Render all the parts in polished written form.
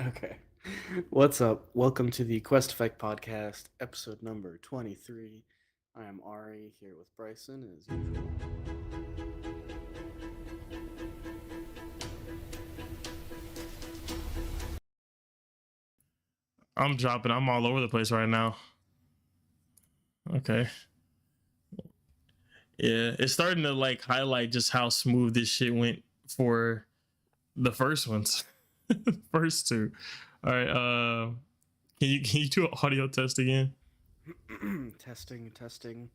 Okay. What's up? Welcome to the Quest Effect Podcast, episode number 23. I am Ari here with Bryson as usual. I'm dropping. I'm all over the place right now. Okay. Yeah, it's starting to like highlight just how smooth this shit went for the first ones, first two. All right. Can you do an audio test again? Testing.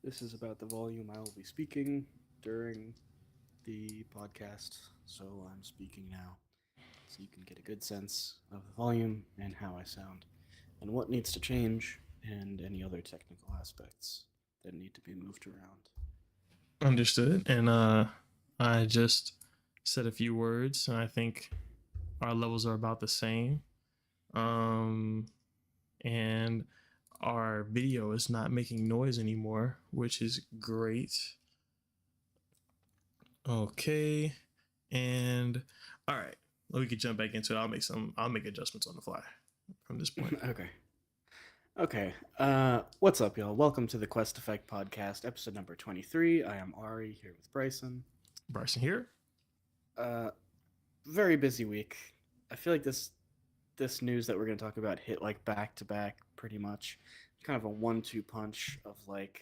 This is about the volume I will be speaking during the podcast, so I'm speaking now so you can get a good sense of the volume and how I sound and what needs to change and any other technical aspects that need to be moved around. Understood. And I just said a few words, and I think our levels are about the same. Um, and our video is not making noise anymore, which is great. Okay. And all right, we could jump back into it. I'll make adjustments on the fly from this point. Okay. Okay. What's up, y'all? Welcome to the Quest Effect Podcast, episode number 23. I am Ari here with Bryson. Bryson here. Uh, Very busy week. I feel like this news that we're going to talk about hit like back to back pretty much. Kind of a 1-2 punch of like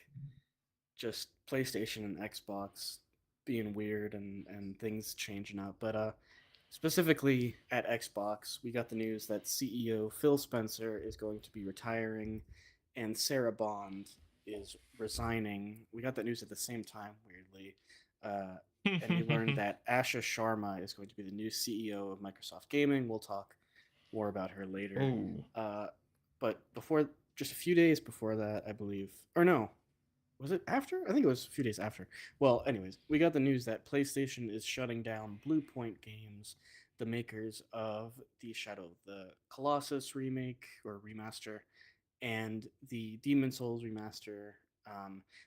just PlayStation and Xbox being weird and things changing up. But specifically at Xbox, we got the news that CEO Phil Spencer is going to be retiring and Sarah Bond is resigning. We got that news at the same time, weirdly. And we learned that Asha Sharma is going to be the new CEO of Microsoft Gaming. We'll talk more about her later. Oh, Uh, but before, just a few days before that, I believe, or no, was it after? I think it was a few days after. Well, anyways, we got the news that PlayStation is shutting down Bluepoint Games, the makers of the Shadow of the Colossus remake or remaster and the Demon Souls remaster.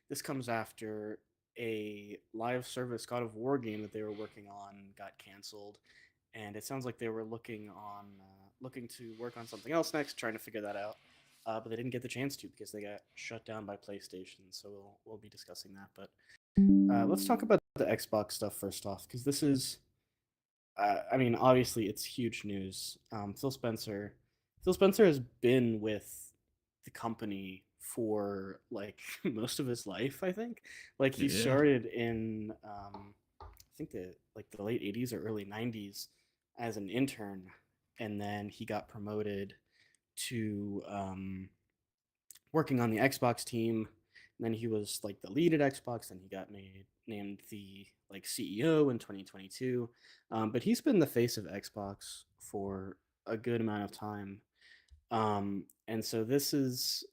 This comes after a live service God of War game that they were working on got canceled, and it sounds like they were looking to work on something else next, trying to figure that out. But they didn't get the chance to because they got shut down by PlayStation. So we'll be discussing that. But let's talk about the Xbox stuff first off, because this is, I mean, obviously it's huge news. Phil Spencer has been with the company for like most of his life. I think, like he yeah. started in, I think the late '80s or early '90s as an intern, and then he got promoted to working on the Xbox team. And then he was like the lead at Xbox. Then he got named the like CEO in 2022. But he's been the face of Xbox for a good amount of time. And so this is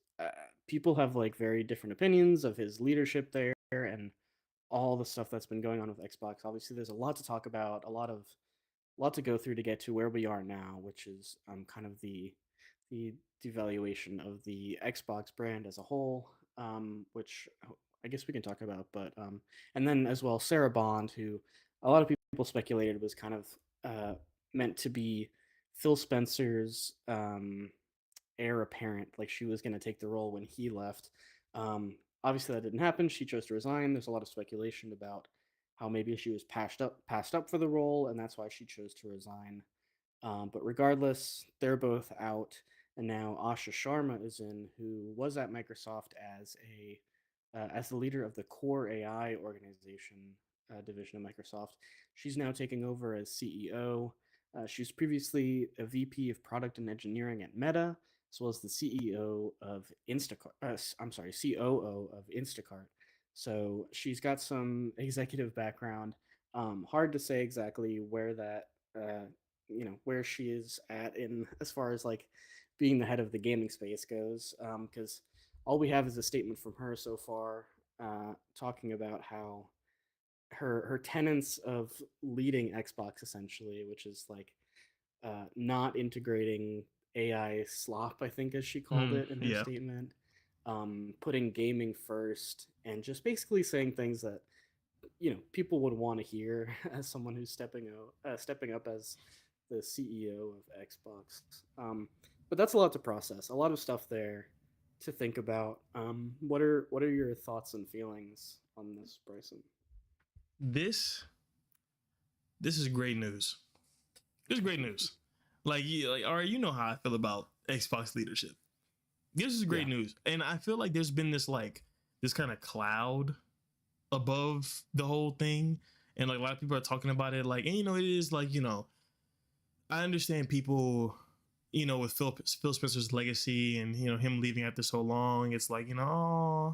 people have like very different opinions of his leadership there and all the stuff that's been going on with Xbox. Obviously, there's a lot to talk about, a lot to go through to get to where we are now, which is kind of the devaluation of the Xbox brand as a whole, which I guess we can talk about. But and then as well, Sarah Bond, who a lot of people speculated was kind of meant to be Phil Spencer's heir apparent, like she was going to take the role when he left. Obviously, that didn't happen. She chose to resign. There's a lot of speculation about how maybe she was passed up for the role, and that's why she chose to resign. But regardless, they're both out, and now Asha Sharma is in, who was at Microsoft as the leader of the Core AI organization division of Microsoft. She's now taking over as CEO. She was previously a VP of Product and Engineering at Meta, as well as the CEO of Instacart. I'm sorry, COO of Instacart. So she's got some executive background. Hard to say exactly where that where she is at in as far as like being the head of the gaming space goes, because all we have is a statement from her so far, talking about how her tenets of leading Xbox essentially, which is like not integrating AI slop, I think, as she called it in her Yeah. statement, putting gaming first, and just basically saying things that people would want to hear as someone who's stepping up as the CEO of Xbox. But that's a lot to process. A lot of stuff there to think about. What are your thoughts and feelings on this, Bryson? This this is great news. This is great news. All right, you know how I feel about Xbox leadership. This is Yeah. great news, and I feel like there's been this kind of cloud above the whole thing, and like a lot of people are talking about it. Like, and it is like I understand people, with Phil Spencer's legacy and him leaving after so long. It's like I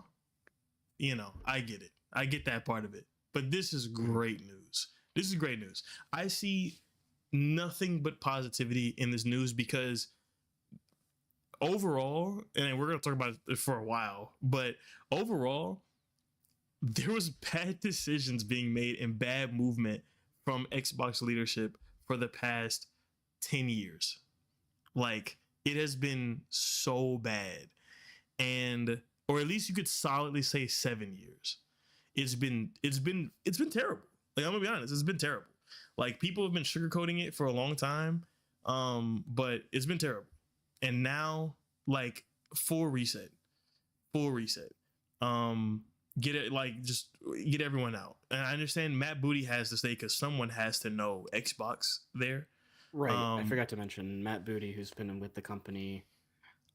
get it. I get that part of it. But this is Mhm. great news. This is great news. I see nothing but positivity in this news because overall, and we're going to talk about it for a while, but overall, there was bad decisions being made and bad movement from Xbox leadership for the past 10 years. Like, it has been so bad. And or at least you could solidly say 7 years. It's been terrible. Like, I'm gonna be honest, it's been terrible. Like, people have been sugarcoating it for a long time, but it's been terrible. And now, like, full reset, full reset. Um, get it, like, just get everyone out. And I understand Matt Booty has to stay because someone has to know Xbox there. Right. I Um, forgot to mention Matt Booty, who's been with the company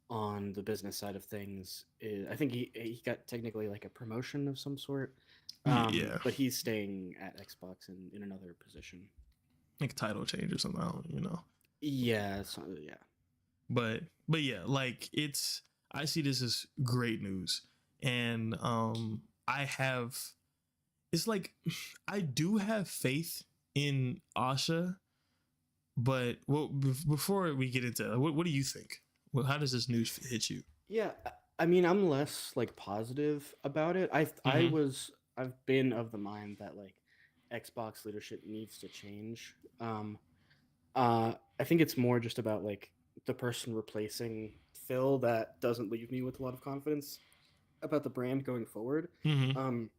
on the business side of things. I think he got technically like a promotion of some sort, yeah, but he's staying at Xbox in another position. like title change or something. I don't. Yeah. So, yeah. But yeah, like, I see this as great news. And I have it's like I do have faith in Asha, but before we get into that, what do you think? Well, how does this news hit you? Yeah. I mean, I'm less like positive about it. Mm-hmm. I've been of the mind that like Xbox leadership needs to change. Um, I think it's more just about like the person replacing Phil that doesn't leave me with a lot of confidence about the brand going forward. Mm-hmm. Um,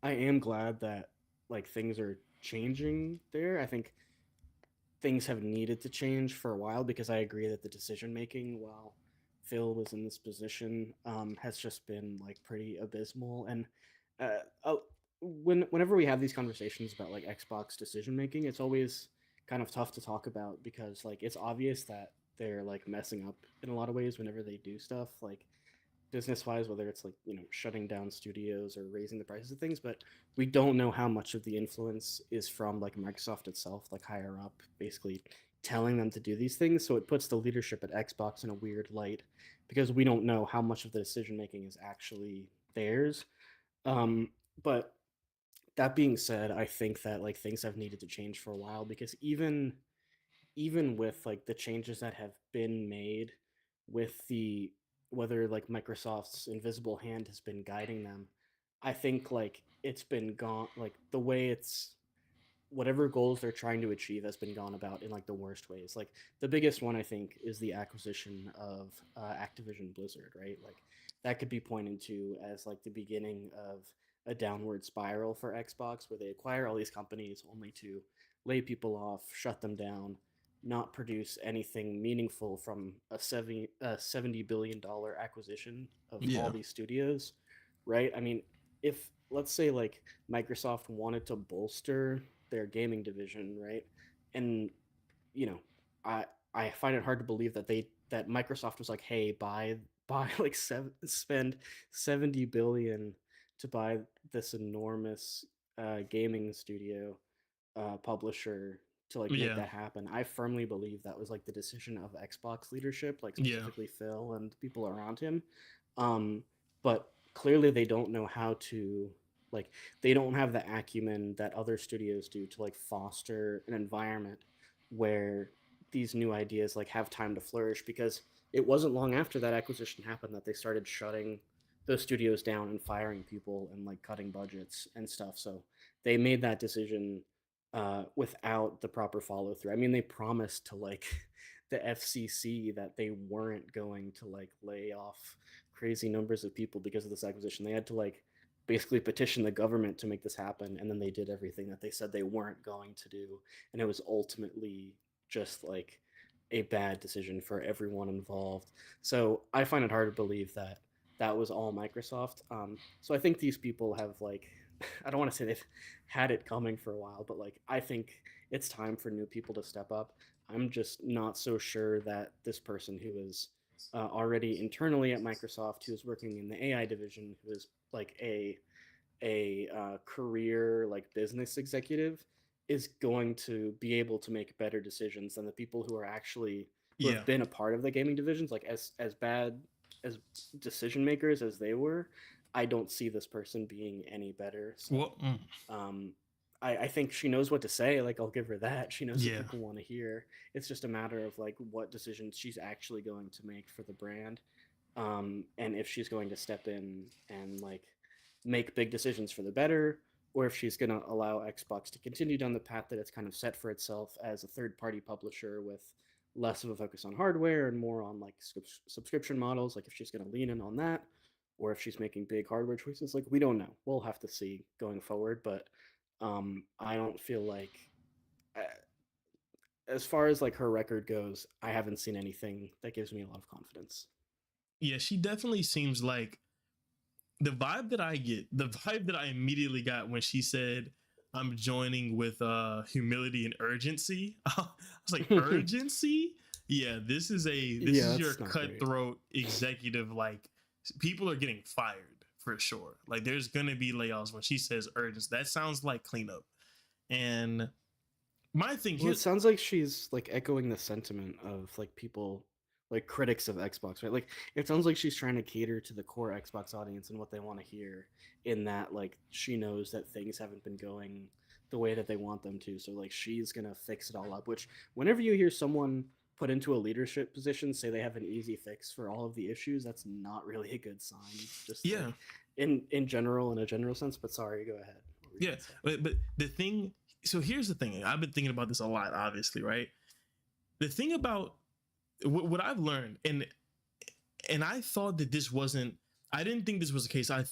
I am glad that like things are changing there. I think things have needed to change for a while because I agree that the decision making while Phil was in this position has just been like pretty abysmal. And uh, uh, whenever we have these conversations about like Xbox decision making, it's always kind of tough to talk about because like it's obvious that they're like messing up in a lot of ways whenever they do stuff like business wise, whether it's like shutting down studios or raising the prices of things, but we don't know how much of the influence is from like Microsoft itself, like higher up, basically telling them to do these things. So it puts the leadership at Xbox in a weird light because we don't know how much of the decision making is actually theirs. Um, but that being said, I think that like things have needed to change for a while because even with like the changes that have been made with the whether like Microsoft's invisible hand has been guiding them, I think like it's been gone like the way it's whatever goals they're trying to achieve has been gone about in like the worst ways. Like the biggest one I think is the acquisition of Activision Blizzard, right? Like that could be pointed to as like the beginning of a downward spiral for Xbox where they acquire all these companies only to lay people off, shut them down, not produce anything meaningful from a $70 billion acquisition of all Yeah. these studios, right? I mean, if let's say like Microsoft wanted to bolster their gaming division, right? And you know, I I find it hard to believe that Microsoft was like, hey, buy like spend 70 billion to buy this enormous gaming studio publisher to like make Yeah. that happen. I firmly believe that was like the decision of Xbox leadership, like Yeah. specifically Phil and people around him. Um, but clearly they don't know how to like they don't have the acumen that other studios do to like foster an environment where these new ideas like have time to flourish because it wasn't long after that acquisition happened that they started shutting those studios down and firing people and like cutting budgets and stuff. So they made that decision without the proper follow through. I mean, they promised to like the FCC that they weren't going to like lay off crazy numbers of people because of this acquisition. They had to like basically petition the government to make this happen, and then they did everything that they said they weren't going to do, and it was ultimately just like a bad decision for everyone involved. So I find it hard to believe that that was all Microsoft. So I think these people have like, I don't want to say they've had it coming for a while, but like I think it's time for new people to step up. I'm just not so sure that this person who is already internally at Microsoft, who is working in the AI division, who is like a career like business executive, is going to be able to make better decisions than the people who are actually who Yeah. have been a part of the gaming divisions, like as bad as decision makers as they were. I don't see this person being any better. So Well, um, I think she knows what to say. Like, I'll give her that. She knows what yeah. people want to hear. It's just a matter of like what decisions she's actually going to make for the brand, and if she's going to step in and like make big decisions for the better, or if she's going to allow Xbox to continue down the path that it's kind of set for itself as a third-party publisher with less of a focus on hardware and more on like subscription models. Like, if she's going to lean in on that, or if she's making big hardware choices, like we don't know. We'll have to see going forward, but I don't feel like, uh, as far as like her record goes, I haven't seen anything that gives me a lot of confidence. Yeah, she definitely seems like the vibe that I get, the vibe that I immediately got when she said, "I'm joining with humility and urgency." I was like, "Urgency? Yeah, this Yeah, is your that's not great. cutthroat executive. Like, people are getting fired for sure. Like, there's gonna be layoffs when she says urgency. That sounds like cleanup." And my thing Well, here, it sounds like she's like echoing the sentiment of like people, like critics of Xbox, right? Like, it sounds like she's trying to cater to the core Xbox audience and what they want to hear, in that like she knows that things haven't been going the way that they want them to. So like she's going to fix it all up, which whenever you hear someone put into a leadership position say they have an easy fix for all of the issues, that's not really a good sign. Just yeah, like in general, in a general sense, but sorry, go ahead. What were you yeah. going to say? But the thing, so here's the thing. I've been thinking about this a lot, obviously, right? The thing about what I've learned, and I thought that this wasn't. I didn't think this was the case. I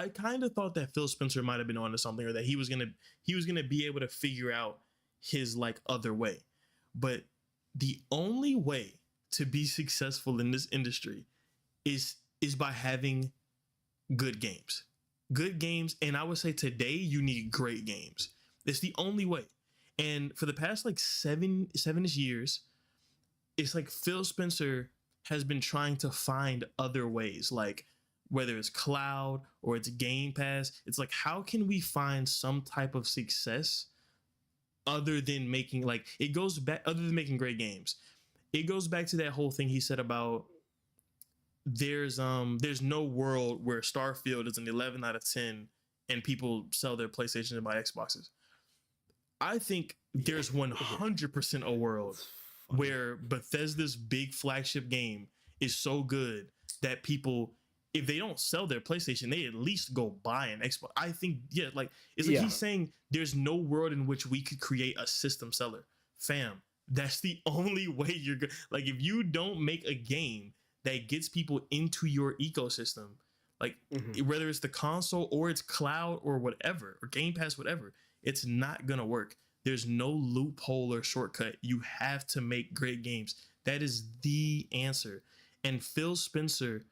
kind of thought that Phil Spencer might have been onto something, or that he was gonna be able to figure out his like other way. But the only way to be successful in this industry is by having good games. Good games, and I would say today you need great games. It's the only way. And for the past like seven-ish years, it's like Phil Spencer has been trying to find other ways, like whether it's cloud or it's Game Pass. It's like, how can we find some type of success other than making, like, it goes back, other than making great games? It goes back to that whole thing he said about there's no world where Starfield is an 11 out of 10 and people sell their PlayStation and buy Xboxes. I think Yeah, there's yeah, 100% a world that's funny. where Bethesda's big flagship game is so good that people, if they don't sell their PlayStation, they at least go buy an Xbox. I think, yeah, like, it's like Yeah. he's saying there's no world in which we could create a system seller. Fam, that's the only way you're good. Like, if you don't make a game that gets people into your ecosystem, like, Hmm. whether it's the console or it's cloud or whatever, or Game Pass, whatever, it's not gonna work. There's no loophole or shortcut. You have to make great games. That is the answer. And Phil Spencer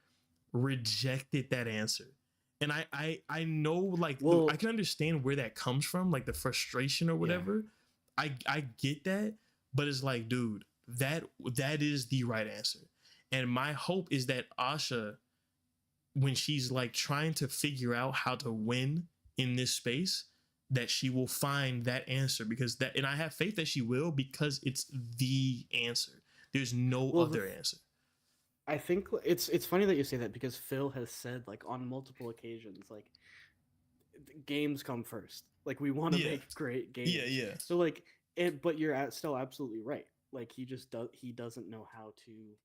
rejected that answer. And I know, like, I Well, can understand where that comes from, like the frustration or yeah. whatever. I get that, but it's like, dude, that is the right answer. And my hope is that Asha, when she's like trying to figure out how to win in this space, that she will find that answer, because that, and I have faith that she will, because it's the answer. There's no Well, other answer. I think it's funny that you say that, because Phil has said like on multiple occasions like games come first. Like, we want to Yeah. make great Yeah, games. yeah. So like it, but you're still absolutely right. Like, he doesn't know how to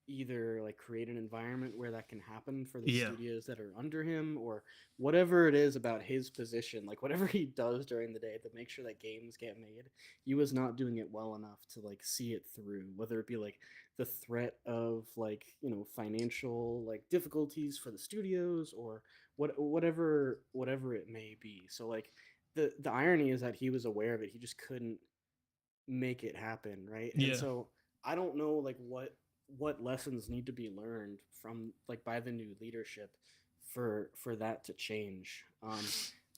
either like create an environment where that can happen for the Yeah. studios that are under him, or whatever it is about his position, like whatever he does during the day to make sure that games get made, he was not doing it well enough to like see it through, whether it be like the threat of like, financial like difficulties for the studios, or whatever it may be. So like the irony is that he was aware of it, he just couldn't make it happen, right? And Yeah. so I don't know like what lessons need to be learned from like by the new leadership for that to change.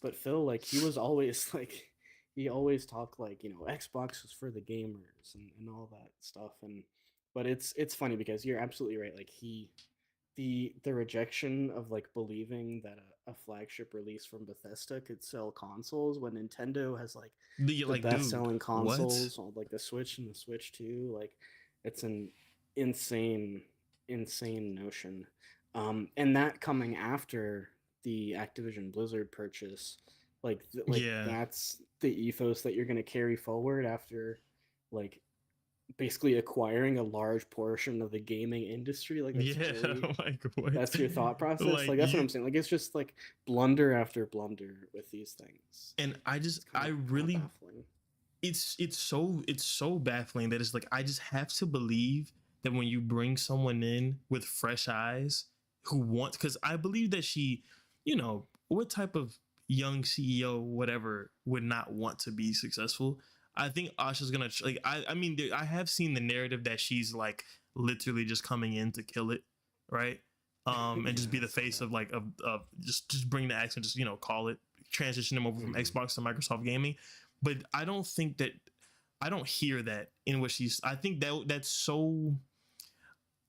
But Phil, like he was always like he always talked like, you know, Xbox was for the gamers and all that stuff. And but it's funny because you're absolutely right. Like the rejection of like believing that a flagship release from Bethesda could sell consoles when Nintendo has like the Like, best dude, selling what? consoles on like the Switch and the Switch 2. Like it's an insane, insane notion. And that coming after the Activision Blizzard purchase, like Yeah. that's the ethos that you're going to carry forward after like basically acquiring a large portion of the gaming industry. Like Yeah. Like, what? that's your thought process. Like Like that's what you. I'm saying. Like it's just like blunder after blunder with these things. And It's I kind of really, baffling. it's so baffling that it's like I just have to believe that when you bring someone in with fresh eyes who wants, because I believe that she, you know, what type of young CEO whatever would not want to be successful. I think Asha's gonna like I mean I have seen the narrative that she's like literally just coming in to kill it, right? And just Yeah, be I the saw face that. of like of just bring the accent, just, you know, call it, transition them over from Hmm. Xbox to Microsoft Gaming. But I don't think that, I don't hear that in what she's. I think that that's so.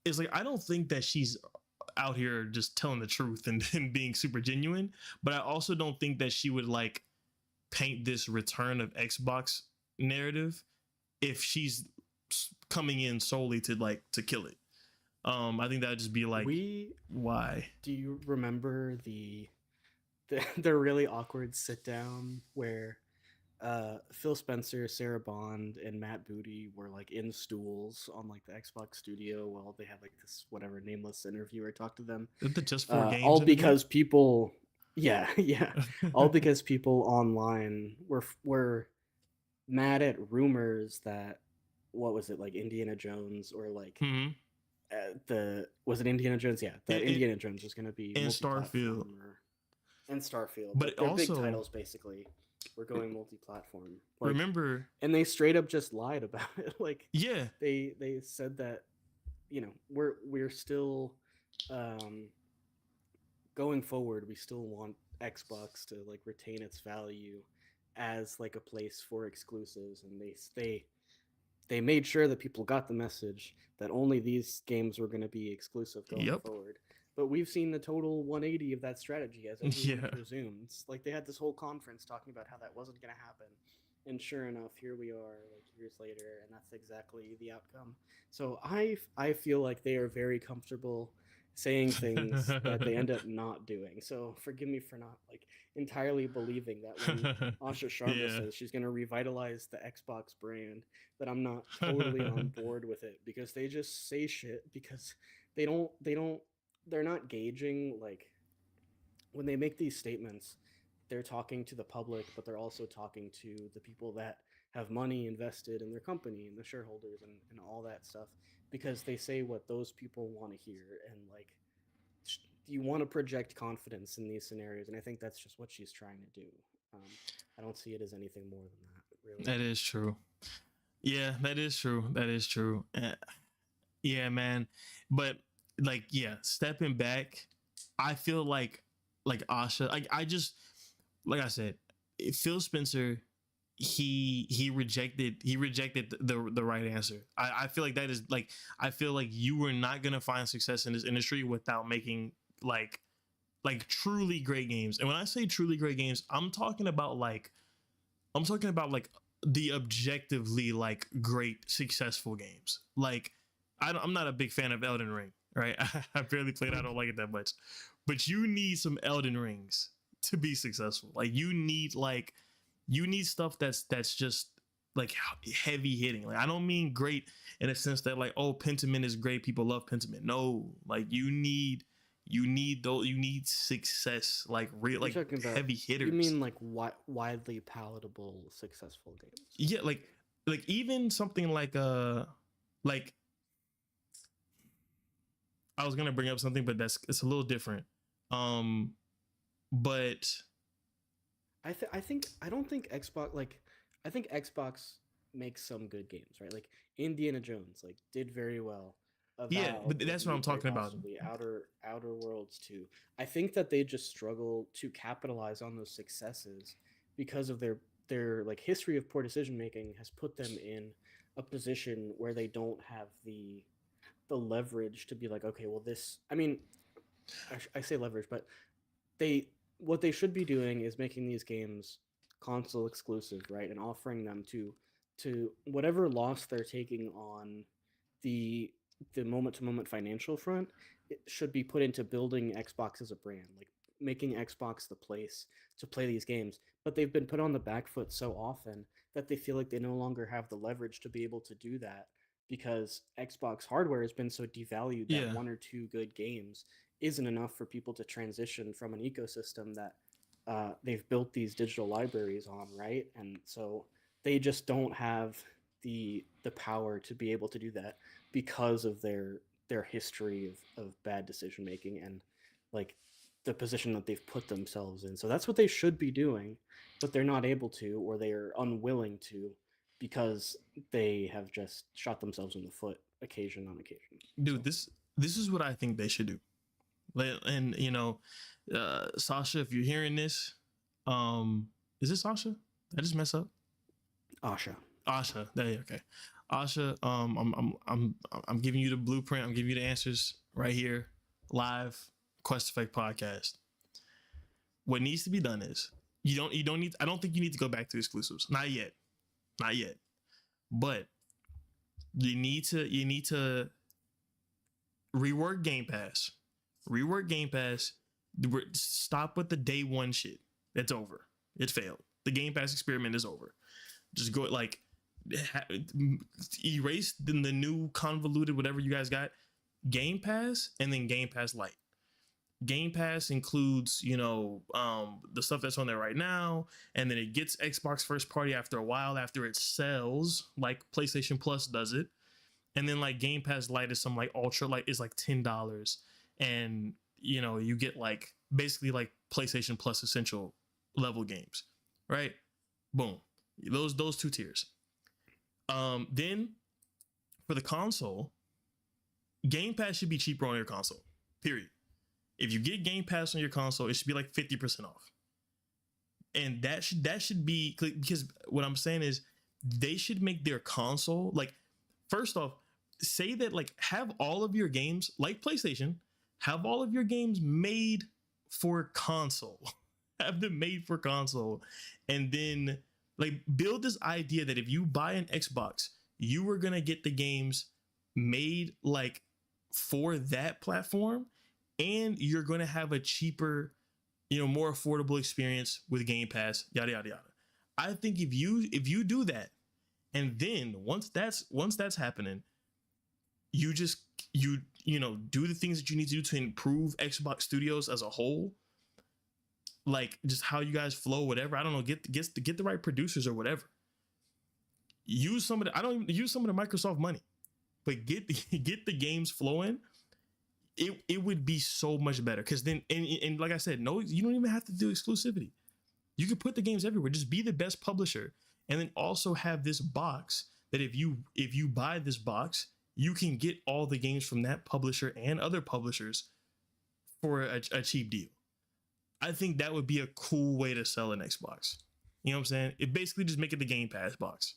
It's like I don't think that she's out here just telling the truth and being super genuine. But I also don't think that she would like paint this return of Xbox narrative if she's coming in solely to like to kill it. I think that'd just be like, We why? do you remember the really awkward sit down where Phil Spencer, Sarah Bond, and Matt Booty were like in stools on like the Xbox studio while they had like this whatever nameless interviewer talk to them. The just for All games interview. because people, yeah, yeah, all because people online were mad at rumors that what was it like Indiana Jones or like Hmm. the was it Indiana Jones? Yeah, that And, Indiana Jones was going to be and Starfield, multi-platform or and Starfield, but like their big also titles basically were going multi-platform. Like, remember, and they straight up just lied about it. Like, yeah, they said that you know we're still um, going forward. We still want Xbox to like retain its value as like a place for exclusives, and they made sure that people got the message that only these games were going to be exclusive going yep, forward. But we've seen the total 180 of that strategy, as everyone yeah. presumed. Like they had this whole conference talking about how that wasn't going to happen, and sure enough, here we are, like years later, and that's exactly the outcome. So I feel like they are very comfortable saying things that they end up not doing. So forgive me for not like entirely believing that when Asha Sharma Yeah. says she's going to revitalize the Xbox brand, that I'm not totally on board with it because they just say shit because they don't they're not gauging like when they make these statements, they're talking to the public, but they're also talking to the people that have money invested in their company and the shareholders and all that stuff because they say what those people want to hear and like you want to project confidence in these scenarios and I think that's just what she's trying to do. um, I don't see it as anything more than that really. That is true. Yeah, that is true. That is true. Yeah, man. But like, yeah, stepping back, I feel like Asha, like I just, like I said, Phil Spencer, he rejected the right answer. I feel like that is like, I feel like you were not gonna find success in this industry without making like truly great games. And when I say truly great games, I'm talking about like the objectively like great successful games. Like I'm not a big fan of Elden Ring, right? I barely played. I don't like it that much, but you need some Elden Rings to be successful. Like you need stuff that's just like heavy hitting. Like I don't mean great in a sense that like, oh, Pentiment is great, people love Pentiment. No, like you need success, like real, You're like talking about heavy you hitters. mean like widely palatable successful games. Yeah, like even something like I was gonna bring up something, but it's a little different. Um, but I think I don't think Xbox like I think Xbox make some good games, right? Like Indiana Jones, like did very well. Yeah, Avowed but would that's what do I'm very talking about. possibly. Outer Worlds too. I think that they just struggle to capitalize on those successes because of their like history of poor decision making has put them in a position where they don't have the leverage to be like, okay, well this. I mean, I say leverage, but they what they should be doing is making these games console exclusive, right, and offering them to whatever loss they're taking on the the moment to moment financial front. It should be put into building Xbox as a brand, like making Xbox the place to play these games. But they've been put on the back foot so often that they feel like they no longer have the leverage to be able to do that because Xbox hardware has been so devalued that Yeah, one or two good games isn't enough for people to transition from an ecosystem that they've built these digital libraries on, right? And so they just don't have the power to be able to do that because of their history of bad decision making and like the position that they've put themselves in. So that's what they should be doing, but they're not able to, or they are unwilling to, because they have just shot themselves in the foot occasion on occasion. dude, So this is what I think they should do. And Sasha, if you're hearing this, is it Sasha? Did I just mess up? Asha. Asha, there you okay. Asha, I'm giving you the blueprint. I'm giving you the answers right here, live. Quest Effect podcast. What needs to be done is you don't need. I don't think you need to go back to exclusives. Not yet. Not yet. But you need to rework Game Pass. Rework Game Pass. Stop with the day one shit. It's over. It failed. The Game Pass experiment is over. Just go like erase the new convoluted whatever you guys got. Game Pass and then Game Pass Lite. Game Pass includes, the stuff that's on there right now, and then it gets Xbox first party after a while after it sells, like PlayStation Plus does it. And then like Game Pass Lite is some like ultra light is like $10, and you get like basically like PlayStation Plus essential level games, right? Boom, those two tiers. Then for the console, Game Pass should be cheaper on your console. Period. If you get Game Pass on your console, it should be like 50% off. And that should be because what I'm saying is they should make their console like first off, say that like have all of your games like PlayStation, have all of your games made for console. Have them made for console. And then like build this idea that if you buy an Xbox, you are gonna get the games made like for that platform, and you're gonna have a cheaper, more affordable experience with Game Pass, yada yada yada. I think if you do that, and then once that's happening, you just do the things that you need to do to improve Xbox Studios as a whole, like just how you guys flow, whatever. I don't know, get the right producers or whatever. Use some of the I don't even use some of the Microsoft money, but get the games flowing. It would be so much better because then and like I said, no, you don't even have to do exclusivity. You can put the games everywhere. Just be the best publisher, and then also have this box that if you buy this box, you can get all the games from that publisher and other publishers for a cheap deal. I think that would be a cool way to sell an Xbox. You know what I'm saying? It basically just make it the Game Pass box.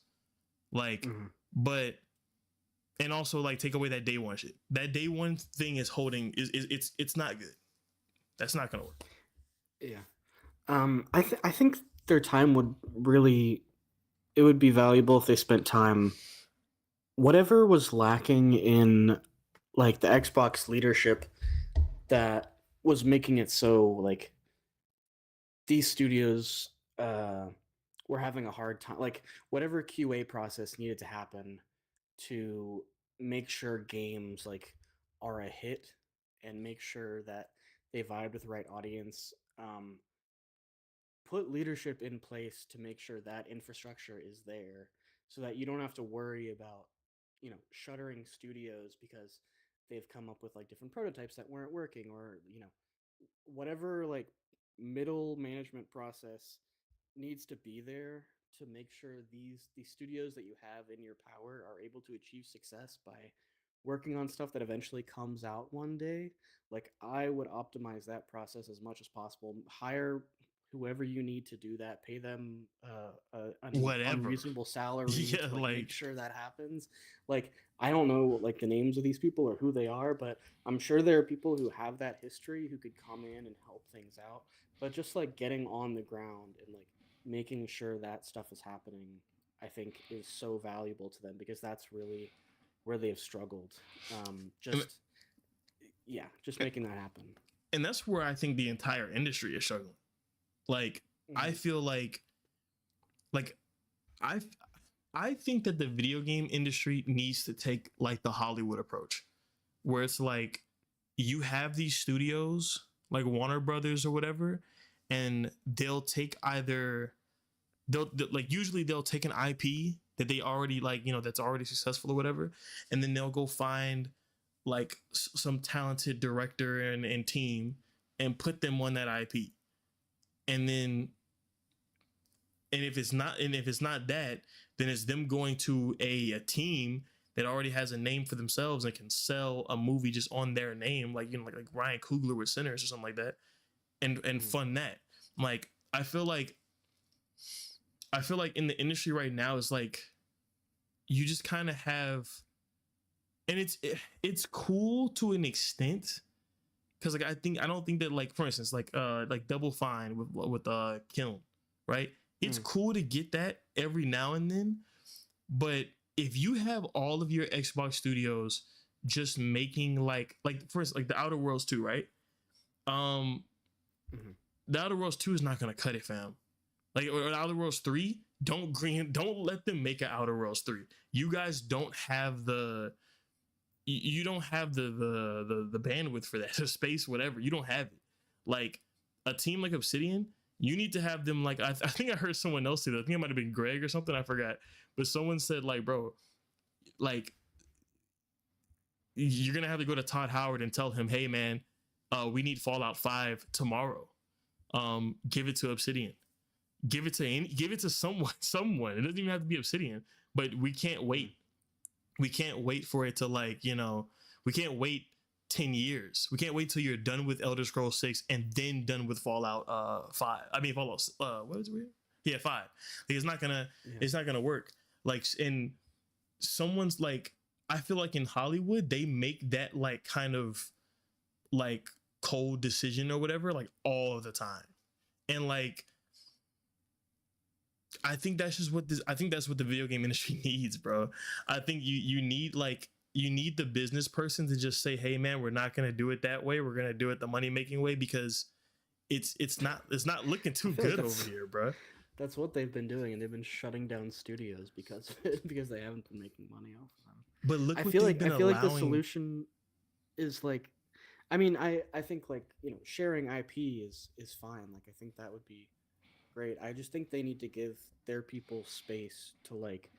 Like, but and also like take away that day one shit. That day one thing is holding is it's not good. That's not gonna work. Yeah. I think their time would really it would be valuable if they spent time whatever was lacking in like the Xbox leadership that was making it so like these studios were having a hard time like whatever QA process needed to happen to make sure games like are a hit and make sure that they vibe with the right audience. Put leadership in place to make sure that infrastructure is there so that you don't have to worry about shuttering studios because they've come up with like different prototypes that weren't working, or whatever like middle management process needs to be there to make sure these studios that you have in your power are able to achieve success by working on stuff that eventually comes out one day. Like I would optimize that process as much as possible. Hire whoever you need to do that, pay them an Whatever. unreasonable salary Yeah, to like make like sure that happens. Like I don't know like the names of these people or who they are, but I'm sure there are people who have that history who could come in and help things out. But just like getting on the ground and like making sure that stuff is happening, I think is so valuable to them because that's really where they've struggled. and, Just yeah, just making that happen. and that's where I think the entire industry is struggling. Like I Mm-hmm. feel like I I think that the video game industry needs to take like the Hollywood approach, where it's like you have these studios like Warner Brothers or whatever, and they'll take either like usually they'll take an IP that they already like that's already successful or whatever, and then they'll go find like some talented director and team and put them on that IP, and then and if it's not that, then it's them going to a team that already has a name for themselves and can sell a movie just on their name, like like Ryan Coogler with Sinners or something like that, and Mm-hmm. fund that. Like I feel like in the industry right now it's like you just kind of have, and it's cool to an extent because like I don't think that like for instance like Double Fine with Kiln, right? It's Mm-hmm. cool to get that every now and then, but if you have all of your Xbox studios just making like first like the Outer Worlds 2, right? Um, Mm-hmm. the Outer Worlds 2 is not gonna cut it, fam. Like or Outer Worlds 3, don't let them make an Outer Worlds 3. You guys don't have you don't have the bandwidth for that, the space, whatever. You don't have it. Like a team like Obsidian, you need to have them like I think I heard someone else say that. I think it might have been Greg or something. I forgot, but someone said like, bro, like you're gonna have to go to Todd Howard and tell him, hey man, we need Fallout 5 tomorrow. Give it to Obsidian. Give it to someone. Someone. It doesn't even have to be Obsidian, but we can't wait. We can't wait for it to we can't wait 10 years. We can't wait till you're done with Elder Scrolls 6 and then done with Fallout 5. I mean Fallout what is it weird? Yeah, 5. Like, Yeah. it's not gonna work. Like in someone's like I feel like in Hollywood they make that like kind of like cold decision or whatever like all of the time. And like I think that's just what I think that's what the video game industry needs, bro. I think you need like you need the business person to just say, "Hey man, we're not going to do it that way. We're going to do it the money-making way because it's not looking too feel like good over here, bro." that's what they've been doing, and they've been shutting down studios because of it, because they haven't been making money off of them. But look I what feel they've like been I feel like the allowing. solution is like, I mean, I think like sharing IP is fine. Like I think that would be great. I just think they need to give their people space to like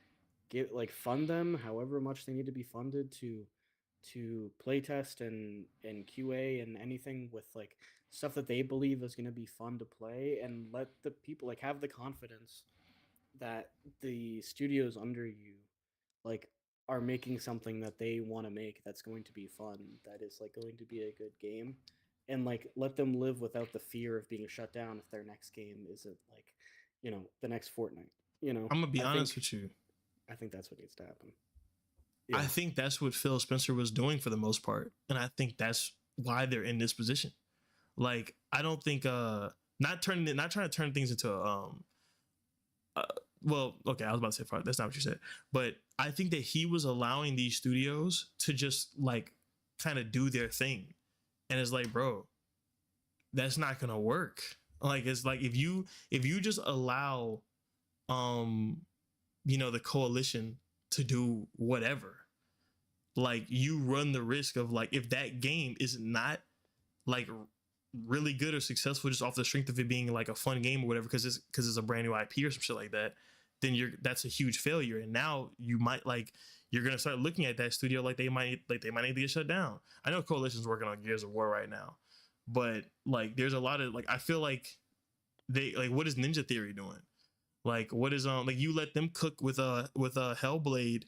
give like fund them however much they need to be funded to playtest and QA and anything with like stuff that they believe is going to be fun to play, and let the people like have the confidence that the studios under you like are making something that they want to make that's going to be fun, that is like going to be a good game, and like let them live without the fear of being shut down if their next game isn't like the next Fortnite. I'm gonna be I honest think with you. I think that's what needs to happen. I Yeah. think that's what Phil Spencer was doing for the most part, and I think that's why they're in this position. Like I don't think not trying to turn things into uh, well, okay, I was about to say fire. That's not what you said. But I think that he was allowing these studios to just like kind of do their thing. And it's like, bro, that's not gonna work. Like it's like if you just allow the coalition to do whatever, like you run the risk of like if that game is not like really good or successful just off the strength of it being like a fun game or whatever because it's a brand new IP or some shit like that, then that's a huge failure. And now you're gonna start looking at that studio like they might need to get shut down. I know Coalition's working on Gears of War right now, but like there's a lot of like I feel like they like what is Ninja Theory doing? Like what is like you let them cook with a Hellblade,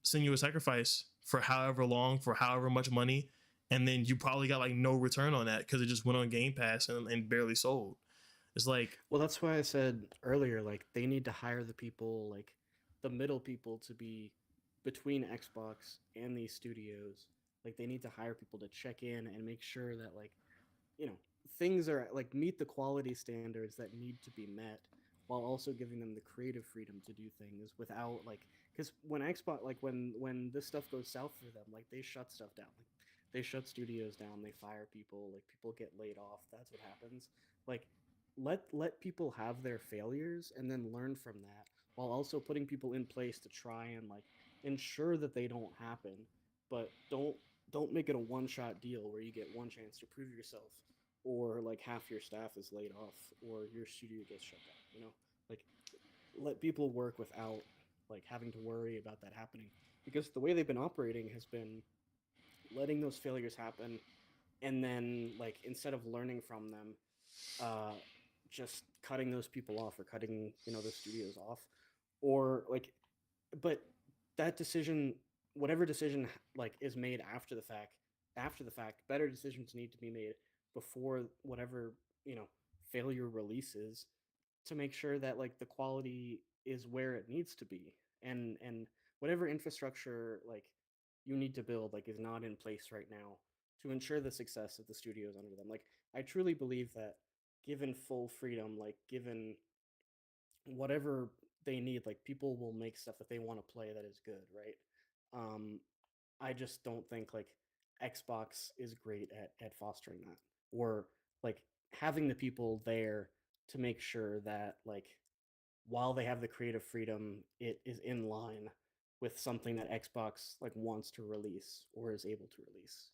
Senua's Sacrifice for however long, for however much money, and then you probably got like no return on that because it just went on Game Pass and barely sold. It's like, Well, that's why I said earlier, like they need to hire the people, like the middle people, to be between Xbox and these studios. Like they need to hire people to check in and make sure that, like, you know, things are like meet the quality standards that need to be met, while also giving them the creative freedom to do things without, like, because when Xbox, like when this stuff goes south for them, like they shut stuff down. Like they shut studios down, they fire people, like people get laid off. That's what happens. Like let people have their failures and then learn from that, while also putting people in place to try and, like, ensure that they don't happen. But don't make it a one shot deal where you get one chance to prove yourself, or like half your staff is laid off, or your studio gets shut down. Like let people work without, like, having to worry about that happening, because the way they've been operating has been letting those failures happen, and then, like, instead of learning from them, uh, just cutting those people off, or cutting, those studios off, or like, but that decision, whatever decision, like, is made after the fact, better decisions need to be made before whatever, failure releases, to make sure that, like, the quality is where it needs to be, and whatever infrastructure, like, you need to build, like, is not in place right now to ensure the success of the studios under them. Like, I truly believe that, given full freedom, like, given whatever they need, like, people will make stuff that they want to play that is good, right? um I just don't think, like, Xbox is great at fostering that, or, like, having the people there to make sure that, like, while they have the creative freedom, it is in line with something that Xbox, like, wants to release or is able to release.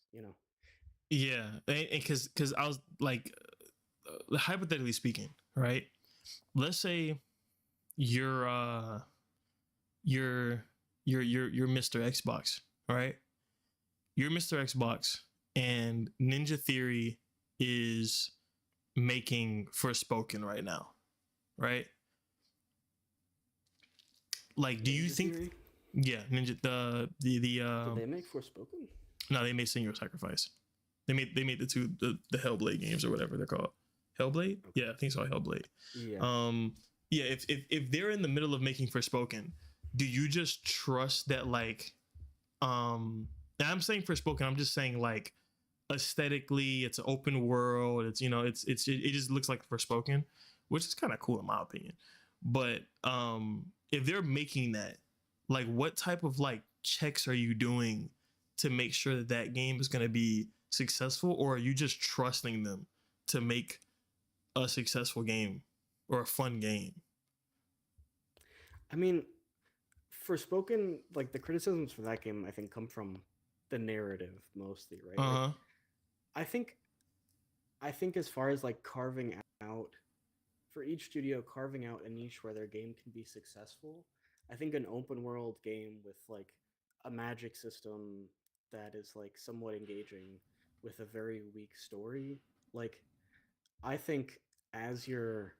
yeah, and because I was like, hypothetically speaking, right? Let's say you're you're you're Mr. Xbox, right? You're Mr. Xbox, and Ninja Theory is making Forspoken right now, right? Like, do you Ninja think? Theory? Yeah, Ninja the Did they make Forspoken? no, they made Senior Sacrifice. They made the Hellblade games or whatever they're called. Hellblade? Okay. Yeah, I think so. Hellblade. Yeah. Yeah. If they're in the middle of making Forspoken, do you just trust that, like, and I'm saying Forspoken, I'm just saying, like, aesthetically, it's an open world. It's, it just looks like Forspoken, which is kind of cool in my opinion. But if they're making that, like, what type of, like, checks are you doing to make sure that that game is going to be successful, or are you just trusting them to make a successful game or a fun game? I mean, Forspoken, like, the criticisms for that game, I think, come from the narrative mostly, right? Like, Uh-huh. I think I think as far as, like, carving out, for each studio, carving out a niche where their game can be successful, I think an open world game with, like, a magic system that is, like, somewhat engaging, with a very weak story, like, I think, as you're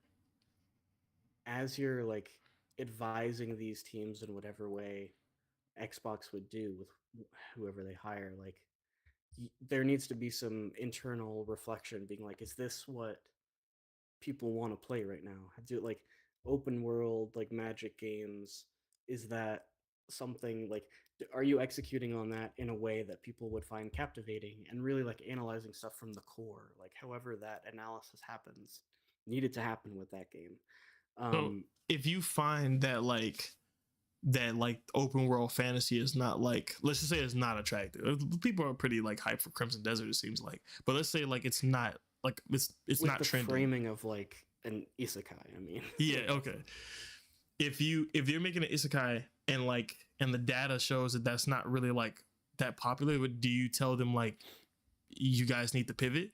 like advising these teams in whatever way Xbox would do with whoever they hire, like, there needs to be some internal reflection, being like, is this what people want to play right now? Do, like, open world, like, magic games, is that something, like, are you executing on that in a way that people would find captivating, and really, like, analyzing stuff from the core, like, however that analysis happens needed to happen with that game. So um if you find that open world fantasy is not, like, let's just say it's not attractive. People are pretty, like, hyped for Crimson Desert, it seems like. But let's say, like, it's not, like, it's with not the trending. framing of, like, an isekai, I mean. Yeah, okay. If you're making an isekai, and the data shows that that's not really, like, that popular, do you tell them, like, you guys need to pivot?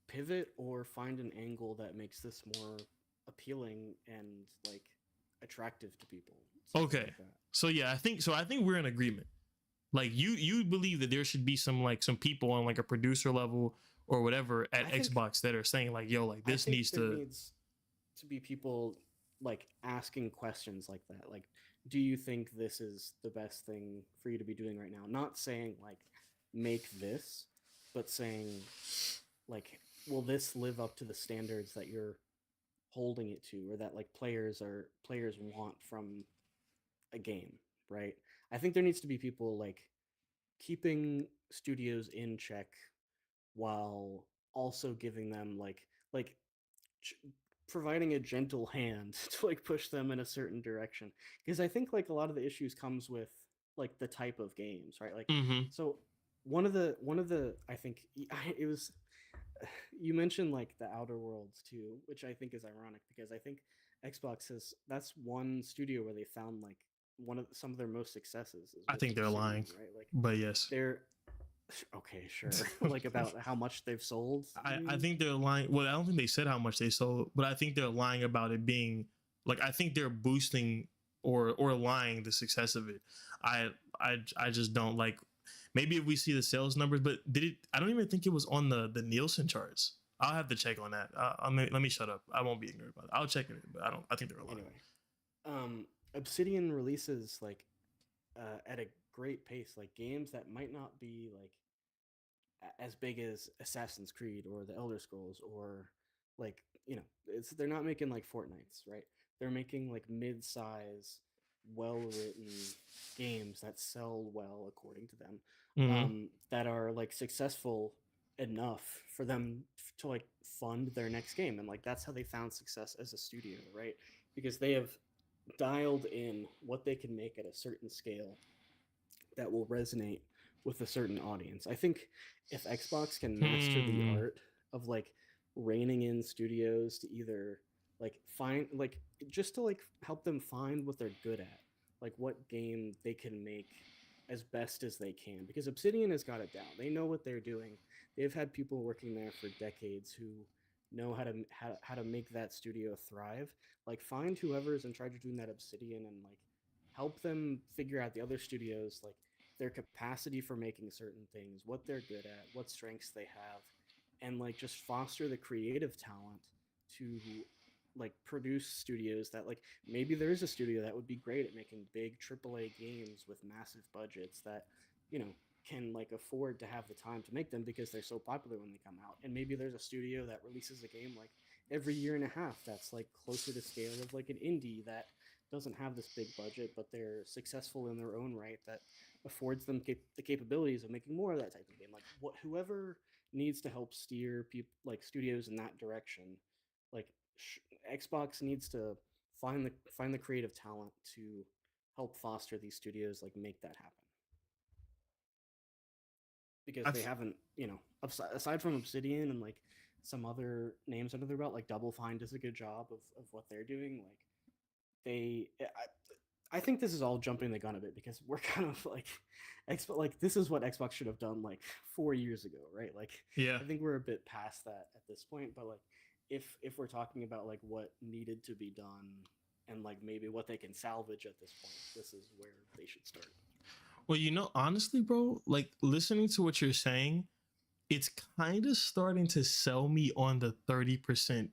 Pivot, or find an angle that makes this more appealing and, like, attractive to people. Something Okay. like that. So yeah, I think we're in agreement. Like, you believe that there should be some people on, like, a producer level or whatever at I think Xbox that are saying, like, yo, like, I this think needs there to. needs to be people like asking questions like that. Like, do you think this is the best thing for you to be doing right now? Not saying like make this, but saying like, will this live up to the standards that you're holding it to, or that like players want from a game, right? I think there needs to be people like keeping studios in check while also giving them like ch- providing a gentle hand to like push them in a certain direction, because I think like a lot of the issues comes with like the type of games, right? Like, Mm-hmm. so one of the I think it was you mentioned like the Outer Worlds too, which I think is ironic because I think Xbox has that's one studio where they found like some of their most successes is I with think they're lying, Obsidian, right? Like but yes. they're okay, sure. Like about how much they've sold, you I mean? think they're lying. Well, I don't think they said how much they sold, but I think they're lying about it being like, I think they're boosting or lying the success of it. I I just don't like. Maybe if we see the sales numbers, but did it? I don't even think it was on the Nielsen charts. I'll have to check on that. Let me shut up. I won't be ignorant about it. I'll check it, but I don't. I think they're lying. Anyway, Obsidian releases like at a great pace, like games that might not be like as big as Assassin's Creed or the Elder Scrolls, or like, they're not making like Fortnites, right? They're making like mid-size, well-written games that sell well according to them, Mm-hmm. that are like successful enough for them to like fund their next game, and like that's how they found success as a studio, right? Because they have dialed in what they can make at a certain scale that will resonate with a certain audience. I think if Xbox can master the Hmm. art of like reining in studios to either like find like just to like help them find what they're good at, like what game they can make as best as they can, because Obsidian has got it down. They know what they're doing. They've had people working there for decades who know how to make that studio thrive. Like, find whoever's in charge of doing that Obsidian and like help them figure out the other studios, like their capacity for making certain things, what they're good at, what strengths they have, and like just foster the creative talent to like produce studios that like maybe there is a studio that would be great at making big AAA games with massive budgets that, you know, can like afford to have the time to make them because they're so popular when they come out. And maybe there's a studio that releases a game like every year and a half that's like closer to scale of like an indie that doesn't have this big budget, but they're successful in their own right, that affords them the capabilities of making more of that type of game. Like, whoever needs to help steer people like studios in that direction, like Xbox needs to find the creative talent to help foster these studios, like make that happen, because I they haven't, aside from Obsidian and like some other names under their belt, like Double Fine does a good job of what they're doing. Like, I think this is all jumping the gun a bit because we're kind of like, like this is what Xbox should have done like 4 years ago, right? Like, yeah. I think we're a bit past that at this point. But like, if we're talking about like what needed to be done and like maybe what they can salvage at this point, this is where they should start. Well, honestly, bro, like listening to what you're saying, it's kind of starting to sell me on the 30%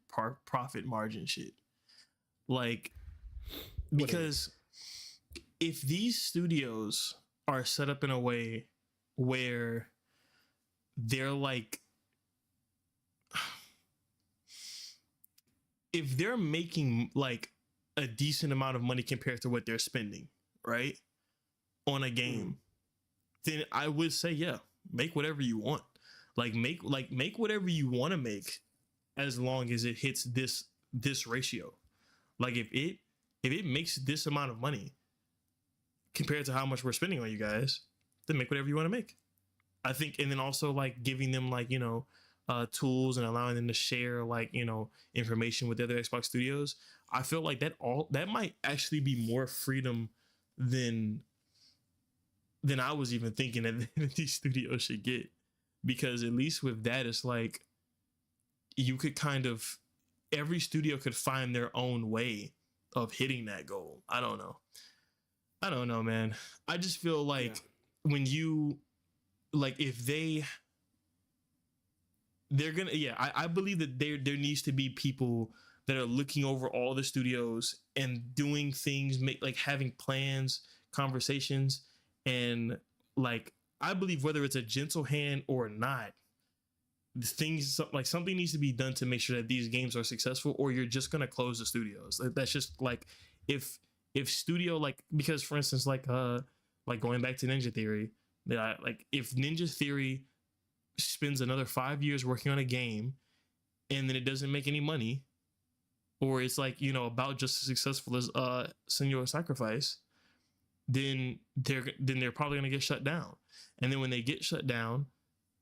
profit margin shit. Like, What do you mean? because if these studios are set up in a way where they're like, if they're making like a decent amount of money compared to what they're spending, right, on a Mm-hmm. game, then I would say, yeah, make whatever you want. Make whatever you want to make, as long as it hits this ratio. Like, if it makes this amount of money compared to how much we're spending on you guys, then make whatever you want to make. I think, and then also like giving them like, tools and allowing them to share like, information with the other Xbox studios. I feel like that might actually be more freedom than I was even thinking that these studios should get, because at least with that, it's like you could kind of, every studio could find their own way of hitting that goal. I don't know, man. I just feel Yeah. like when you, like, if they're gonna, yeah, I believe that there needs to be people that are looking over all the studios and doing things, make like having plans, conversations, and like I believe whether it's a gentle hand or not, things like something needs to be done to make sure that these games are successful, or you're just gonna close the studios. That's just like if studio like because for instance like going back to Ninja Theory, that like if Ninja Theory spends another 5 years working on a game and then it doesn't make any money, or it's like about just as successful as Senua Sacrifice, then they're probably gonna get shut down. And then when they get shut down,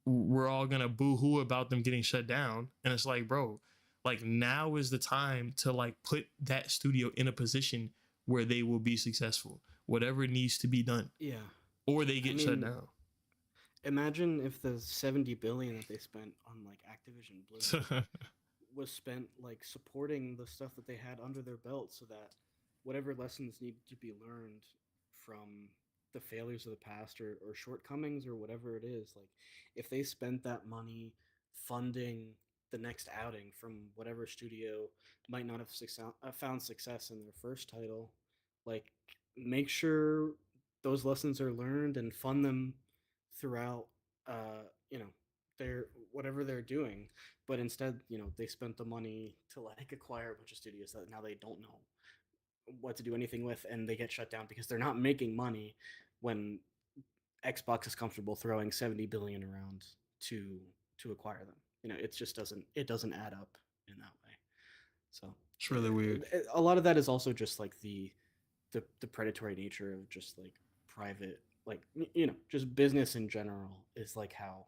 we're all gonna boo-hoo about them getting shut down. And it's like, bro, like now is the time to like put that studio in a position where they will be successful, whatever needs to be done. Yeah. Or they get shut down. Imagine if the 70 billion that they spent on like Activision Blizzard was spent like supporting the stuff that they had under their belt, so that whatever lessons need to be learned from the failures of the past or shortcomings or whatever it is, like if they spent that money funding the next outing from whatever studio might not have found success in their first title, like make sure those lessons are learned and fund them throughout their whatever they're doing. But instead, they spent the money to like acquire a bunch of studios that now they don't know what to do anything with, and they get shut down because they're not making money when Xbox is comfortable throwing 70 billion around to acquire them. It just doesn't add up in that way. So it's really weird. A lot of that is also just like the predatory nature of just like private, like just business in general is like how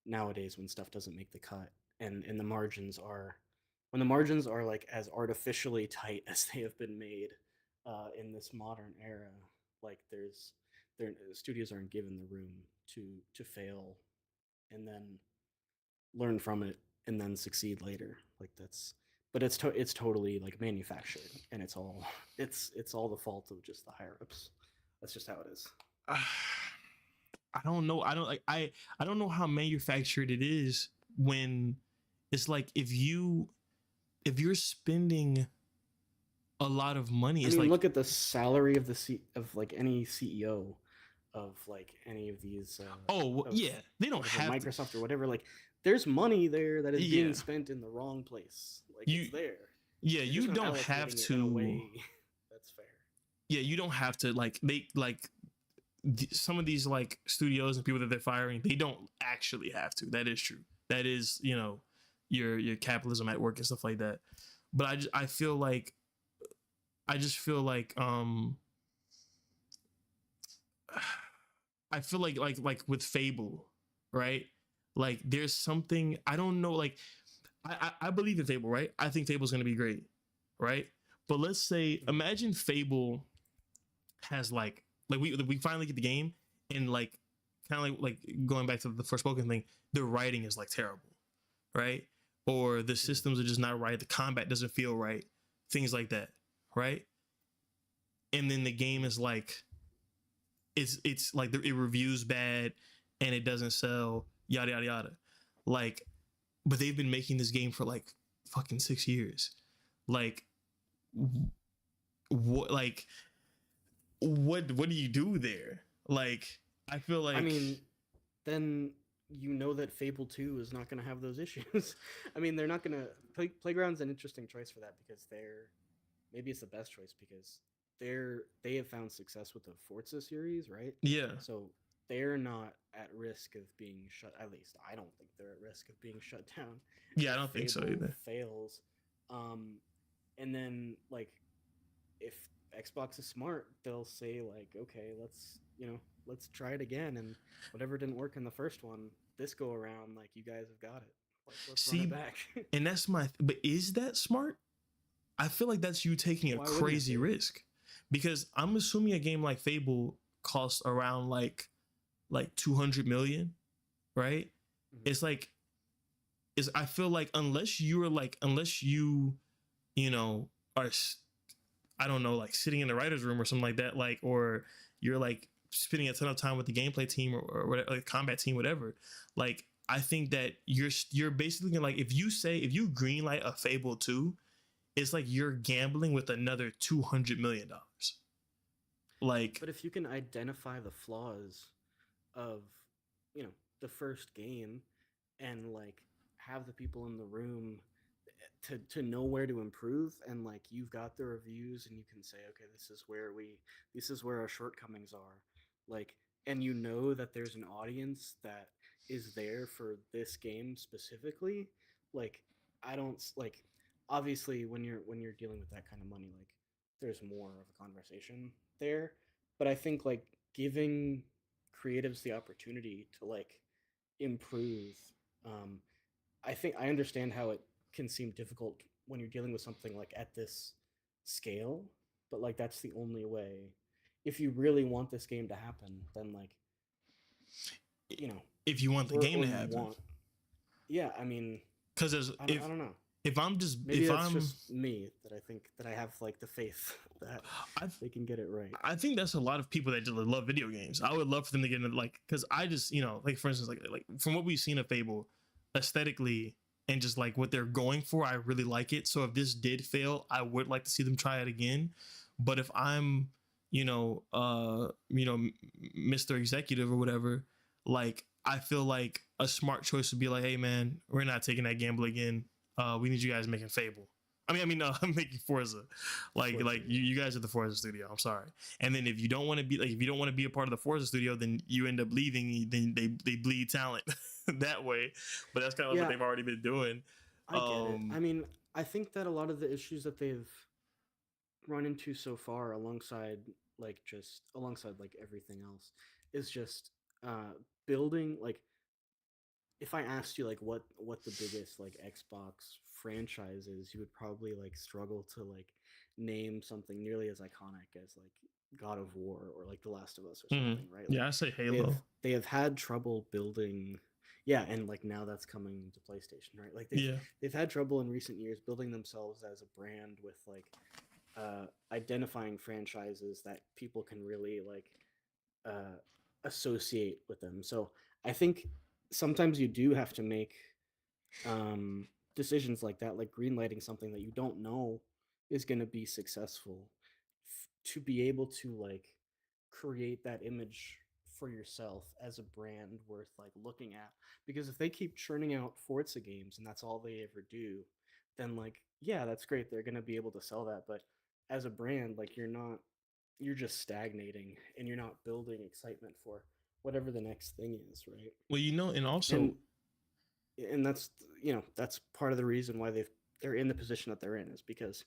nowadays when stuff doesn't make the cut and the margins are when the margins are like as artificially tight as they have been made in this modern era, like their studios aren't given the room to fail and then learn from it and then succeed later. Like but it's totally like manufactured, and it's all the fault of just the higher ups. That's just how it is. I don't know. I don't know how manufactured it is when it's like if you're spending a lot of money. It's like look at the salary of like any CEO of like any of these. They don't have Microsoft or whatever. Like, there's money there that is being spent in the wrong place. Like it's there. Yeah, you don't have to. In a way that's fair. Yeah, you don't have to some of these like studios and people that they're firing. They don't actually have to. That is true. That is your capitalism at work and stuff like that. But I feel like I feel like with Fable, right? Like there's something, I don't know, like I believe in Fable, right? I think Fable's gonna be great, right? But let's say imagine Fable has like we finally get the game, and like kind of like going back to the Forspoken thing, the writing is like terrible, right? Or the systems are just not right, the combat doesn't feel right, things like that, right? And then the game is like it's like it reviews bad and it doesn't sell, yada yada yada. Like, but they've been making this game for like fucking 6 years. Like what what do you do there? Like, I feel like then that Fable 2 is not going to have those issues. They're not going to Playground's an interesting choice for that because maybe it's the best choice because they have found success with the Forza series, right? Yeah. So they're not at risk of being shut. At least I don't think they're at risk of being shut down. Yeah, I don't think so either. Fails, and then like if Xbox is smart, they'll say like, okay, let's try it again, and whatever didn't work in the first one, this go around, like you guys have got it. Let's run it back. And that's but is that smart? I feel like that's you taking a crazy risk, because I'm assuming a game like Fable costs around like 200 million, right? Mm-hmm. It's like I feel like unless you are, I don't know, like sitting in the writer's room or something like that, like, or you're like spending a ton of time with the gameplay team or whatever, like combat team, whatever. Like, I think that you're basically gonna, like, if you greenlight a Fable 2, it's like you're gambling with another $200 million. Like, But if you can identify the flaws of, you know, the first game and like have the people in the room to know where to improve, and like you've got the reviews and you can say, okay, this is where our shortcomings are, like, and you know that there's an audience that is there for this game specifically, like, I don't like, obviously when you're dealing with that kind of money, like there's more of a conversation there, but I think like giving creatives the opportunity to like improve, um I think I understand how it can seem difficult when you're dealing with something like at this scale, but like that's the only way. If you really want this game to happen, then like, you know, if you want the game or to you happen, want, yeah, I mean, because I don't know. if I'm just Maybe if that's I'm just me that I think that I have like the faith that I they can get it right. I think that's a lot of people that just love video games. I would love for them to get into, like, because I just, like, for instance, like from what we've seen of Fable, aesthetically and just like what they're going for, I really like it. So if this did fail, I would like to see them try it again. But if I'm, Mr. Executive or whatever, like, I feel like a smart choice would be like, hey man, we're not taking that gamble again. We need you guys making Fable. I'm making Forza. Forza, you guys are the Forza studio. I'm sorry. And then if you don't want to be a part of the Forza studio, then you end up leaving. Then they bleed talent that way. But that's kind of what they've already been doing. I get it. I mean, I think that a lot of the issues that they've run into so far, alongside like everything else, is just building, like, if I asked you like what the biggest like Xbox franchise is, you would probably like struggle to like name something nearly as iconic as like God of War or like The Last of Us or something, right? Like, yeah, I say Halo. They have had trouble building, yeah, and like now that's coming to PlayStation, right? Like they've had trouble in recent years building themselves as a brand with like identifying franchises that people can really like associate with them. So I think sometimes you do have to make decisions like that, like greenlighting something that you don't know is going to be successful, to be able to like create that image for yourself as a brand worth like looking at. Because if they keep churning out Forza games and that's all they ever do, then like, yeah, that's great, they're going to be able to sell that, but as a brand, like, you're just stagnating and you're not building excitement for whatever the next thing is, right? Well, and also, and that's, that's part of the reason why they're in the position that they're in, is because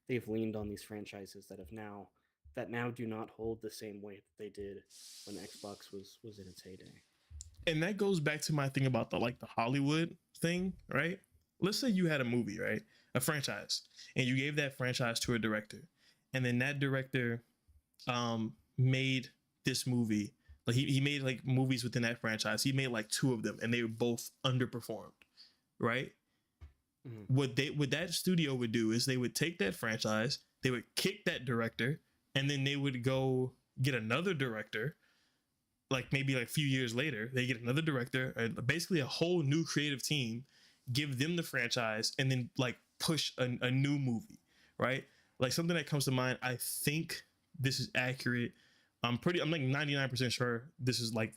they've leaned on these franchises that now do not hold the same weight that they did when Xbox was in its heyday. And that goes back to my thing about the Hollywood thing, right? Let's say you had a movie, right? A franchise, and you gave that franchise to a director, and then that director made this movie. Like he made like movies within that franchise. He made like 2 of them, and they were both underperformed, right? Mm-hmm. What that studio would do is they would take that franchise, they would kick that director, and then they would go get another director. Like maybe like a few years later, they get another director, basically a whole new creative team, give them the franchise, and then like push a new movie, right? Like something that comes to mind, I think this is accurate. I'm like 99% sure this is like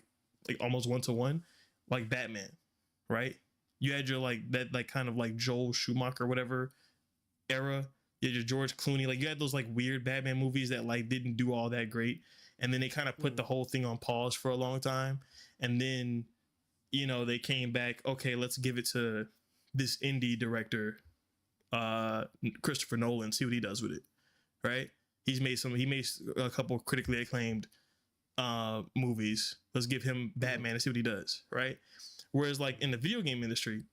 almost 1-to-1, like Batman, right? You had your like that like kind of like Joel Schumacher, whatever era. You had your George Clooney, like you had those like weird Batman movies that like didn't do all that great. And then they kind of put the whole thing on pause for a long time. And then, they came back, okay, let's give it to this indie director, Christopher Nolan, see what he does with it, right? He made a couple of critically acclaimed movies. Let's give him Batman and see what he does, right? Whereas like in the video game industry,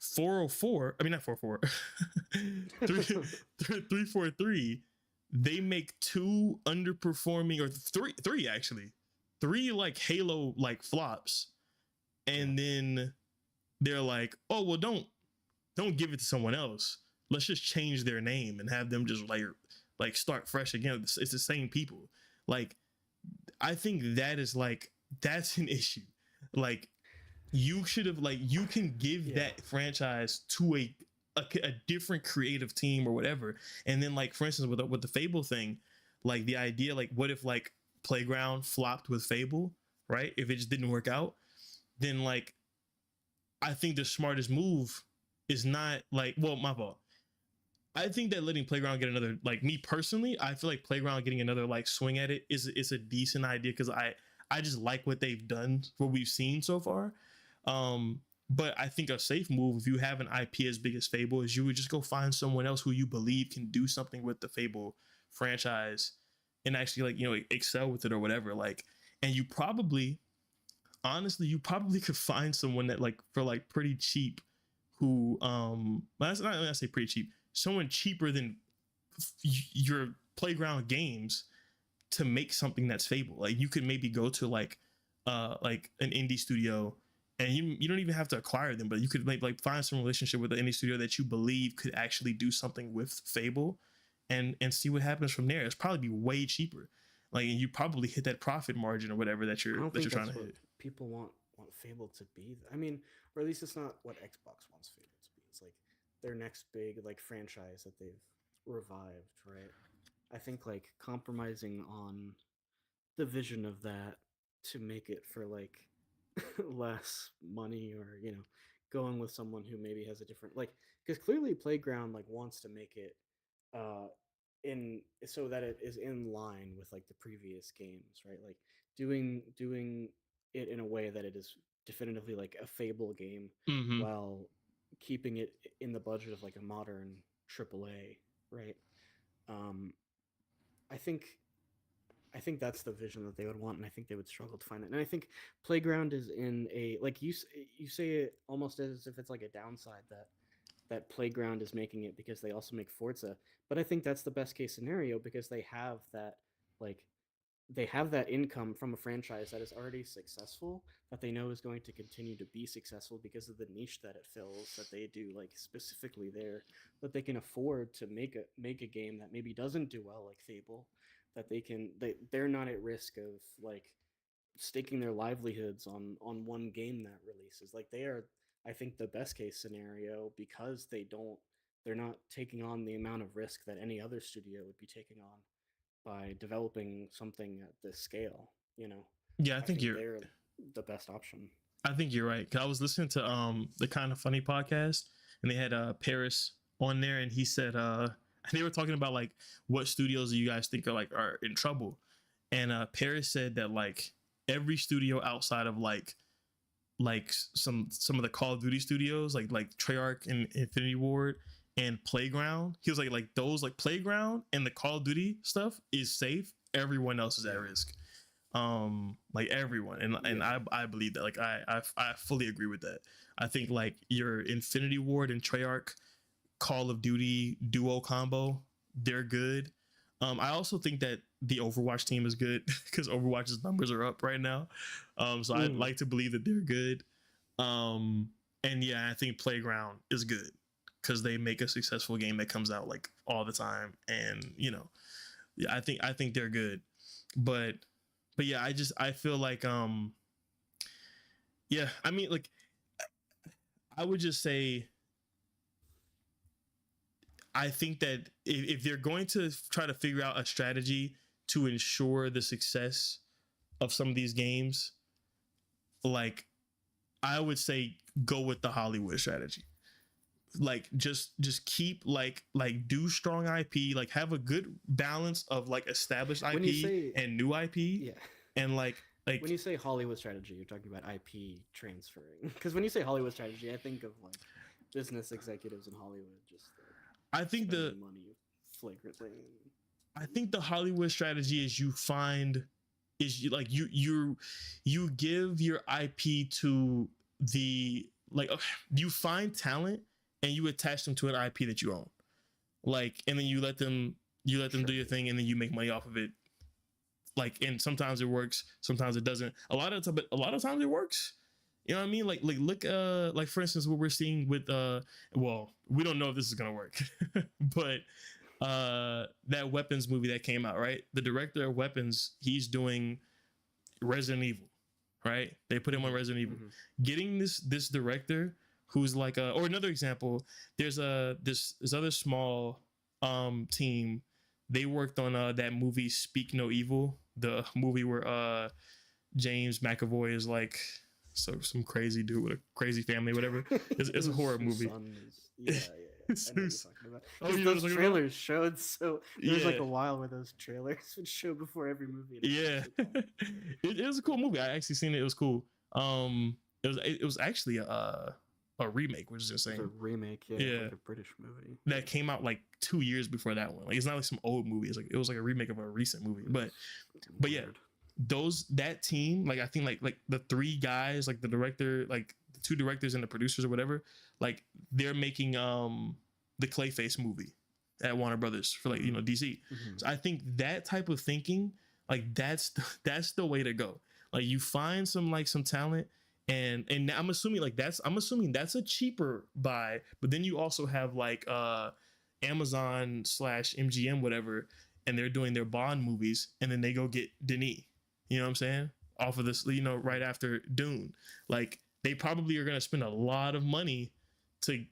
404, I mean not 404, 343, they make 2 underperforming, or three actually, 3 like Halo like flops, and then they're like, oh well, don't give it to someone else. Let's just change their name and have them just like start fresh again. It's the same people. Like, I think that's an issue. Like, you should have, like, you can give that franchise to a different creative team or whatever. And then like for instance with the Fable thing, like the idea, like what if like Playground flopped with Fable, right? If it just didn't work out, then like I think the smartest move is not like, well, my fault. I think that letting Playground get another, like me personally, I feel like Playground getting another like swing at it is a decent idea because I just like what they've done, what we've seen so far. But I think a safe move, if you have an IP as big as Fable, is you would just go find someone else who you believe can do something with the Fable franchise and actually like, you know, excel with it or whatever. Like, and you probably, honestly, you probably could find someone that like for like pretty cheap who, that's not when I say pretty cheap, someone cheaper than your Playground games to make something that's Fable. Like you could maybe go to like an indie studio, and you don't even have to acquire them, but you could like find some relationship with the indie studio that you believe could actually do something with Fable, and see what happens from there. It's probably be way cheaper. Like, and you probably hit that profit margin or whatever that you're trying to hit. People want Fable to be. I mean, or at least it's not what Xbox wants Fable to be. It's like their next big like franchise that they've revived, right? I think like compromising on the vision of that to make it for like less money, or you know, going with someone who maybe has a different like, because clearly Playground like wants to make it uh in so that it is in line with like the previous games, right? Like doing it in a way that it is definitively like a Fable game, Mm-hmm. while keeping it in the budget of like a modern AAA, right? Um, I think I think that's the vision that they would want, and I think they would struggle to find it. And I think Playground is in a like you say it almost as if it's like a downside that Playground is making it because they also make Forza. But I think that's the best case scenario because like they have that income from a franchise that is already successful, that they know is going to continue to be successful because of the niche that it fills, that they do like specifically there, that they can afford to make a game that maybe doesn't do well like Fable, that they're not at risk of like staking their livelihoods on one game that releases. Like they are, I think, the best case scenario because they're not taking on the amount of risk that any other studio would be taking on by developing something at this scale. You know, Yeah, I think they're the best option. I think you're right. 'Cause I was listening to the Kind of Funny podcast, and they had Paris on there, and he said they were talking about like what studios do you guys think are in trouble, and Paris said that like every studio outside of like some of the Call of Duty studios, like Treyarch and Infinity Ward and Playground. He was like those like Playground and the Call of Duty stuff is safe. Everyone else is at risk. Like everyone, and I believe that. Like I fully agree with that. I think like your Infinity Ward and Treyarch Call of Duty duo combo, they're good. I also think that the Overwatch team is good because Overwatch's numbers are up right now. So I'd like to believe that they're good. And yeah, I think Playground is good because they make a successful game that comes out like all the time, and you know, yeah, I think they're good. But yeah, I feel like yeah, I mean like I would just say I think that if they're going to try to figure out a strategy to ensure the success of some of these games, like I would say go with the Hollywood strategy. Like just keep like do strong IP, like have a good balance of like established IP and new IP. Yeah. And like when you say Hollywood strategy, you're talking about IP transferring. Because when you say Hollywood strategy, I think of like business executives in Hollywood just I think the money flagrantly. I think the Hollywood strategy is you give your IP to the like you find talent and you attach them to an IP that you own, like, and then you let them do your thing, and then you make money off of it. Like, and sometimes it works, sometimes it doesn't. A lot of times it works. You know what I mean? Like look, like for instance, what we're seeing with well, we don't know if this is gonna work, but that Weapons movie that came out, right? The director of Weapons, he's doing Resident Evil, right? They put him on Resident Evil. Getting this director who's like or another example, there's this other small team. They worked on that movie Speak No Evil, the movie where James McAvoy is like some crazy dude with a crazy family, whatever. It's a horror movie. Yeah. I know what you're talking about. Oh, you know what I'm those talking trailers showed, so there was like Yeah. a while where those trailers would show before every movie. and Yeah, it was a cool movie. I actually seen it. It was cool. It was actually a remake, which is It's insane. a remake, Yeah. like a British movie. That came out like 2 years before that one. Like it's not like some old movie. It was like a remake of a recent movie. But yeah, Weird. that team, like I think like the 3 guys, like the director, like the 2 directors and the producers or whatever, like they're making the Clayface movie at Warner Brothers for like DC. Mhm. So I think that type of thinking, like that's the way to go. Like you find some talent, and I'm assuming that's a cheaper buy, but then you also have like Amazon / MGM whatever, and they're doing their Bond movies, and then they go get Denis. You know what I'm saying? Off of this, right after Dune. Like they probably are gonna spend a lot of money to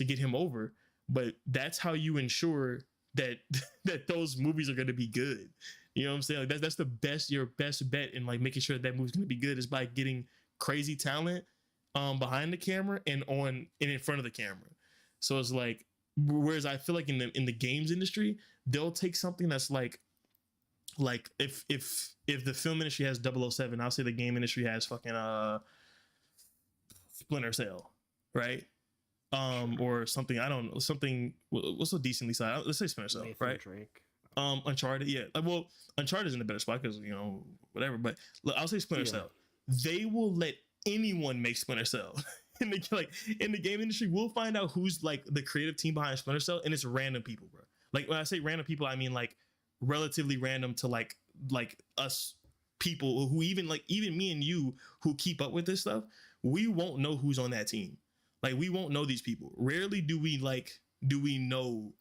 get him over, but that's how you ensure that that those movies are gonna be good. You know what I'm saying? Like that's your best bet in like making sure that movie's gonna be good is by getting crazy talent behind the camera and in front of the camera. So it's like, whereas I feel like in the games industry, they'll take something that's like if the film industry has 007, I'll say the game industry has fucking Splinter Cell, right? Or something, I don't know, something what's so decently sized, let's say Splinter Cell, Nathan right? Drake. Uncharted, yeah. Well, Uncharted is in a better spot because whatever. But look, I'll say Splinter Cell. They will let anyone make Splinter Cell. in the game industry, we'll find out who's like the creative team behind Splinter Cell, and it's random people, bro. Like when I say random people, I mean like relatively random to like us people who even me and you who keep up with this stuff. We won't know who's on that team. Like we won't know these people. Rarely do we know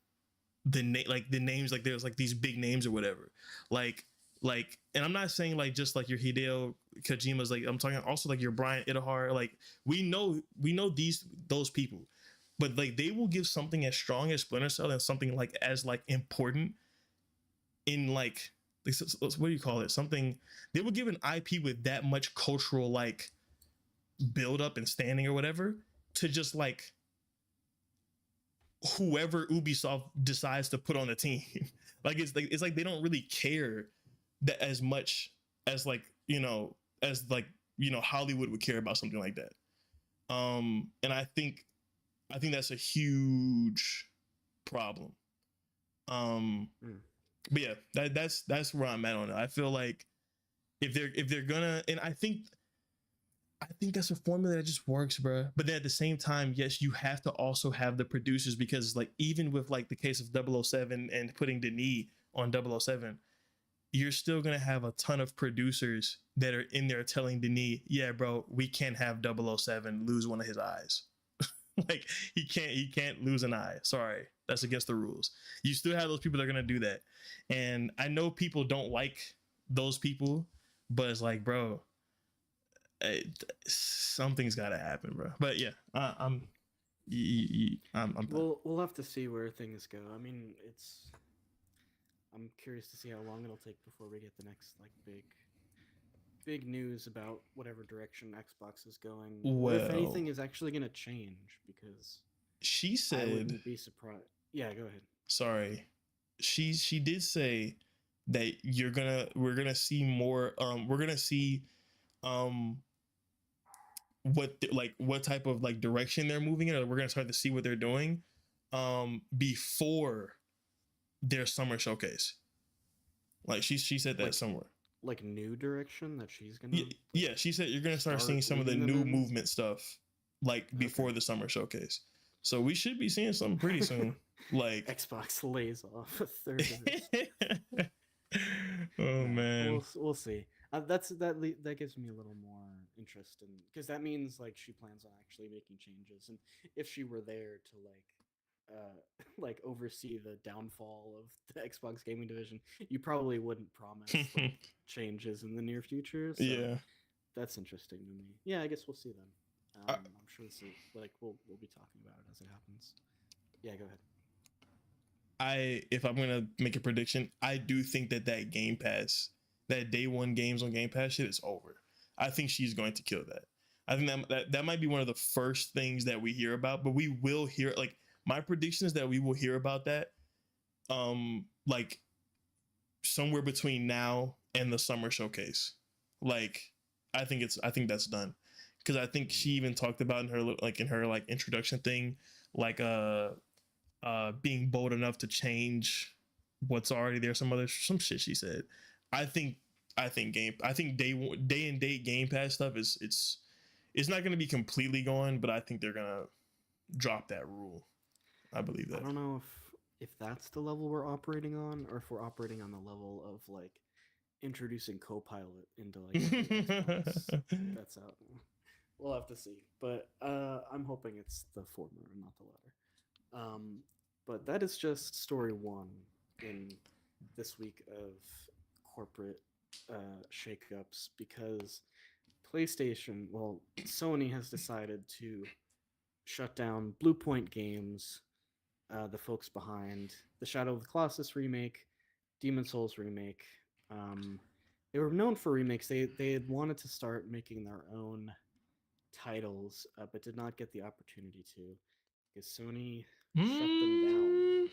the names, like there's like these big names or whatever, like and I'm not saying like just like your Hideo Kojima's, like I'm talking also like your Brian Idahar, like we know those people, but like they will give something as strong as Splinter Cell and something like as like important in like what do you call it, something they will give an IP with that much cultural like build up and standing or whatever to just like whoever Ubisoft decides to put on the team. It's like they don't really care that as much as Hollywood would care about something like that. And I think that's a huge problem. But yeah, that's where I'm at on it. I feel like if they're gonna, and I think that's a formula that just works, bro. But then at the same time, yes, you have to also have the producers, because like even with like the case of 007 and putting Denis on 007, you're still gonna have a ton of producers that are in there telling Denis, yeah, bro, we can't have 007 lose one of his eyes. Like he can't lose an eye. Sorry, that's against the rules. You still have those people that are gonna do that, and I know people don't like those people, but it's like, bro, something's got to happen, bro. But yeah, I'm We'll have to see where things go. I mean, I'm curious to see how long it'll take before we get the next like big news about whatever direction Xbox is going. What if anything is actually going to change? Because she said, I wouldn't be surprised. Yeah, go ahead. Sorry, she did say that we're gonna see more. We're gonna see what type of like direction they're moving in, or we're gonna start to see what they're doing before their summer showcase. Like she said that somewhere. Like new direction that she's gonna. Yeah, she said you're gonna start seeing some of the new movement stuff like before the summer showcase. So we should be seeing something pretty soon. Like Xbox lays off a third of it. Oh man, we'll see. That gives me a little more interest in, because that means like she plans on actually making changes, and if she were there to like oversee the downfall of the Xbox gaming division, you probably wouldn't promise like, changes in the near future. So yeah, that's interesting to me. Yeah, I guess we'll see then. I, I'm sure this is like we'll be talking about it as it happens. Yeah, go ahead. if I'm gonna make a prediction, I do think that Game Pass, that day one games on Game Pass shit is over. I think she's going to kill that. I think that might be one of the first things that we hear about, but we will hear, like, my prediction is that we will hear about that like somewhere between now and the summer showcase. Like, I think that's done, because I think she even talked about in her like introduction thing, like being bold enough to change what's already there. Some shit she said. I think I think day and date Game Pass stuff is it's not going to be completely gone, but I think they're gonna drop that rule. I believe I that. don't know if that's the level we're operating on, or if we're operating on the level of like introducing Copilot into like every Xbox that's out. We'll have to see, but I'm hoping it's the former and not the latter. But that is just story one in this week of corporate shakeups, because PlayStation, well, Sony has decided to shut down Bluepoint Games, the folks behind the Shadow of the Colossus remake, Demon Souls remake. Um, they were known for remakes. They had wanted to start making their own titles, but did not get the opportunity to, because Sony shut them down.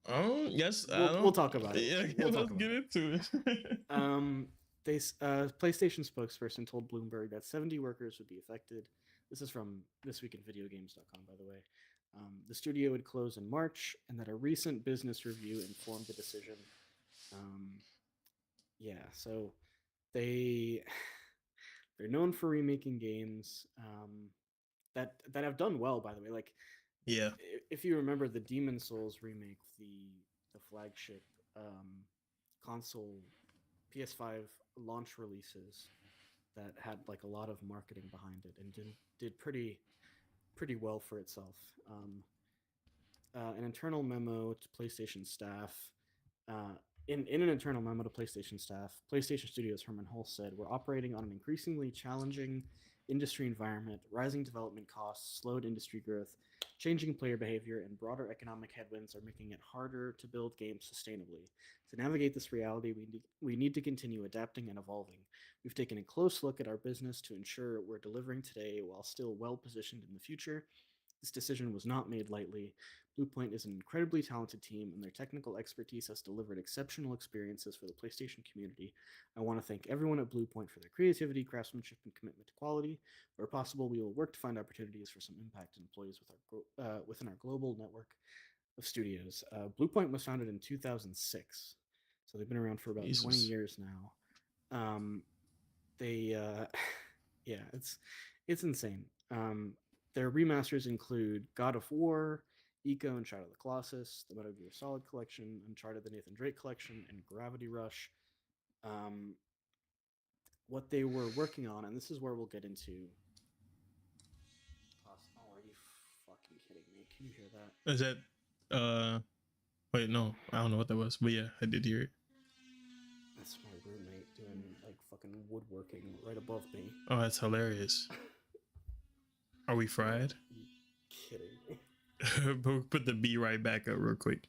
Oh yes, I We'll don't. talk about it. Yeah, We'll talk let's about get it. into it. They PlayStation spokesperson told Bloomberg that 70 workers would be affected. This is from thisweekinvideogames.com, by the way. The studio would close in March, and that a recent business review informed the decision. Um, yeah, so they they're known for remaking games that have done well, by the way. Like, Yeah. if you remember the Demon Souls remake, the flagship console PS5 launch releases that had like a lot of marketing behind it and did pretty well for itself. An internal memo to PlayStation staff. Uh, in an internal memo to PlayStation staff, PlayStation Studios Herman Hulse said, "We're operating on an increasingly challenging industry environment. Rising development costs, slowed industry growth, changing player behavior, and broader economic headwinds are making it harder to build games sustainably. To navigate this reality, we need to continue adapting and evolving. We've taken a close look at our business to ensure we're delivering today while still well positioned in the future. This decision was not made lightly. Bluepoint is an incredibly talented team, and their technical expertise has delivered exceptional experiences for the PlayStation community. I want to thank everyone at Bluepoint for their creativity, craftsmanship, and commitment to quality. Where possible, we will work to find opportunities for some impact and employees within our global network of studios." Bluepoint was founded in 2006, so they've been around for about 20 Jesus. years now. They, yeah, it's insane. Their remasters include God of War, Eco and Shadow of the Colossus, the Metal Gear Solid Collection, Uncharted: The Nathan Drake Collection, and Gravity Rush. Um, what they were working on, and this is where we'll get into. Oh, are you fucking kidding me? Can you hear that? Is that wait, no, I don't know what that was, but yeah, I did hear it. That's my roommate doing like fucking woodworking right above me. Oh, that's hilarious. Are we fried? Are you kidding me? Put the B right back up real quick.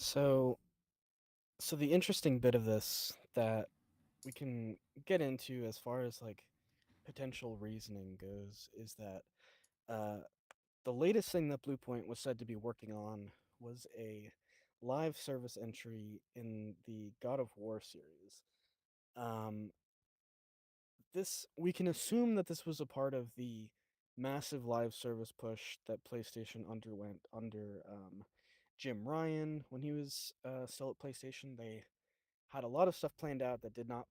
So, so the interesting bit of this that we can get into as far as like potential reasoning goes is that uh, the latest thing that Bluepoint was said to be working on was a live service entry in the God of War series. Um, this we can assume that this was a part of the massive live service push that PlayStation underwent under Jim Ryan when he was still at PlayStation. They had a lot of stuff planned out that did not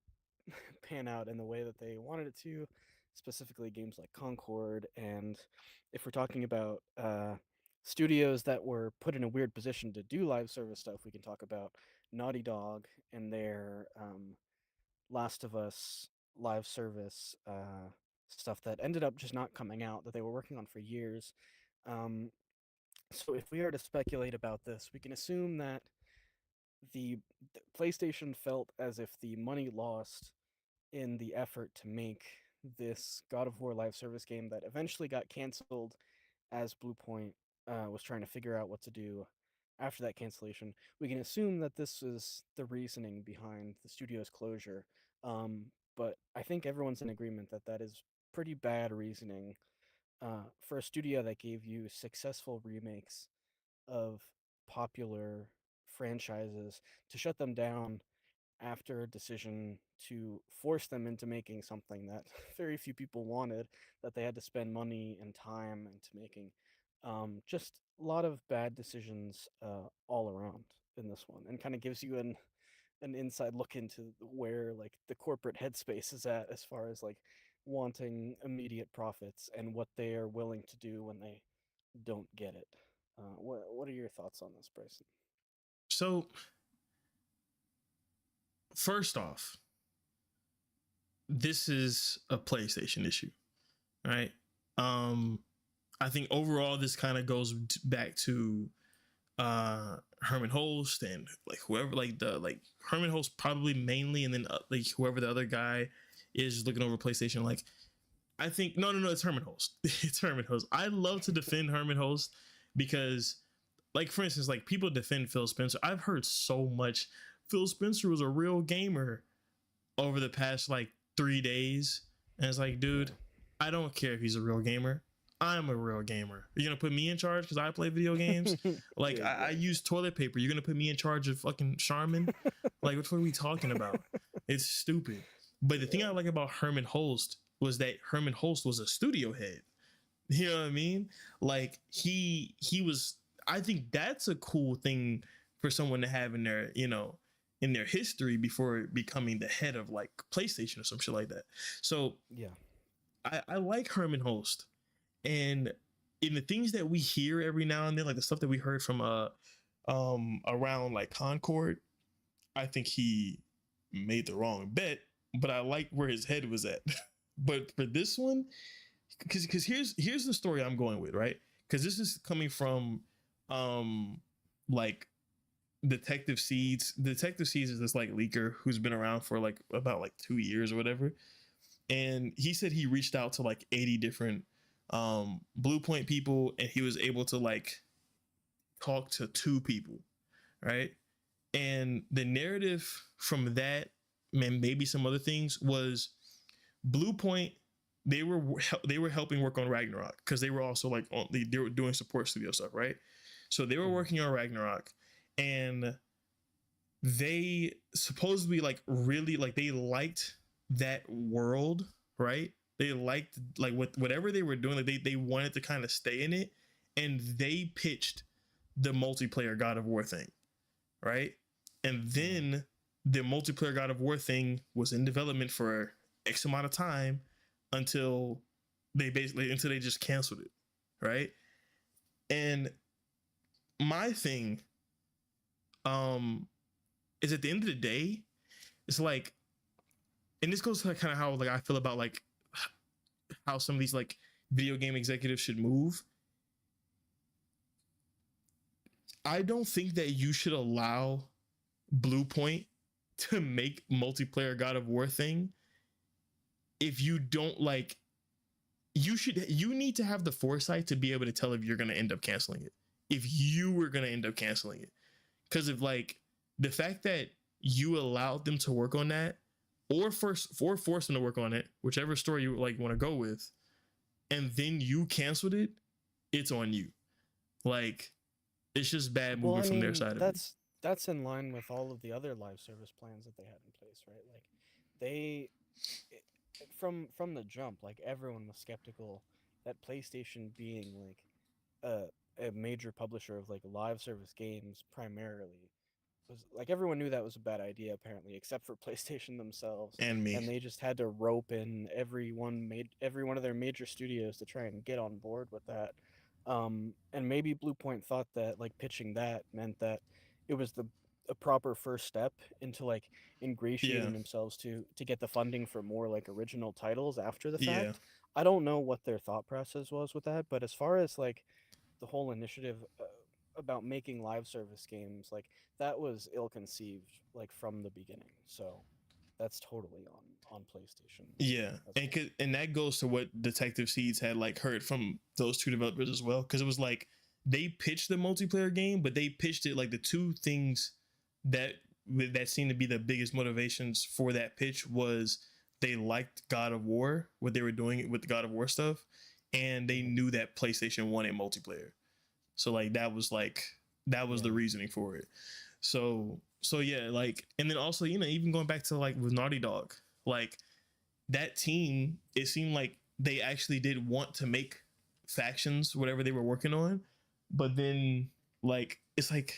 pan out in the way that they wanted it to, specifically games like Concord. And if we're talking about studios that were put in a weird position to do live service stuff, we can talk about Naughty Dog and their Last of Us live service stuff that ended up just not coming out that they were working on for years. Um, so if we are to speculate about this, we can assume that the, the PlayStation felt as if the money lost in the effort to make this God of War live service game that eventually got canceled as Bluepoint was trying to figure out what to do after that cancellation. We can assume that this is the reasoning behind the studio's closure. But I think everyone's in agreement that that is pretty bad reasoning for a studio that gave you successful remakes of popular franchises to shut them down after a decision to force them into making something that very few people wanted, that they had to spend money and time into making. Just a lot of bad decisions all around in this one, and kind of gives you an inside look into where like the corporate headspace is at as far as like wanting immediate profits and what they are willing to do when they don't get it. What are your thoughts on this, Bryson? So first off, this is a PlayStation issue, right? I think overall this kind of goes back to Hermen Hulst and like whoever, like the like Hermen Hulst probably mainly, and then like whoever the other guy is looking over PlayStation. Like I think no, it's Hermen Hulst. It's Hermen Hulst. I love to defend Hermen Hulst because, like for instance, like people defend Phil Spencer. I've heard so much. Phil Spencer was a real gamer over the past like 3 days, and it's like, dude, I don't care if he's a real gamer. I'm a real gamer. You're gonna put me in charge because I play video games? Like Yeah, I use toilet paper. You're gonna put me in charge of fucking Charmin? Like what are we talking about? It's stupid. But the thing I like about Hermen Hulst was that Hermen Hulst was a studio head. You know what I mean? Like he was. I think that's a cool thing for someone to have in their in their history before becoming the head of like PlayStation or some shit like that. So yeah, I like Hermen Hulst. And in the things that we hear every now and then, like the stuff that we heard from around like Concord, I think he made the wrong bet, but I like where his head was at. But for this one, because here's the story I'm going with, right? Because this is coming from like Detective Seeds. Detective Seeds is this like leaker who's been around for like about like 2 years or whatever. And he said he reached out to like 80 different Bluepoint people, and he was able to like talk to 2 people, right? And the narrative from that, and maybe some other things, was Bluepoint. They were helping work on Ragnarok because they were also like they were doing support studio stuff, right? So they were working on Ragnarok, and they supposedly like really like they liked that world, right? They liked like whatever they were doing, like they wanted to kind of stay in it, and they pitched the multiplayer God of War thing, right? And then the multiplayer God of War thing was in development for X amount of time until they just canceled it, right? And my thing is at the end of the day, it's like, and this goes to kind of how like I feel about like how some of these like video game executives should move. I don't think that you should allow Bluepoint to make multiplayer God of War thing if you don't like. You need to have the foresight to be able to tell if you're going to end up canceling it. If you were going to end up canceling it, because of like the fact that you allowed them to work on that, or force them to work on it, whichever story you like want to go with, and then you canceled it, it's on you. Like it's just bad Well, moving I from their mean, side of it. that's in line with all of the other live service plans that they had in place, right? Like they it, from the jump, like everyone was skeptical that PlayStation being like a major publisher of like live service games primarily was like everyone knew that was a bad idea apparently except for PlayStation themselves, And me. and they just had to rope in every one of their major studios to try and get on board with that. And maybe Bluepoint thought that like pitching that meant that it was the a proper first step into like Yeah. ingratiating themselves to get the funding for more like original titles after the Yeah. fact. I don't know what their thought process was with that, but as far as like the whole initiative about making live service games, like that was ill conceived like from the beginning. So that's totally on PlayStation Yeah, as well. and that goes to what Detective Seeds had like heard from those two developers as well, because it was like they pitched the multiplayer game, but they pitched it like the two things that that seemed to be the biggest motivations for that pitch was they liked God of War, what they were doing with the God of War stuff, and they Hmm. knew that PlayStation wanted multiplayer, so like that was the Yeah. reasoning for it. So yeah, like, and then also even going back to like with Naughty Dog, like that team, it seemed like they actually did want to make factions, whatever they were working on, but then like it's like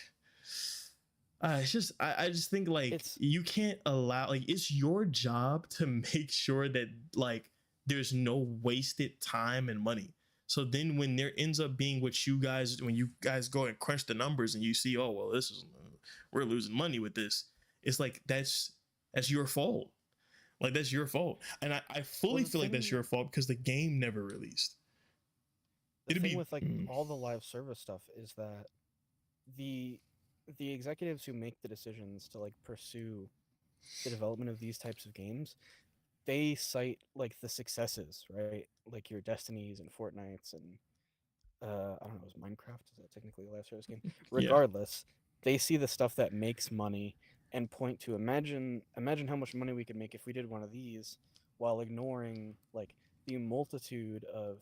it's just I just think like It's you can't allow, like it's your job to make sure that like there's no wasted time and money. So then when there ends up being what you guys, when you guys go and crunch the numbers and you see, oh well, this is we're losing money with this, it's like that's your fault. Like that's your fault, and I well fully feel like that's your fault because the game never released. the It'd thing be with like all the live service stuff is that the the executives who make the decisions to like pursue the development of these types of games, they cite like the successes, right? Like your Destinies and Fortnites and I don't know, is Minecraft, is that technically a live service game? yeah, Regardless, they see the stuff that makes money and point to imagine how much money we could make if we did one of these, while ignoring like the multitude of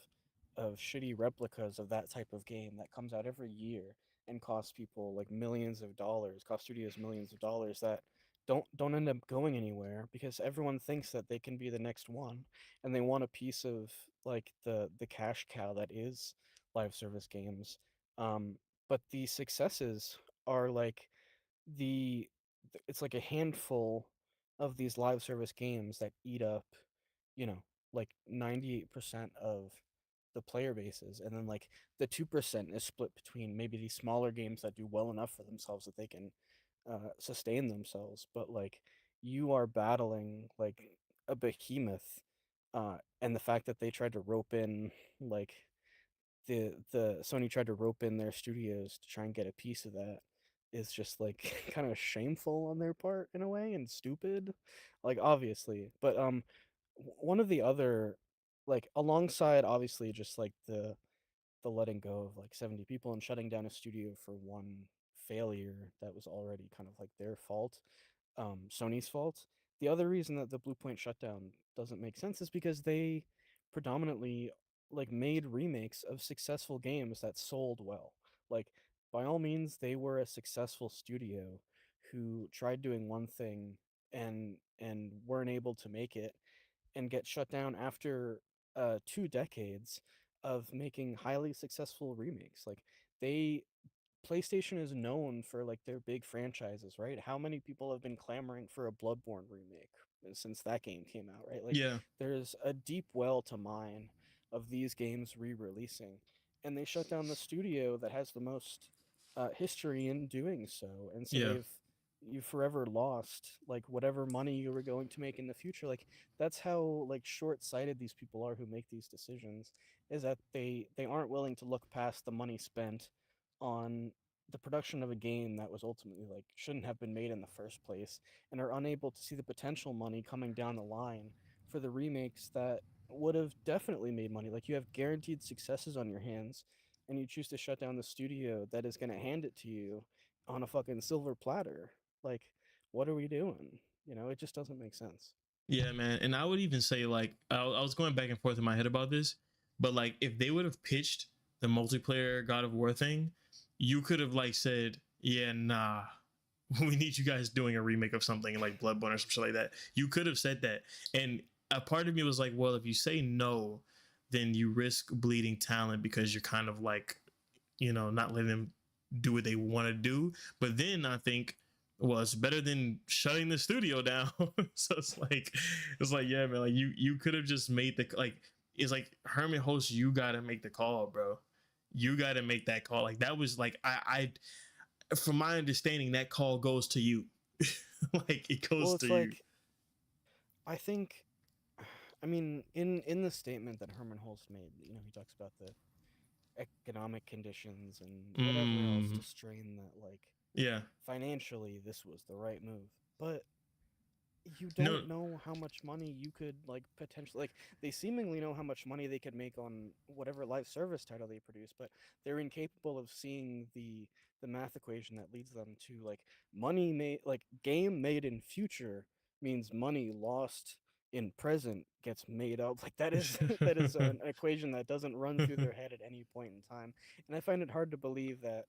shitty replicas of that type of game that comes out every year and costs people like millions of dollars, cost studios millions of dollars that don't end up going anywhere because everyone thinks that they can be the next one, and they want a piece of like the cash cow that is live service games. Um, but the successes are like the it's like a handful of these live service games that eat up, you know, like 98% of the player bases, and then like the 2% is split between maybe these smaller games that do well enough for themselves that they can sustain themselves. But like you are battling like a behemoth, and the fact that they tried to rope in like the Sony tried to rope in their studios to try and get a piece of that is just like kind of shameful on their part in a way and stupid, like obviously. But one of the other, like alongside obviously just like the letting go of like 70 people and shutting down a studio for one failure that was already kind of like their fault, Sony's fault. The other reason that the Bluepoint shutdown doesn't make sense is because they predominantly like made remakes of successful games that sold well. Like by all means, they were a successful studio who tried doing one thing and weren't able to make it and get shut down after 2 decades of making highly successful remakes. Like they PlayStation is known for like their big franchises, right? How many people have been clamoring for a Bloodborne remake since that game came out, right? Like yeah, there's a deep well to mine of these games re-releasing, and they shut down the studio that has the most history in doing so, and so yeah, you forever lost like whatever money you were going to make in the future. Like that's how like short-sighted these people are who make these decisions, is that they aren't willing to look past the money spent on the production of a game that was ultimately like shouldn't have been made in the first place, and are unable to see the potential money coming down the line for the remakes that would have definitely made money. Like you have guaranteed successes on your hands, and you choose to shut down the studio that is going to hand it to you on a fucking silver platter. Like, what are we doing? It just doesn't make sense. Yeah, man. And I would even say, like, I was going back and forth in my head about this, but like, if they would have pitched the multiplayer God of War thing, you could have like said, yeah, nah, we need you guys doing a remake of something like Bloodborne or some shit like that. You could have said that. And a part of me was like, well, if you say no, then you risk bleeding talent because you're kind of like, not letting them do what they want to do. But then I think, well, it's better than shutting the studio down. So it's like, yeah, man, like you could have just made the like. It's like Herman Host, you gotta make the call, bro. You gotta make that call. Like that was like from my understanding, that call goes to you. Like it Well, goes to it's you. like, I think, I mean, in the statement that Herman Holst made, he talks about the economic conditions and whatever else to strain that, like, Yeah. financially this was the right move. But you No. don't know how much money you could, like, potentially, like, they seemingly know how much money they could make on whatever live service title they produce, but they're incapable of seeing the math equation that leads them to, like, money made, like, game made in future means money lost in present gets made up. Like, that is that is an equation that doesn't run through their head at any point in time. And I find it hard to believe that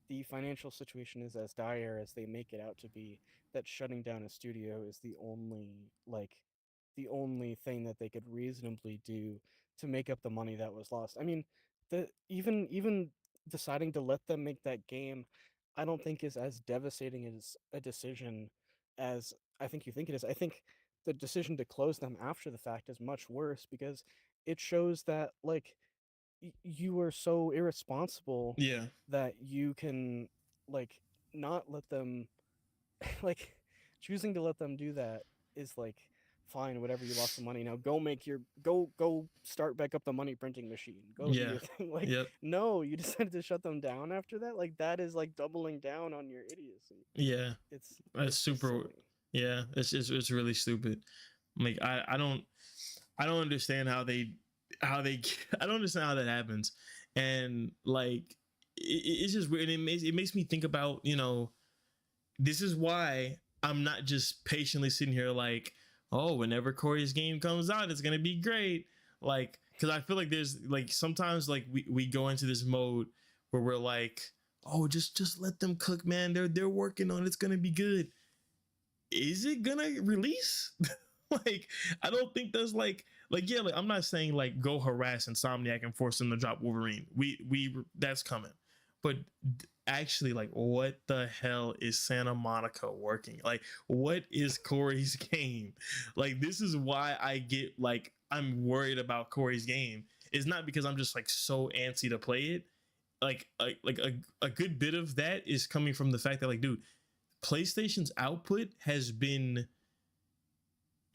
the financial situation is as dire as they make it out to be, that shutting down a studio is the only thing that they could reasonably do to make up the money that was lost. I mean, the even deciding to let them make that game, I don't think is as devastating as a decision as I think you think it is. I think the decision to close them after the fact is much worse because it shows that, like, you are so irresponsible Yeah. that you can, like, not let them like, choosing to let them do that is like, fine, whatever, you lost the money, now go start back up the money printing machine, go do Yeah. your thing. Like, Yep. no, you decided to shut them down after that. Like, that is like doubling down on your idiocy. Yeah. it's That's it's just super. silly. Yeah. It's really stupid. Like I don't understand how they I don't understand how that happens. And like it's just weird. It makes me think about, this is why I'm not just patiently sitting here like, oh, whenever Corey's game comes out, it's gonna be great. Like, because I feel like there's like sometimes like we go into this mode where we're like, oh, just let them cook, man. They're working on it. It's gonna be good. Is it gonna release? Like, I don't think there's like yeah, like I'm not saying like go harass Insomniac and force them to drop Wolverine. We that's coming. But actually, like, what the hell is Santa Monica working? Like, what is Corey's game? Like, this is why I get like I'm worried about Corey's game. It's not because I'm just like so antsy to play it. Like a good bit of that is coming from the fact that, like, dude, PlayStation's output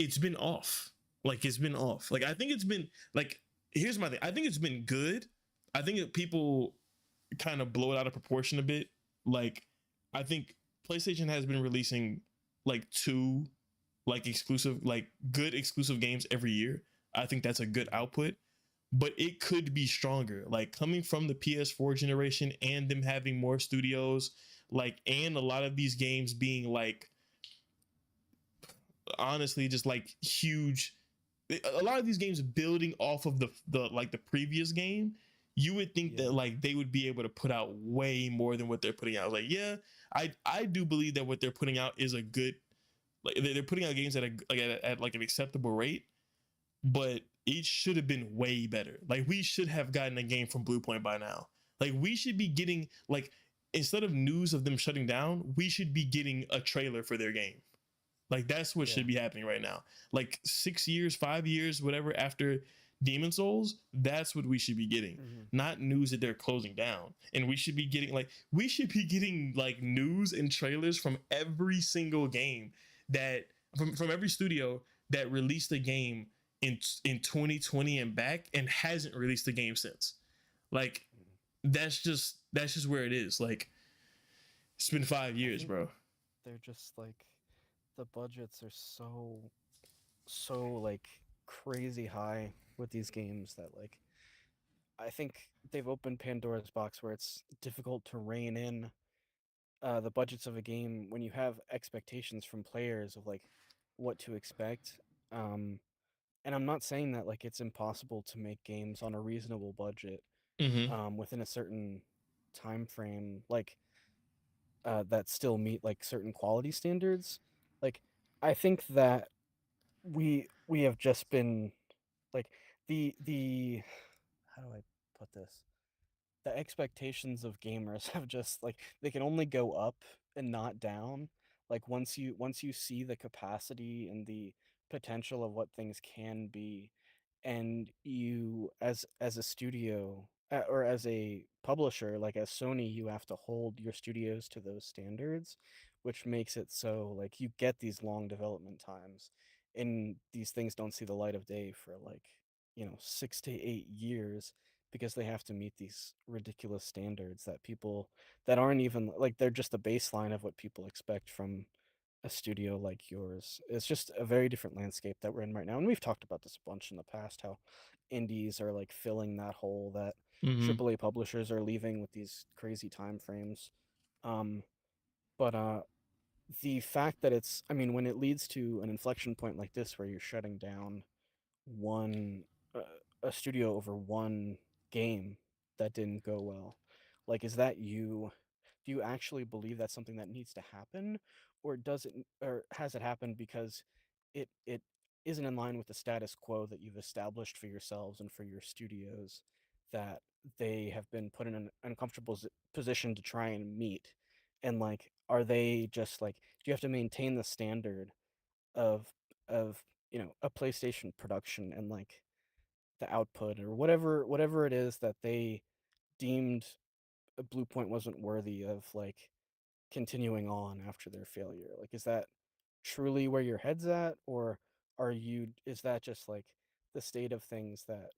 it's been off. Like, it's been off. Like, I think it's been like, here's my thing. I think it's been good. I think that people kind of blow it out of proportion a bit. Like, I think PlayStation has been releasing like two like exclusive, like good exclusive games every year. I think that's a good output, but it could be stronger. Like, coming from the PS4 generation and them having more studios, like, and a lot of these games being like honestly just like huge, a lot of these games building off of the like the previous game, you would think Yeah. that like they would be able to put out way more than what they're putting out. Like, yeah, I do believe that what they're putting out is a good, like they're putting out games at like an acceptable rate, but it should have been way better. Like, we should have gotten a game from Bluepoint by now. Like, we should be getting, like, instead of news of them shutting down, we should be getting a trailer for their game. Like, that's what Yeah. should be happening right now. Like, 6 years, 5 years, whatever, after Demon Souls, that's what we should be getting. Mm-hmm. Not news that they're closing down. And we should be getting like news and trailers from every single game that from every studio that released a game in 2020 and back and hasn't released a game since. Like, that's just where it is. Like, it's been 5 years, bro. They're just like, the budgets are so like crazy high with these games that, like, I think they've opened Pandora's box where it's difficult to rein in the budgets of a game, when you have expectations from players of like what to expect, um, and I'm not saying that like it's impossible to make games on a reasonable budget, Mm-hmm. within a certain time frame, like that still meet like certain quality standards. Like I think that we have just been like the how do I put this? The expectations of gamers have just like they can only go up and not down. Like once you see the capacity and the potential of what things can be, and you as a studio, or as a publisher, like as Sony, you have to hold your studios to those standards, which makes it so like you get these long development times, and these things don't see the light of day for like 6 to 8 years, because they have to meet these ridiculous standards that people that aren't even like they're just the baseline of what people expect from a studio like yours. It's just a very different landscape that we're in right now. And we've talked about this a bunch in the past, how indies are like filling that hole that Mm-hmm. AAA publishers are leaving with these crazy time frames. Um, but the fact that it's, I mean, when it leads to an inflection point like this where you're shutting down one uh, a studio over one game that didn't go well, like is that you do you actually believe that's something that needs to happen, or does it, or has it happened because it isn't in line with the status quo that you've established for yourselves and for your studios, that they have been put in an uncomfortable position to try and meet? And like are they just like, do you have to maintain the standard of of a PlayStation production and like the output or whatever it is that they deemed Blue Point wasn't worthy of like continuing on after their failure? Like is that truly where your head's at, or is that just like the state of things that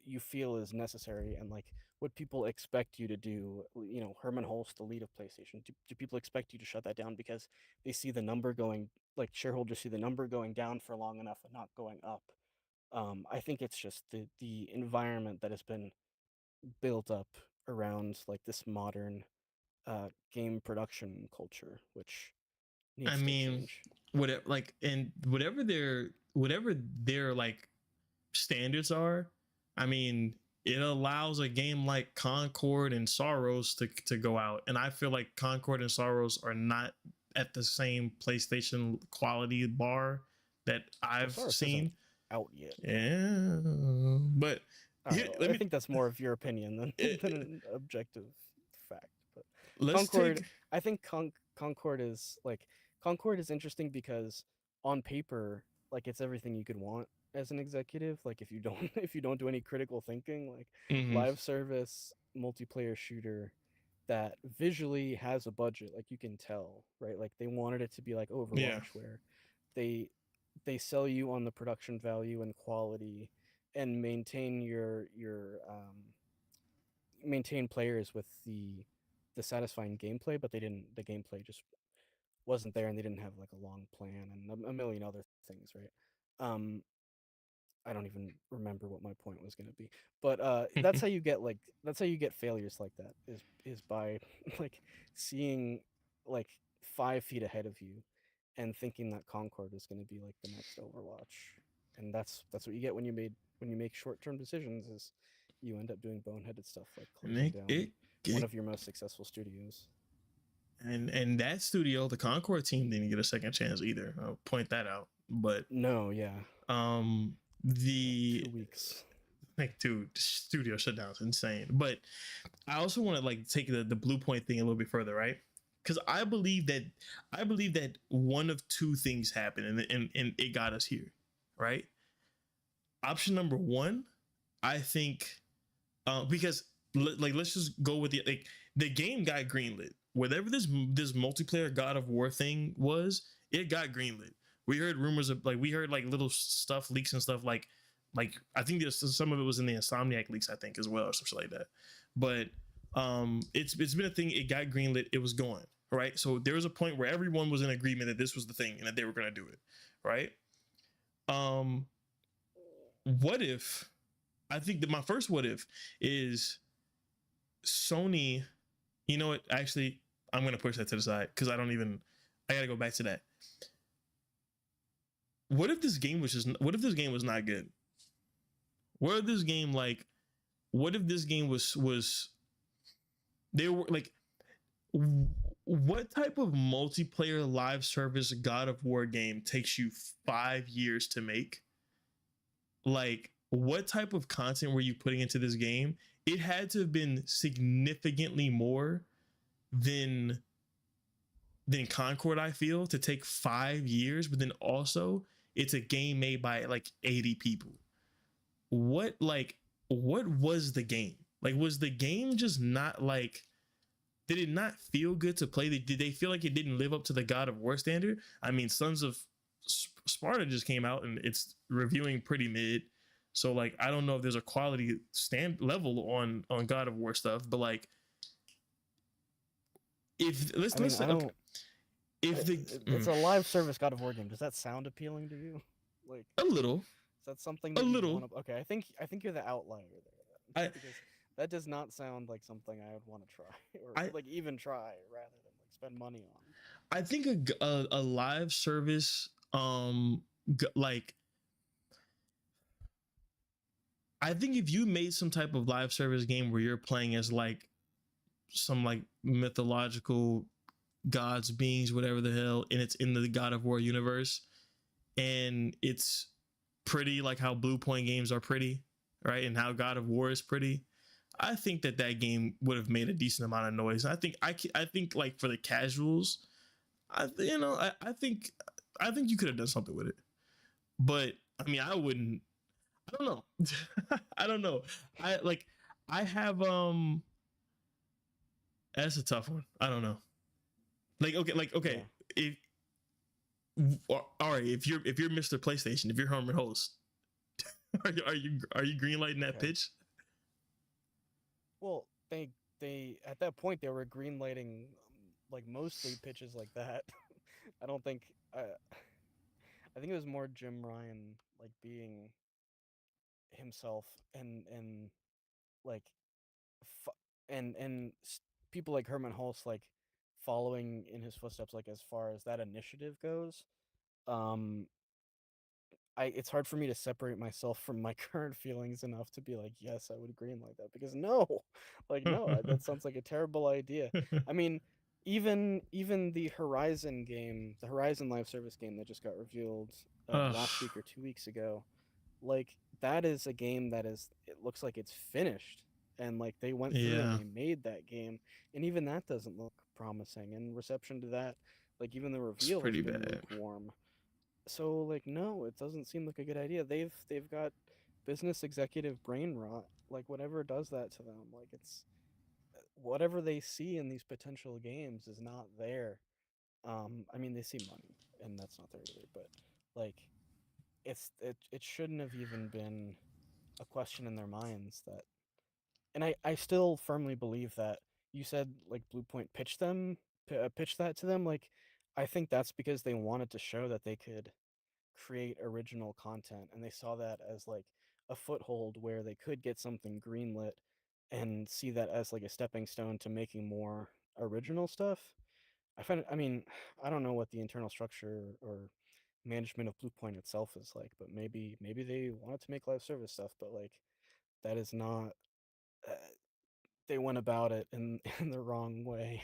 you feel is necessary, and like what people expect you to do? Herman Holst, the lead of PlayStation, do people expect you to shut that down because they see the number going, like shareholders see the number going down for long enough and not going up? I think it's just the environment that has been built up around like this modern game production culture, which I needs to mean, change. whatever, like, and whatever their like standards are, I mean, it allows a game like Concord and Sorrows to go out, and I feel like Concord and Sorrows are not at the same PlayStation quality bar that Well, I've Soros isn't seen. out yet. Yeah, but I don't here, know. let I me think that's more of your opinion than eh, than an objective fact. But let's Concord, take. I think Concord is like, Concord is interesting because on paper, like it's everything you could want as an executive. Like if you don't if you don't do any critical thinking, like Mhm. live service multiplayer shooter that visually has a budget, like you can tell, right? Like they wanted it to be like Yeah, Overwatch, where they they sell you on the production value and quality, and maintain players with the satisfying gameplay, but they didn't the gameplay just wasn't there, and they didn't have like a long plan and a million other things, right? um I don't even remember what my point was going to be, but that's how you get failures like that, is by like seeing like 5 feet ahead of you and thinking that Concord is going to be like the next Overwatch. And that's what you get when you make short-term decisions, is you end up doing boneheaded stuff like and closing down one it of your most successful studios. and that studio, the Concord team, didn't get a second chance either. I'll point that out. But No, yeah, um, yeah, the 2 weeks. like, dude, studio shutdown is insane. But I also want to like take the Blue Point thing a little bit further, right? Because I believe that one of two things happened, and it got us here, right? Option number one, I think, because like let's just go with the game got greenlit. Whatever this multiplayer God of War thing was, it got greenlit. We heard rumors of like we heard like little stuff leaks and stuff like I think there's some of it was in the Insomniac leaks, I think, as well, or something like that. But it's been a thing. It got greenlit. It was going right. So there was a point where everyone was in agreement that this was the thing and that they were going to do it, right? Um, what if? I think that my first what if is Sony. You know what? Actually, I'm gonna push that to the side because I gotta go back to that. What if this game was not good? What if this game was they were like, what type of multiplayer live service God of War game takes you 5 years to make? Like, what type of content were you putting into this game? It had to have been significantly more than Concord, I feel, to take 5 years, but then also it's a game made by like 80 people. What was the game? Like, was the game just not like, did it not feel good to play? Did they feel like it didn't live up to the God of War standard? I mean, Sons of Sparta just came out and it's reviewing pretty mid. So like, I don't know if there's a quality stand level on God of War stuff, but like, if let's say, okay, if it's a live service God of War game, does that sound appealing to you? Like a little, is that something a that little. wanna, okay, I think you're the outlier there. Because that does not sound like something I would want to try or like even try rather than like spend money on. I think a live service like, I think if you made some type of live service game where you're playing as like some like mythological gods, beings, whatever the hell, and it's in the God of War universe, and it's pretty like how Blue Point games are pretty, right? And how God of War is pretty. I think that game would have made a decent amount of noise. I think like for the casuals, I think you could have done something with it. But I mean, I wouldn't. I don't know. I don't know. I have That's a tough one. I don't know. Okay. Yeah. All right. If you're Mr. PlayStation, if you're Herman Hulst, are you greenlighting that pitch? Well, they at that point they were greenlighting like mostly pitches like that. I don't think I think it was more Jim Ryan like being himself and like and people like Herman Hulst like following in his footsteps, like as far as that initiative goes. It's hard for me to separate myself from my current feelings enough to be like, yes, I would agree like that, because no, like no, that sounds like a terrible idea. I mean, even the Horizon game, the Horizon live service game that just got revealed last week or 2 weeks ago, like that is a game that it looks like it's finished, and like they went through and they made that game, and even that doesn't look promising, and reception to that, like even the reveal has been lukewarm. So like no, it doesn't seem like a good idea. They've got business executive brain rot. Like whatever does that to them, like it's whatever they see in these potential games is not there. I mean they see money and that's not there either, but like it shouldn't have even been a question in their minds that, and I still firmly believe that you said like Blue Point pitched that to them, like I think that's because they wanted to show that they could create original content, and they saw that as like a foothold where they could get something greenlit and see that as like a stepping stone to making more original stuff. I mean, I don't know what the internal structure or management of Blue Point itself is like, but maybe they wanted to make live service stuff, but like that is not uh, they went about it in in the wrong way.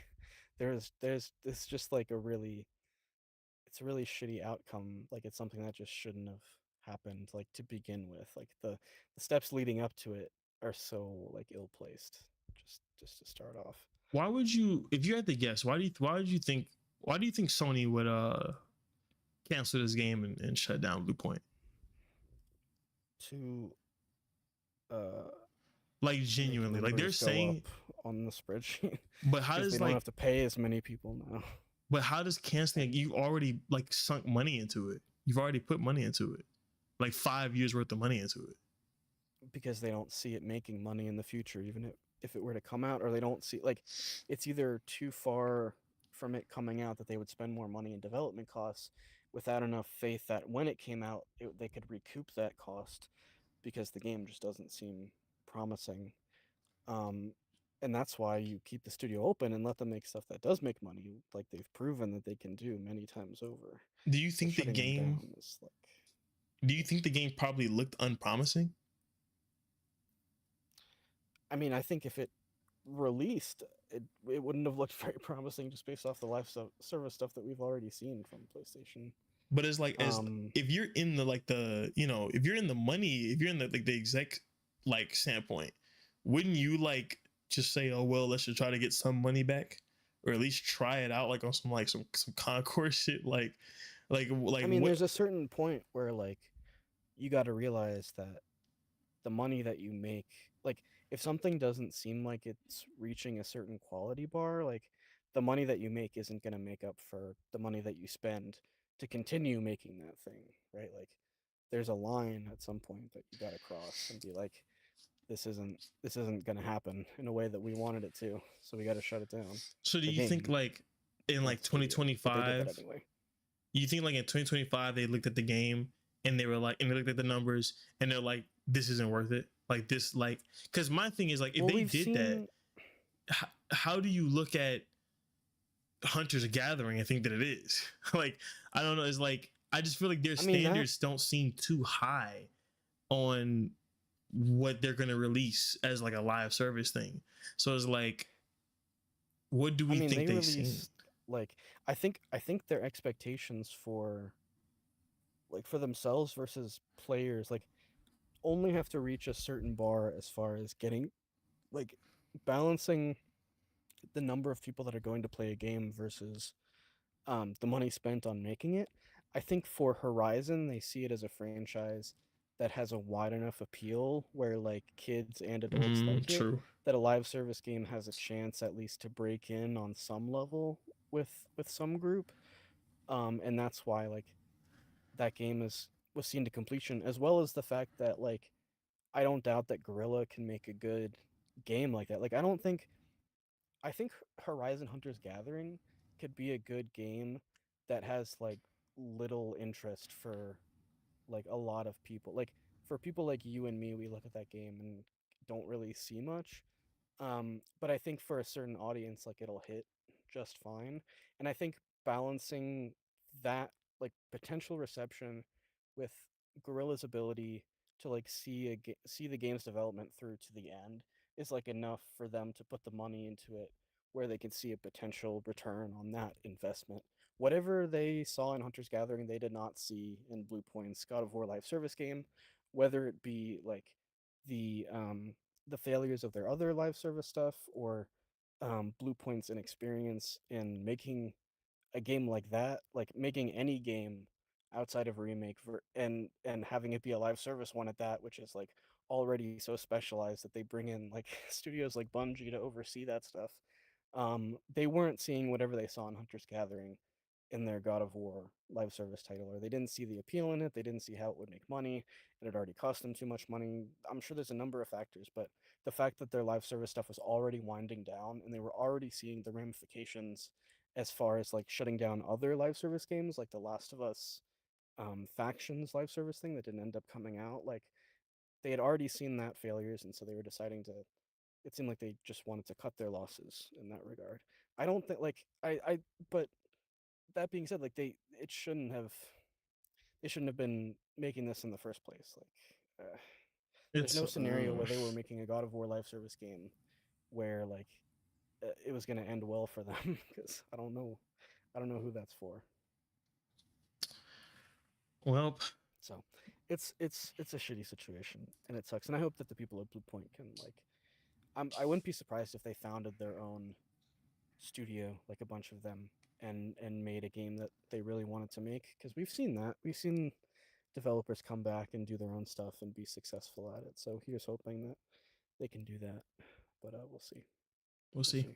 It's just like it's a really shitty outcome. Like it's something that just shouldn't have happened like to begin with. Like the steps leading up to it are so like ill placed. Just to start off. Why would you, if you had to guess, why do you think Sony would cancel this game and shut down Blue Point? To like genuinely, like they're saying on the spreadsheet. But how does they don't have to pay as many people now? But how does canceling? You already like sunk money into it. You've already put money into it, like 5 years worth of money into it. Because they don't see it making money in the future, even if it were to come out, or they don't see like it's either too far from it coming out that they would spend more money in development costs without enough faith that when it came out they could recoup that cost, because the game just doesn't seem promising. and that's why you keep the studio open and let them make stuff that does make money, like they've proven that they can do many times over. Do you So think the shutting them game? down is like, Do you think the game probably looked unpromising? I mean, I think if it released, it wouldn't have looked very promising just based off the service stuff that we've already seen from PlayStation. But it's like, as Um, if you're in the like the if you're in the money, if you're in the like the exec like standpoint, wouldn't you like just say, oh well, let's just try to get some money back, or at least try it out like on some like some Concourse shit, I like mean, what? there's a certain point where like you got to realize that the money that you make, like if something doesn't seem like it's reaching a certain quality bar, like the money that you make isn't going to make up for the money that you spend to continue making that thing, right? Like there's a line at some point that you got to cross and be like, this isn't going to happen in a way that we wanted it to, so we got to shut it down. So do The you think game, like in not like the studio, but they did that 2025? anyway. You think like in 2025 they looked at the game and they were like, and they looked at the numbers and they're like, this isn't worth it. Like this, like, because my thing is like, if Well, they we've did that, seen. how do you look at Hunter's Gathering and think that it is? Like, I don't know. It's like I just feel like their I mean that. standards don't seem too high on what they're going to release as like a live service thing. So it's like, what do I we mean think they they've seen? released like I think their expectations for like for themselves versus players like only have to reach a certain bar as far as getting like balancing the number of people that are going to play a game versus the money spent on making it. I think for Horizon, they see it as a franchise that has a wide enough appeal where like kids and adults like it, True. that a live service game has a chance at least to break in on some level with some group. And that's why like that game is was seen to completion, as well as the fact that like I don't doubt that Gorilla can make a good game like that. Like I think Horizon Hunter's Gathering could be a good game that has like little interest for like a lot of people. Like for people like you and me, we look at that game and don't really see much. But I think for a certain audience, like it'll hit just fine. And I think balancing that like potential reception with Gorilla's ability to like see the game's development through to the end is like enough for them to put the money into it where they can see a potential return on that investment. Whatever they saw in Hunter's Gathering, they did not see in Blue Point's God of War live service game, whether it be like the um the failures of their other live service stuff or Blue Point's inexperience in making a game like that, like making any game outside of remake and having it be a live service one at that, which is like already so specialized that they bring in like studios like Bungie to oversee that stuff. They weren't seeing whatever they saw in Hunter's Gathering in their God of War live service title, or they didn't see the appeal in it. They didn't see how it would make money. It had already cost them too much money. I'm sure there's a number of factors, but the fact that their live service stuff was already winding down and they were already seeing the ramifications as far as like shutting down other live service games like the Last of Us factions live service thing that didn't end up coming out, like they had already seen that failures, and so they were deciding to, it seemed like they just wanted to cut their losses in that regard. I don't think like I but that being said, like they shouldn't have been making this in the first place. Like there's It's no scenario where they were making a God of War live service game where like it was going to end well for them because I don't know who that's for. well, So it's a shitty situation and it sucks. And I hope that the people at Blue Point can like I wouldn't be surprised if they founded their own studio, like a bunch of them, and made a game that they really wanted to make, because we've seen that. We've seen developers come back and do their own stuff and be successful at it. So here's hoping that they can do that. But we'll see. we'll We'll see. see.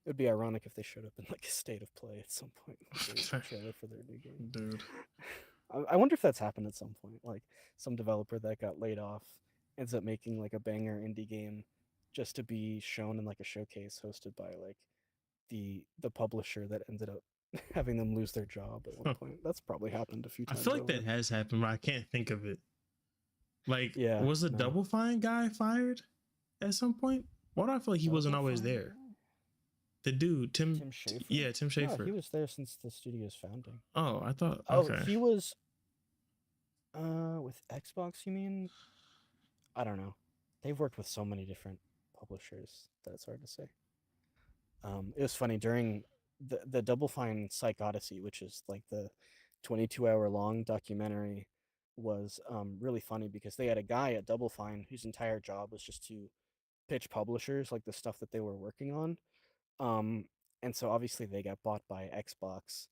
It would be ironic if they showed up in like a state of play at some point with a trailer for their new game. Dude. I wonder if that's happened at some point. Like some developer that got laid off ends up making like a banger indie game just to be shown in like a showcase hosted by like the publisher that ended up having them lose their job at one Huh. point. That's probably happened a few I times feel like over. that has happened, but I can't think of it. Like, Yeah, was the no. Double Fine guy fired at some point? Why do I feel like he wasn't Double always Fine there? guy? The dude, Tim Schafer? yeah, Tim No, he Schafer. was there since the studio's founding. Oh, I thought Oh, okay. he was with Xbox, you mean? I don't know. They've worked with so many different publishers that it's hard to say. It was funny during the Double Fine Psych Odyssey, which is like the 22-hour long documentary, was really funny because they had a guy at Double Fine whose entire job was just to pitch publishers like the stuff that they were working on. Um, and so obviously they got bought by Xbox,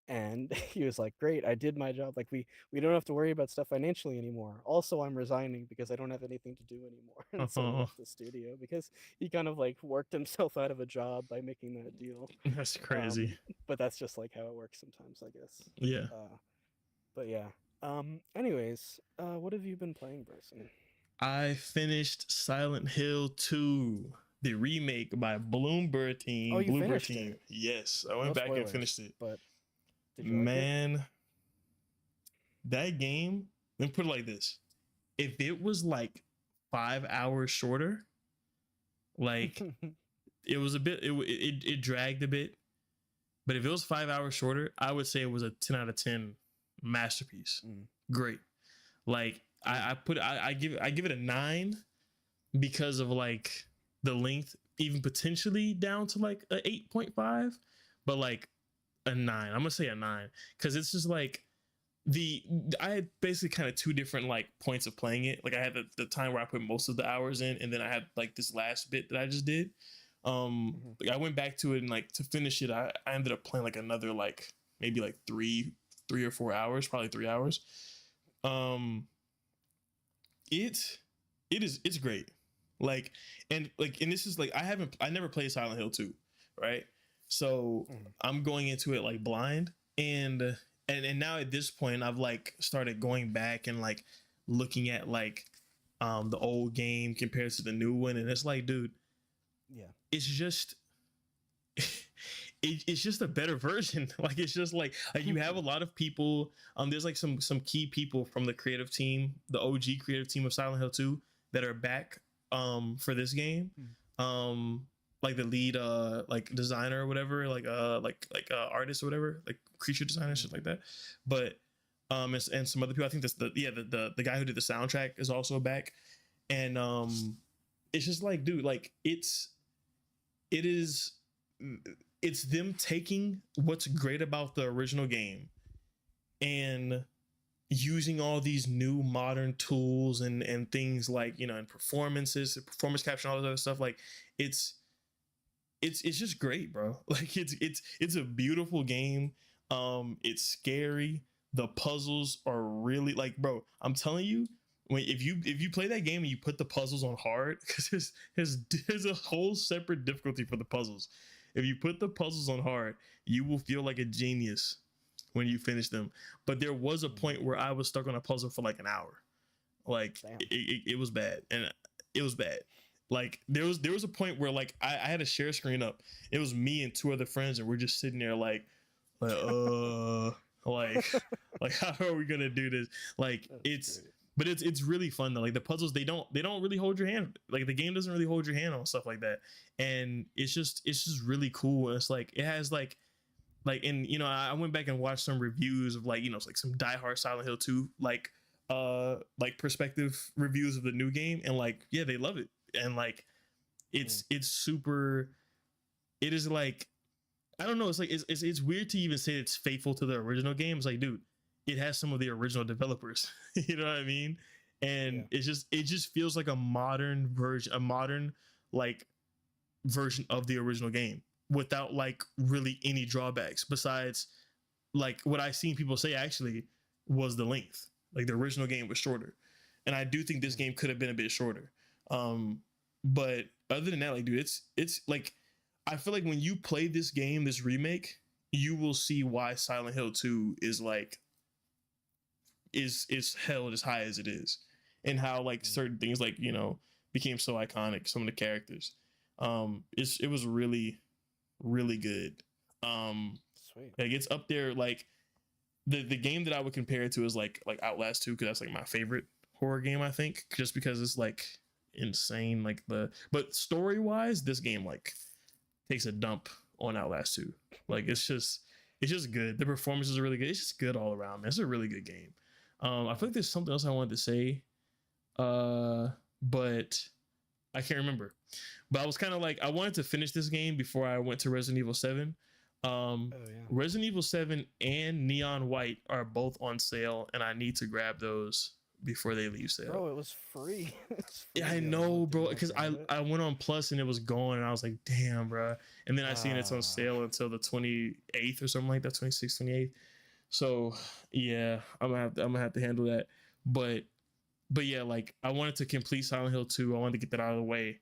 and he was like, "Great, I did my job. Like we don't have to worry about stuff financially anymore. Also, I'm resigning because I don't have anything to do anymore." And so he Oh, left the studio because he kind of like worked himself out of a job by making that deal. that's Um, crazy. but that's just like how it works sometimes, I guess. Yeah. But yeah. Anyways, what have you been playing, Bryson? I finished Silent Hill 2, the remake by Bloomberg Oh, Team. you Bloomberg finished Team. it. Yes, I No went back and spoilers, finished it. but did you like it? Man, that game, let me put it like this. If it was like 5 hours shorter, like it was a bit, it dragged a bit. But if it was 5 hours shorter, I would say it was a 10 out of 10 masterpiece. Great. Like I give it a 9 because of like the length, even potentially down to like a 8.5, but like a 9. I'm gonna say a 9 because it's just like I had basically kind of two different like points of playing it. Like I had the time where I put most of the hours in, and then I had like this last bit that I just did. Like I went back to it and like to finish it, I ended up playing like another like maybe like three or 4 hours, probably 3 hours. Um, it's great. Like and this is like I never played Silent Hill 2, right? So I'm going into it like blind, and now at this point I've like started going back and like looking at like the old game compared to the new one, and it's like, dude, Yeah. it's just it's just a better version. Like it's just like you have a lot of people. There's like some key people from the creative team, the OG creative team of Silent Hill 2, that are back for this game. Like the lead like designer or whatever, like artist or whatever, like creature designer, shit like that. But and some other people. I think that's the guy who did the soundtrack is also back, and it's just like, dude, like it's them taking what's great about the original game and using all these new modern tools and things like, you know, and performance capture, all this other stuff. Like it's just great, bro. Like it's a beautiful game. It's scary. The puzzles are really like, bro, I'm telling you, if you play that game and you put the puzzles on hard, because there's a whole separate difficulty for the puzzles. If you put the puzzles on hard, you will feel like a genius when you finish them. But there was a point where I was stuck on a puzzle for like an hour. Like it was bad, and it was bad. Like there was a point where like I had a share screen up. It was me and two other friends, and we're just sitting there like like how are we gonna do this? Like but it's really fun though. Like the puzzles, they don't really hold your hand. Like the game doesn't really hold your hand on stuff like that, and it's just really cool. And it's like it has like and you know, I went back and watched some reviews of like, you know, it's like some diehard Silent Hill 2 like perspective reviews of the new game, and like yeah, they love it, and like it's super. It is like, I don't know. It's like it's weird to even say it's faithful to the original game. It's like, dude, it has some of the original developers. You know what I mean? And it just feels like a modern version, like version of the original game without like really any drawbacks besides like what I've seen people say actually was the length. Like the original game was shorter, and I do think this game could have been a bit shorter. But other than that, like, dude, it's like, I feel like when you play this game, this remake, you will see why Silent Hill 2 is like is held as high as it is, and how like certain things like, you know, became so iconic. Some of the characters, it was really good. Sweet. Like it's up there. Like the game that I would compare it to is like Outlast 2, because that's like my favorite horror game, I think, just because it's like insane. Like but story wise, this game like takes a dump on Outlast 2. Like it's just good. The performances are really good. It's just good all around, man. It's a really good game. I feel like there's something else I wanted to say, but I can't remember. But I was kind of like, I wanted to finish this game before I went to Resident Evil 7. Resident Evil 7 and Neon White are both on sale, and I need to grab those before they leave sale. Bro, it was free. Yeah, I know, bro. Because I went on Plus and it was gone, and I was like, damn, bro. And then I seen it's on sale until the 28th or something like that, 26th, 28th. So yeah, I'm gonna have to handle that. But yeah, like I wanted to complete Silent Hill 2. I wanted to get that out of the way.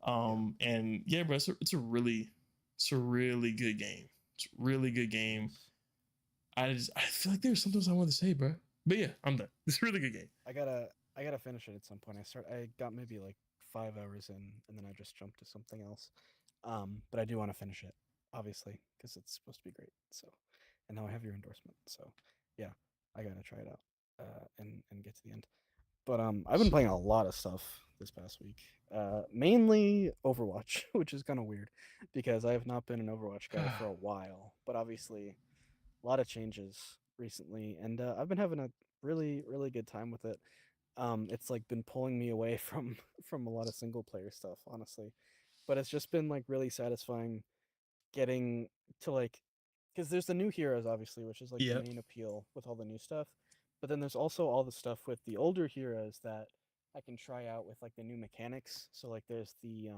And yeah, bro, it's a really good game. It's a really good game. I feel like there's something else I want to say, bro. But yeah, I'm done. It's a really good game. I gotta finish it at some point. I got maybe like 5 hours in, and then I just jumped to something else. But I do want to finish it, obviously, because it's supposed to be great. So, and now I have your endorsement. So, yeah, I gotta try it out, and get to the end. But I've been playing a lot of stuff this past week. Mainly Overwatch, which is kind of weird because I have not been an Overwatch guy for a while. But obviously, a lot of changes recently, and I've been having a really good time with it. It's like been pulling me away from a lot of single player stuff, honestly. But it's just been like really satisfying getting to like, because there's the new heroes obviously, which is like the main appeal with all the new stuff. But then there's also all the stuff with the older heroes that I can try out with like the new mechanics. So like there's the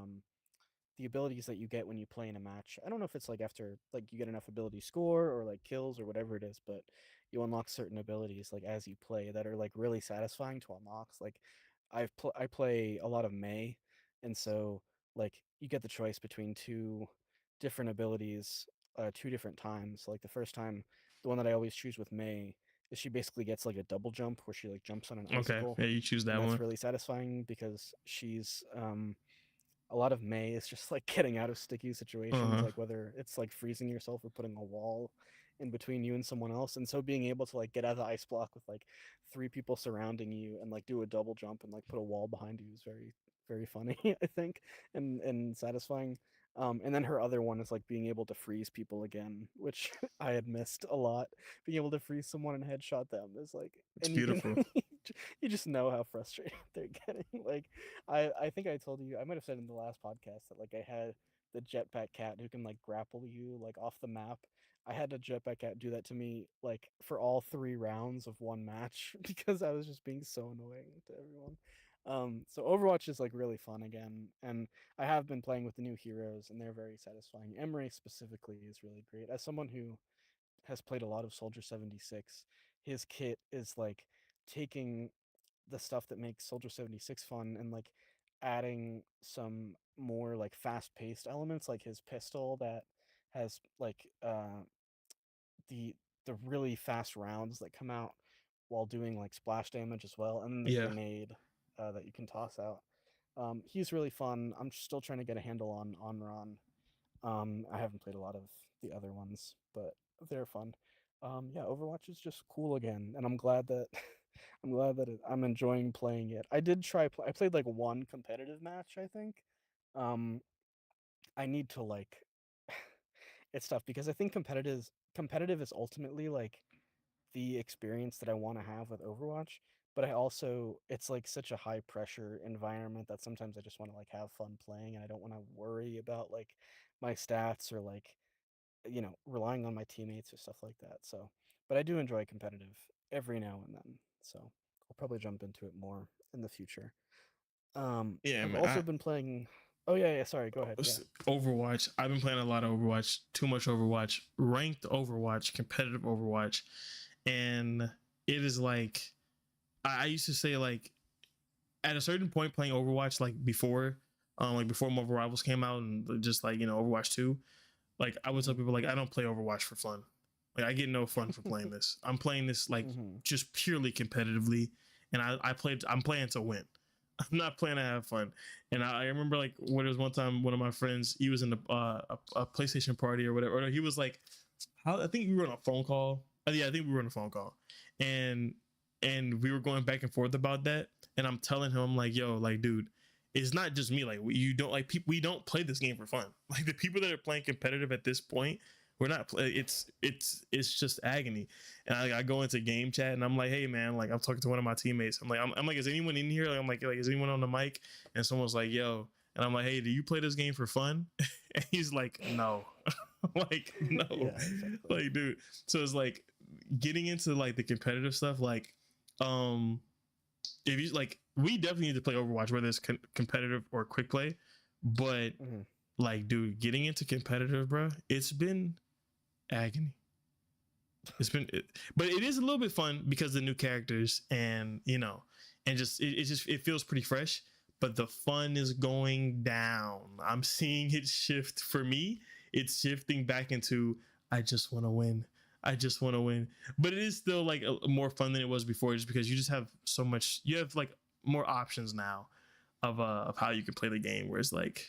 abilities that you get when you play in a match. I don't know if it's like after like you get enough ability score or like kills or whatever it is, but you unlock certain abilities like as you play that are like really satisfying to unlock. Like I play a lot of Mei, and so like you get the choice between two different abilities, two different times. Like the first time, the one that I always choose with Mei is she basically gets like a double jump where she like jumps on an icicle. Okay, yeah, you choose that and one. that's really satisfying because she's a lot of Mei is just like getting out of sticky situations, like whether it's like freezing yourself or putting a wall in between you and someone else. And so being able to like get out of the ice block with like 3 people surrounding you and like do a double jump and like put a wall behind you is very funny, I think, and satisfying. And then her other one is like being able to freeze people again, which I had missed a lot. Being able to freeze someone and headshot them is like, it's and beautiful. you just know how frustrated they're getting. Like I think I told you, I might have said in the last podcast that like I had the jetpack cat who can like grapple you like off the map. I had a jetpack cat do that to me like for all 3 rounds of one match because I was just being so annoying to everyone. So Overwatch is like really fun again, and I have been playing with the new heroes, and they're very satisfying. Emre specifically is really great. As someone who has played a lot of Soldier 76, his kit is like taking the stuff that makes Soldier 76 fun and like adding some more like fast-paced elements, like his pistol that has like the really fast rounds that come out while doing like splash damage as well, and then the grenade that you can toss out. He's really fun. I'm still trying to get a handle on Ron. I haven't played a lot of the other ones, but they're fun. Yeah, Overwatch is just cool again, and I'm glad that I'm enjoying playing it. I did I played like one competitive match, I think. Um, I need to like it's tough because I think competitive is ultimately like the experience that I want to have with Overwatch, but I also it's like such a high pressure environment that sometimes I just want to like have fun playing, and I don't want to worry about like my stats or like relying on my teammates or stuff like that. So, but I do enjoy competitive every now and then. So, I'll probably jump into it more in the future. Yeah, I've man. also been playing. Oh yeah. Sorry, go ahead. Yeah. Overwatch. I've been playing a lot of Overwatch, too much Overwatch, ranked Overwatch, competitive Overwatch, and it is like I used to say like at a certain point playing Overwatch like before Marvel Rivals came out and just like Overwatch 2, like I would tell people like I don't play Overwatch for fun. Like I get no fun for playing this. I'm playing this like just purely competitively, and I'm playing to win. I'm not playing to have fun. And I remember like when there was one time one of my friends, he was in a PlayStation party or whatever. Or he was like, I think we were on a phone call. Yeah, I think we were on a phone call, and we were going back and forth about that. And I'm telling him, I'm like, yo, like, dude, it's not just me. Like you don't like people. We don't play this game for fun. Like the people that are playing competitive at this point, we're not. It's just agony. And I go into game chat and I'm like, hey man, like I'm talking to one of my teammates. I'm like, is anyone in here? Like I'm like is anyone on the mic? And someone's like, yo. And I'm like, hey, do you play this game for fun? And he's like, no. Like no. Yeah, exactly. Like dude. So it's like getting into like the competitive stuff. Like if you like, we definitely need to play Overwatch, whether it's competitive or quick play. But like, dude, getting into competitive, bro, it's been agony. It's been, but it is a little bit fun because the new characters and and just it feels pretty fresh. But the fun is going down. I'm seeing it shift for me. It's shifting back into I just want to win. I just want to win. But it is still like more fun than it was before, just because you just have so much. You have like more options now of how you can play the game. Whereas like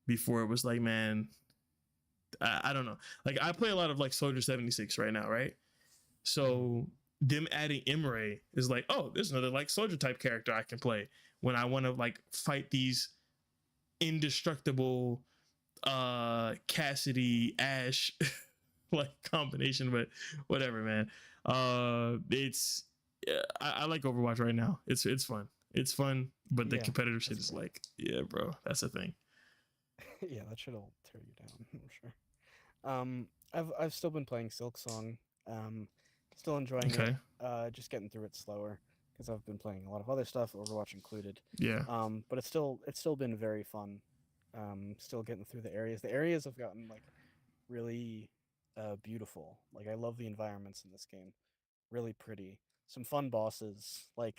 before, it was like, man, I don't know. Like I play a lot of like Soldier 76 right now, right? So them adding Imre is like, oh, there's another like soldier type character I can play when I want to like fight these indestructible Cassidy Ash like combination, but whatever, man. It's I like Overwatch right now. It's fun. It's fun, but the competitive shit is like, yeah, bro, that's the thing. Yeah, that shit'll tear you down for sure. I've still been playing Silksong. Still enjoying it. Okay. Just getting through it slower because I've been playing a lot of other stuff, Overwatch included. Yeah. But it's still been very fun. Still getting through the areas. The areas have gotten like really beautiful. Like I love the environments in this game. Really pretty. Some fun bosses. Like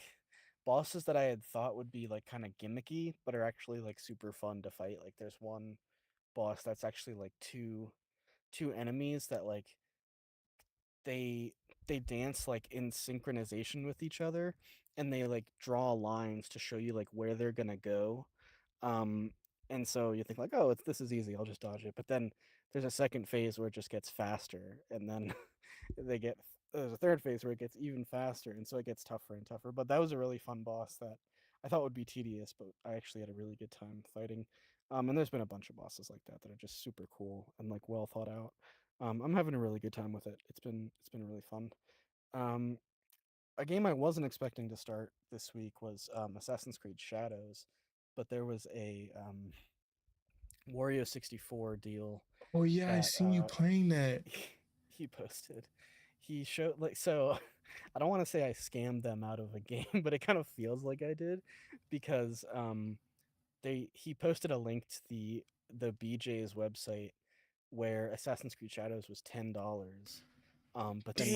bosses that I had thought would be like kind of gimmicky, but are actually like super fun to fight. Like there's one boss that's actually like two enemies that like they they dance like in synchronization with each other, and they like draw lines to show you like where they're gonna go. um and so you think like, oh, this is easy, I'll just dodge it, but then there's a second phase where it just gets faster, and then they get there's a third phase where it gets even faster, and so it gets tougher and tougher. But that was a really fun boss that I thought would be tedious, but I actually had a really good time fighting. And there's been a bunch of bosses like that that are just super cool and like well thought out. I'm having a really good time with it. It's been really fun. Um, a game I wasn't expecting to start this week was Assassin's Creed Shadows, but there was a Wario 64 deal Oh yeah, I that seen you playing that. he posted. He showed like, so I don't want to say I scammed them out of a game, but it kind of feels like I did, because he posted a link to the BJ's website where Assassin's Creed Shadows was $10. But then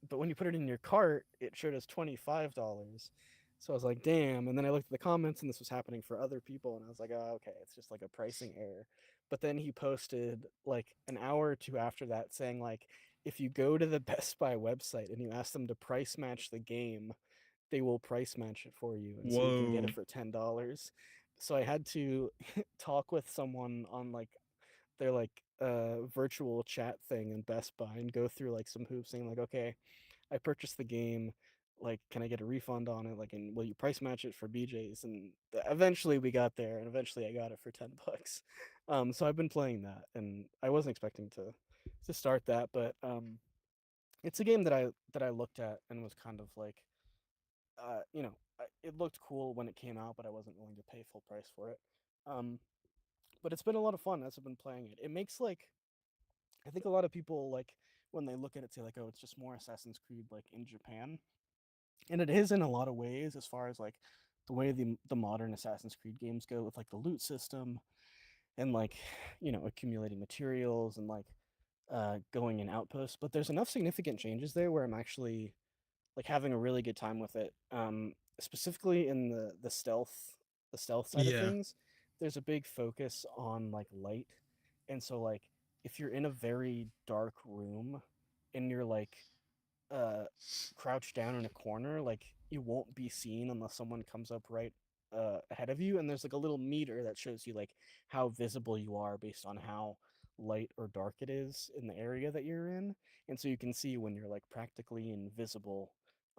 when you put it in your Damn. cart, it showed us $25. So I was like, damn. And then I looked at the comments, and this was happening for other people, and I was like, oh, okay, it's just like a pricing error. But then he posted like an hour or two after that saying like, if you go to the Best Buy website and you ask them to price match the game, they will price match it for you, and so you can get it Whoa. for $10. So I had to talk with someone on like their like virtual chat thing in Best Buy and go through like some hoops, saying like, okay, I purchased the game, like can I get a refund on it, like, and will you price match it for BJ's? And eventually we got there, and eventually I got it for $10. So I've been playing that, and I wasn't expecting to start that, but it's a game that I looked at and was kind of like, it looked cool when it came out, but I wasn't willing to pay full price for it. Um, but it's been a lot of fun as I've been playing it. It makes like, I think a lot of people like when they look at it say like, oh, it's just more Assassin's Creed like in Japan, and it is in a lot of ways as far as like the way the modern Assassin's Creed games go with like the loot system and like accumulating materials and like going in outposts. But there's enough significant changes there where I'm actually like having a really good time with it. Specifically in the stealth side of Yeah. things, there's a big focus on like light, and so like if you're in a very dark room and you're like uh crouched down in a corner, like you won't be seen unless someone comes up right ahead of you, and there's like a little meter that shows you like how visible you are based on how light or dark it is in the area that you're in, and so you can see when you're like practically invisible.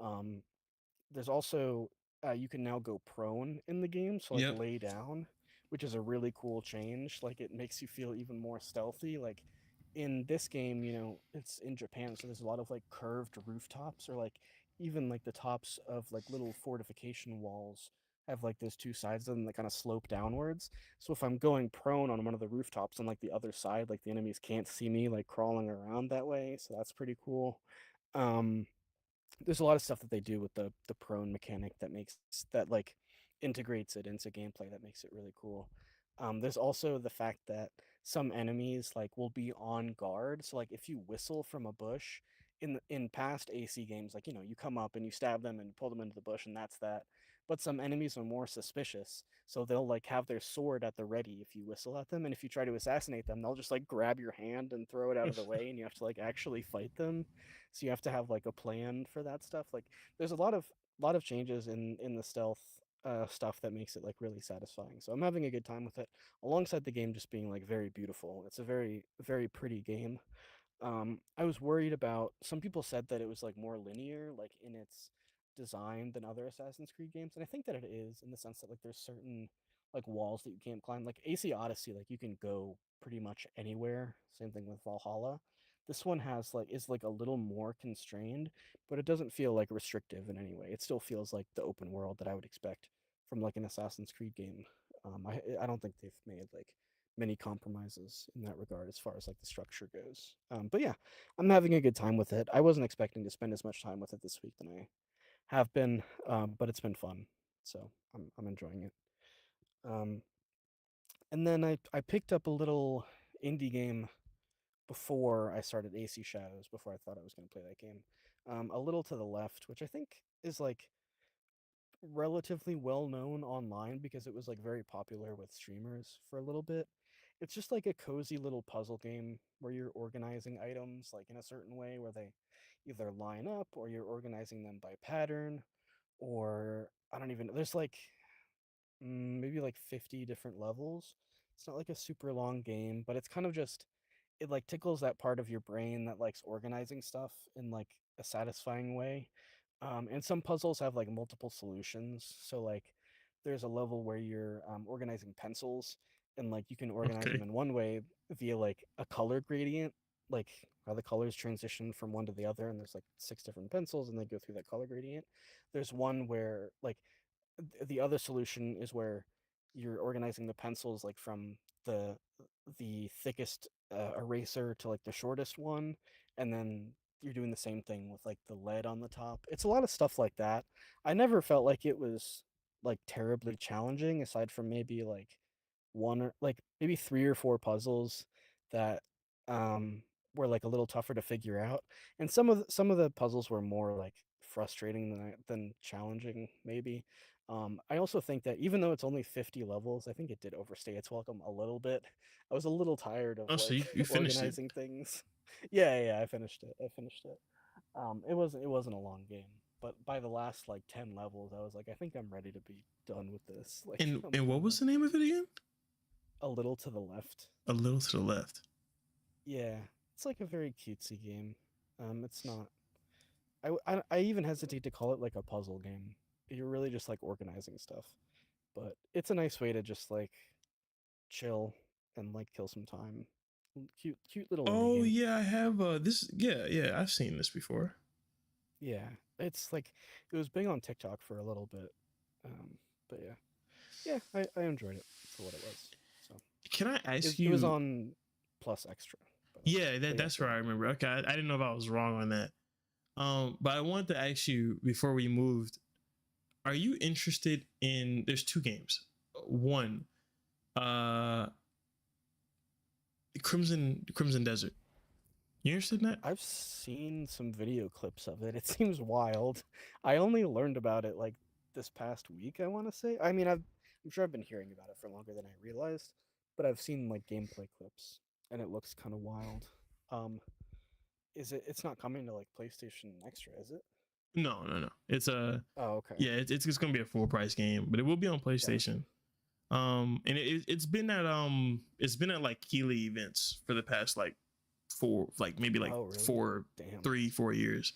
um there's also you can now go prone in the game, so like Yep. lay down, which is a really cool change. Like it makes you feel even more stealthy. Like in this game, it's in Japan, so there's a lot of like curved rooftops, or like even like the tops of like little fortification walls have like those two sides of them that kind of slope downwards. So if I'm going prone on one of the rooftops on like the other side, like the enemies can't see me like crawling around that way. So that's pretty cool. Um, there's a lot of stuff that they do with the prone mechanic that makes that like integrates it into gameplay that makes it really cool. There's also the fact that some enemies like will be on guard. So like if you whistle from a bush in past AC games, like you come up and you stab them and pull them into the bush and that's that. But some enemies are more suspicious, so they'll like have their sword at the ready if you whistle at them, and if you try to assassinate them, they'll just like grab your hand and throw it out of the way, and you have to like actually fight them. So you have to have like a plan for that stuff. Like there's a lot of changes in the stealth stuff that makes it like really satisfying. So I'm having a good time with it, alongside the game just being like very beautiful. It's a very very pretty game. I was worried about, some people said that it was like more linear, like in its design than other Assassin's Creed games, and I think that it is, in the sense that like there's certain like walls that you can't climb. Like AC Odyssey, like you can go pretty much anywhere. Same thing with Valhalla. This one is like a little more constrained, but it doesn't feel like restrictive in any way. It still feels like the open world that I would expect from like an Assassin's Creed game. I don't think they've made like many compromises in that regard as far as like the structure goes. But yeah, I'm having a good time with it. I wasn't expecting to spend as much time with it this week than I have been, but it's been fun, so I'm enjoying it. Um, and then I picked up a little indie game before I started AC Shadows. Before I thought I was going to play that game, A Little to the Left, which I think is like relatively well known online because it was like very popular with streamers for a little bit. It's just like a cozy little puzzle game where you're organizing items like in a certain way where they either line up, or you're organizing them by pattern, or I don't even, there's like maybe like 50 different levels. It's not like a super long game, but it's kind of just, it like tickles that part of your brain that likes organizing stuff in like a satisfying way. And some puzzles have like multiple solutions. So like there's a level where you're organizing pencils, and like you can organize them Okay. in one way via like a color gradient, like how the colors transition from one to the other, and there's like six different pencils and they go through that color gradient. There's one where like the other solution is where you're organizing the pencils like from the thickest eraser to like the shortest one, and then you're doing the same thing with like the lead on the top. It's a lot of stuff like that. I never felt like it was like terribly challenging, aside from maybe like one, or like maybe three or four puzzles that um were like a little tougher to figure out, and some of the puzzles were more like frustrating than challenging maybe. I also think that even though it's only 50 levels, I think it did overstay its welcome a little bit. I was a little tired of Oh, so like you finished it. organizing things. Yeah, I finished it. It wasn't a long game, but by the last like 10 levels, I was like, I think I'm ready to be done with this. Like And I'm and what kind of was the name of it again? a little to the left. A Little to the Left. Yeah, it's like a very cutesy game. It's not. I even hesitate to call it like a puzzle game. You're really just like organizing stuff, but it's a nice way to just like chill and like kill some time. Cute little indie Oh game. yeah, I have this. Yeah, yeah, I've seen this before. Yeah, it's like it was big on TikTok for a little bit. But yeah, I enjoyed it for what it was. So Can I it ask was, it was you? on Plus Extra, by the way. Yeah, But yeah, that's go where I ahead. remember. Okay, I didn't know if I was wrong on that. But I wanted to ask you before we moved. Are you interested in? There's two games. One, uh, Crimson Desert. You interested in that? I've seen some video clips of it. It seems wild. I only learned about it like this past week, I want to say. I mean, I'm sure I've been hearing about it for longer than I realized, but I've seen like gameplay clips and it looks kind of wild. Um, it's not coming to like PlayStation Extra, is it? No, no, no. It's a Oh, okay. yeah. It's gonna be a full price game, but it will be on Gotcha. PlayStation. And it's been at like Keeley events for the past like maybe like Oh, really? four, Damn. 3, 4 years.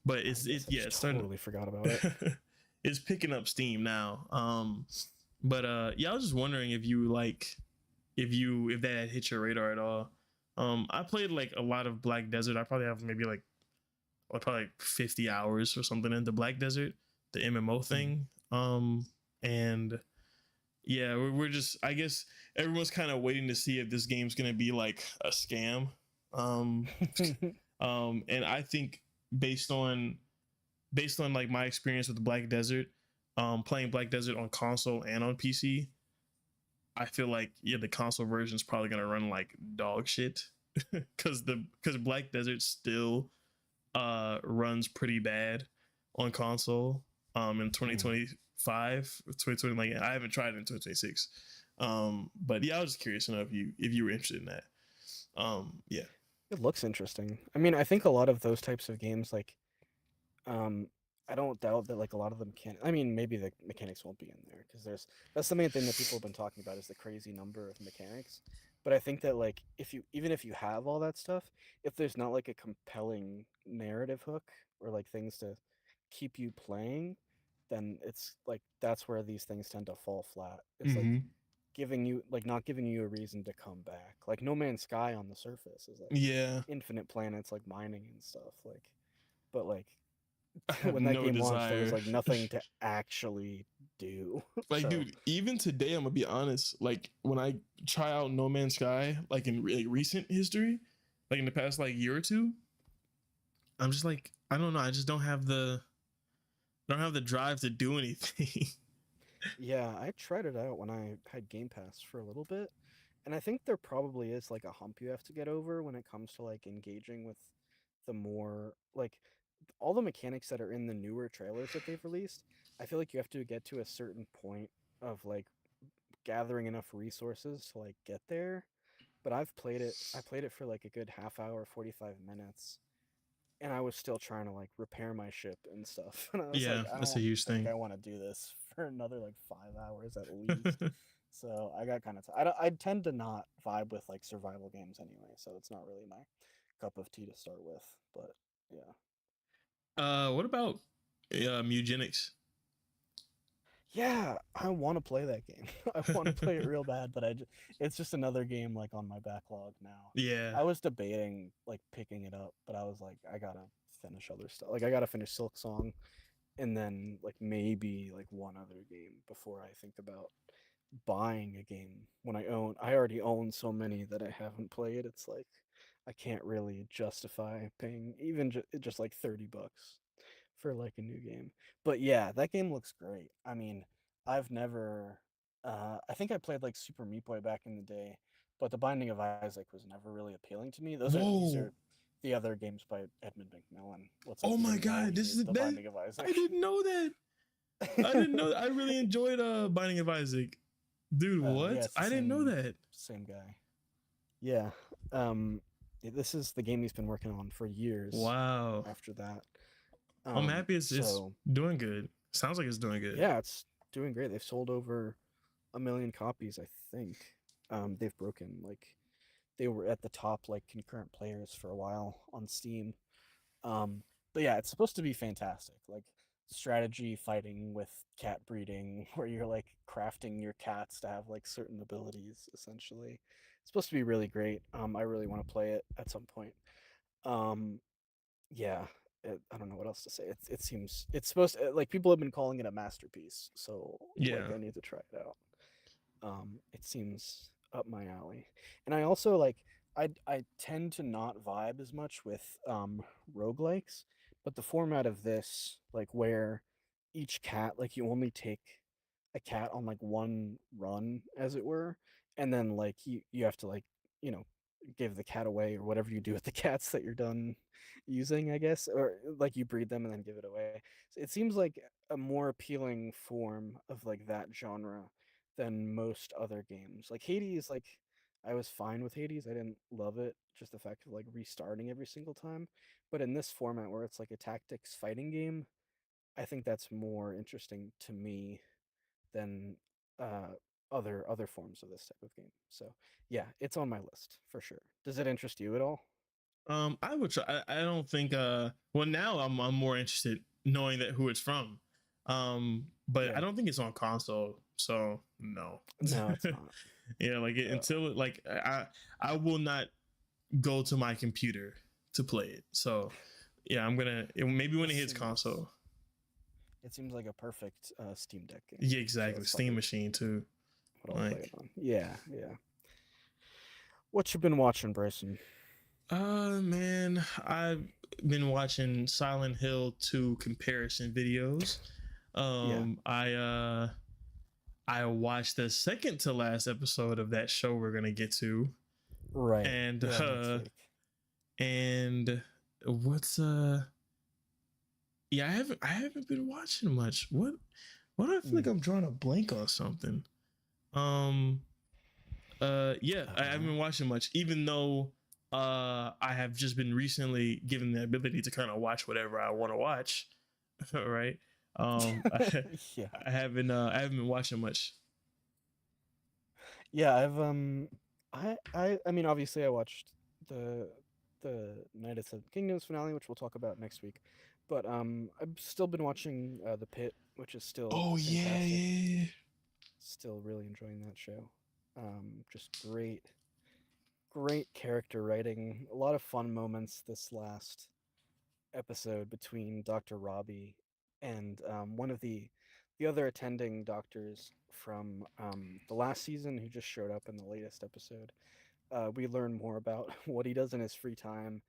But I guess I yeah, just it's starting totally forgot about it. it's picking up steam now. But yeah, I was just wondering if you like if that had hit your radar at all. I played like a lot of Black Desert. I probably have maybe like probably like 50 hours or something into Black Desert, the MMO thing. And yeah, we're just, I guess everyone's kind of waiting to see if this game's gonna be like a scam. Um, and I think based on like my experience with Black Desert, playing Black Desert on console and on PC, I feel like yeah, the console version is probably gonna run like dog shit because Black Desert still runs pretty bad on console in 2025 2020. Like I haven't tried it in 2026, but yeah, I was just curious to know if you were interested in that. Yeah. It looks interesting. I mean, I think a lot of those types of games, like, um, I don't doubt that like a lot of them can. I mean, maybe the mechanics won't be in there because that's the main thing that people have been talking about is the crazy number of mechanics. But I think that like if you even if you have all that stuff, if there's not like a compelling narrative hook or like things to keep you playing, then it's like that's where these things tend to fall flat. It's like Mm-hmm. giving you like not giving you a reason to come back. Like No Man's Sky on the surface is like Yeah. infinite planets like mining and stuff like but like I have when that no game launched there was desire. like nothing to actually do. Like, So dude, even today, I'm gonna be honest. Like, when I try out No Man's Sky, like in like recent history, like in the past like year or two, I'm just like, I don't know. I just don't have the drive to do anything. yeah, I tried it out when I had Game Pass for a little bit, and I think there probably is like a hump you have to get over when it comes to like engaging with the more like all the mechanics that are in the newer trailers that they've released. I feel like you have to get to a certain point of like gathering enough resources to like get there. But I've played it. I played it for like a good half hour, 45 minutes, and I was still trying to like repair my ship and stuff. And I was like, Yeah, I that's a don't huge think thing. I want to do this for another like 5 hours at least. So I got kind of. I tend to not vibe with like survival games anyway, so it's not really my cup of tea to start with. But yeah, What about Mugenics? yeah, I want to play that game. I want to play it real bad, but it's just another game like on my backlog now. Yeah, I was debating like picking it up, but I was like, I gotta finish other stuff. Like I gotta finish Silk Song, and then like maybe like one other game before I think about buying a game when I already own so many that I haven't played. It's like I can't really justify paying even just like $30 for like a new game. But yeah, that game looks great. I mean, I've never I think I played like Super Meat Boy back in the day, but The Binding of Isaac was never really appealing to me. These whoa. are the other games by Edmund McMillen. Looks like Oh the my same guy god, who this made is The that. Binding of I Isaac. didn't know that. I didn't know that. I really enjoyed Binding of Isaac. Dude, Yeah, what? it's the I didn't know that. same guy. Yeah. This is the game he's been working on for years Wow. after that. I'm happy it's So doing good. Sounds like it's doing good. yeah, it's doing great. They've sold over 1 million copies, I think. They've broken like they were at the top like concurrent players for a while on Steam. But yeah, it's supposed to be fantastic. Like strategy fighting with cat breeding, where you're like crafting your cats to have like certain abilities. Essentially, it's supposed to be really great. I really want to play it at some point. Um, yeah, I don't know what else to say. It seems it's supposed to, like people have been calling it a masterpiece. So like Yeah. I need to try it out. It seems up my alley. And I also like I tend to not vibe as much with roguelikes, but the format of this, like where each cat, like you only take a cat on like one run, as it were, and then like you have to like, you know, give the cat away or whatever you do with the cats that you're done using, I guess, or like you breed them and then give it away. So it seems like a more appealing form of like that genre than most other games. Like Hades, like I was fine with Hades. I didn't love it, just the fact of like restarting every single time. But in this format where it's like a tactics fighting game, I think that's more interesting to me than other forms of this type of game. So yeah, it's on my list for sure. Does it interest you at all? I would try. I don't think. Well, now I'm more interested knowing that who it's from. But I Yeah. don't think it's on console, so no. No, it's not. Yeah, like Uh, like I will not go to my computer to play it. So yeah, maybe when this it hits seems console. it seems like a perfect Steam Deck game. Yeah, So exactly. that's Steam probably machine too. what I'll play it Like, on. Yeah, yeah. What you been watching, Bryson? man, I've been watching Silent Hill 2 comparison videos. Yeah. I watched the second to last episode of that show we're gonna get to, Right. and Yeah, next week. and what's yeah, I haven't been watching much. What do I feel like Mm. I'm drawing a blank on something? Um yeah, I haven't been watching much, even though I have just been recently given the ability to kind of watch whatever I want to watch. Right. I, Yeah. I haven't been watching much. Yeah, I mean obviously I watched the the Night of the Kingdoms finale, which we'll talk about next week. But I've still been watching The Pit, which is still Oh yeah, fantastic. yeah. Still really enjoying that show. Just great character writing. A lot of fun moments this last episode between Dr. Robbie and one of the other attending doctors from the last season who just showed up in the latest episode. We learn more about what he does in his free time,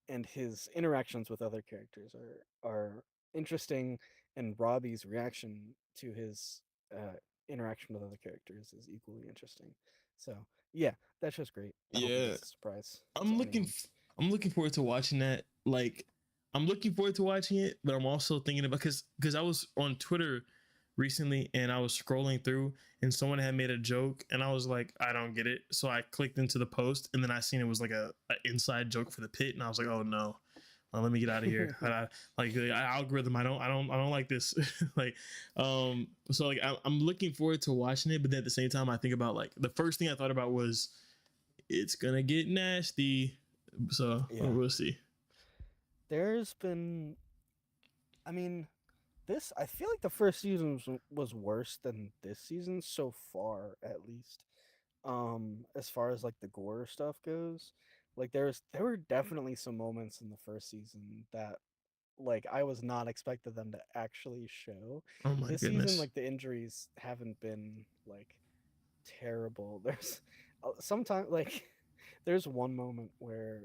and his interactions with other characters are interesting, and Robbie's reaction to his uh, interaction with other characters is equally interesting. So yeah, that's just great. I don't think Yeah. it's a surprise to I'm looking anyone. f- I'm looking forward to watching that. Like, I'm looking forward to watching it, but I'm also thinking about, because I was on Twitter recently and I was scrolling through and someone had made a joke and I was like, I don't get it. So I clicked into the post and then I seen it was like a inside joke for the pit and I was like, oh no. Let me get out of here. Like the algorithm, I don't like this. Like, so like I'm looking forward to watching it, but then at the same time, I think about, like, the first thing I thought about was it's gonna get nasty. So Yeah, we'll see. there's been. I mean, this I feel like the first season was worse than this season so far, at least. As far as like the gore stuff goes, like there were definitely some moments in the first season that like I was not expected them to actually show. Oh my This season, goodness. like the injuries haven't been like terrible. There's sometimes like there's one moment where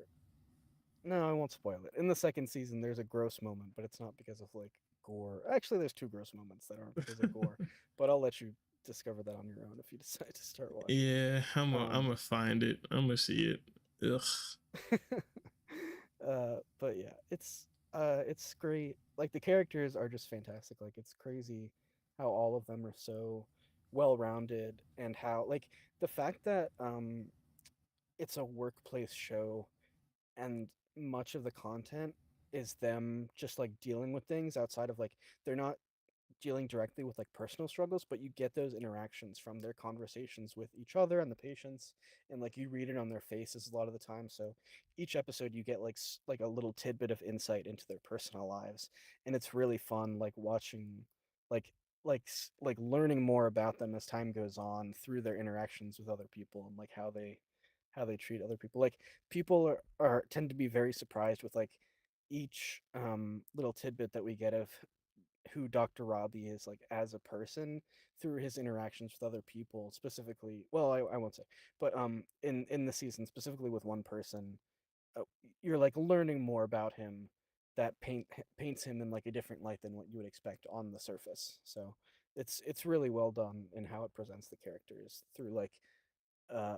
no, I won't spoil it. In the second season, there's a gross moment, but it's not because of like gore. Actually, there's two gross moments that aren't because of gore, but I'll let you discover that on your own if you decide to start watching. Yeah, I'm Um, gonna find it. I'm gonna see it. Ugh. but yeah, it's great. Like the characters are just fantastic. Like it's crazy how all of them are so well rounded, and how like the fact that it's a workplace show and much of the content is them just like dealing with things outside of like they're not dealing directly with like personal struggles, but you get those interactions from their conversations with each other and the patients, and like you read it on their faces a lot of the time. So each episode you get like like a little tidbit of insight into their personal lives, and it's really fun like watching like like learning more about them as time goes on through their interactions with other people and like how they treat other people. Like people are tend to be very surprised with like each little tidbit that we get of who Dr. Robbie is like as a person through his interactions with other people, specifically. Well, I won't say, but in the season specifically with one person, uh, you're like learning more about him that paints him in like a different light than what you would expect on the surface. So it's really well done in how it presents the characters through like uh,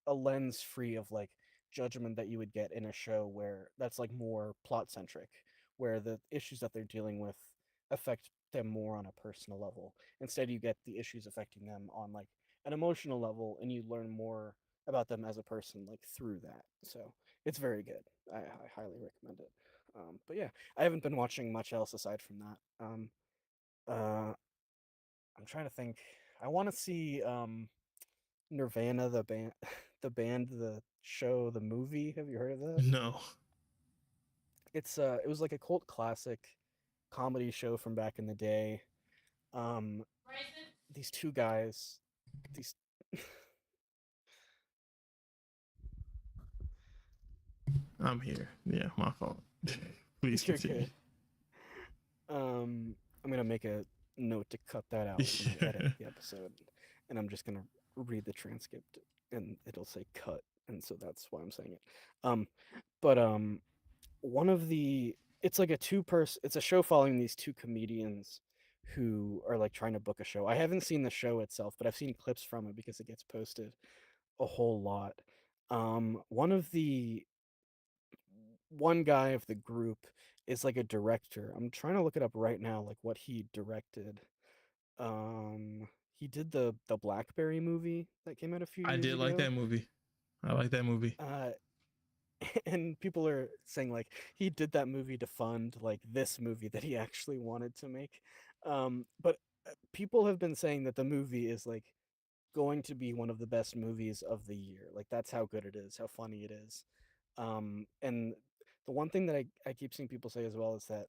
a lens free of like judgment that you would get in a show where that's like more plot centric, where the issues that they're dealing with affect them more on a personal level. Instead, you get the issues affecting them on like an emotional level, and you learn more about them as a person like through that. So it's very good. I highly recommend it. But yeah, I haven't been watching much else aside from that. Uh, I'm trying to think. I want to see Nirvana, the band, the band, the show, the movie. Have you heard of that? No. It was like a cult classic comedy show from back in the day. Um, these two guys, these I'm here. Yeah, my fault. Please you're continue. good. I'm gonna make a note to cut that out when I edit the episode, and I'm just gonna read the transcript, and it'll say cut, and so that's why I'm saying it. Um, but one of the it's like a two-person. It's a show following these two comedians who are like trying to book a show. I haven't seen the show itself, but I've seen clips from it because it gets posted a whole lot. One of the one guy of the group is like a director. I'm trying to look it up right now, like what he directed. He did the Blackberry movie that came out a few I years did like ago. that movie. I like that movie. Uh, and people are saying like he did that movie to fund like this movie that he actually wanted to make. But people have been saying that the movie is like going to be one of the best movies of the year. Like that's how good it is, how funny it is. And the one thing that I keep seeing people say as well is that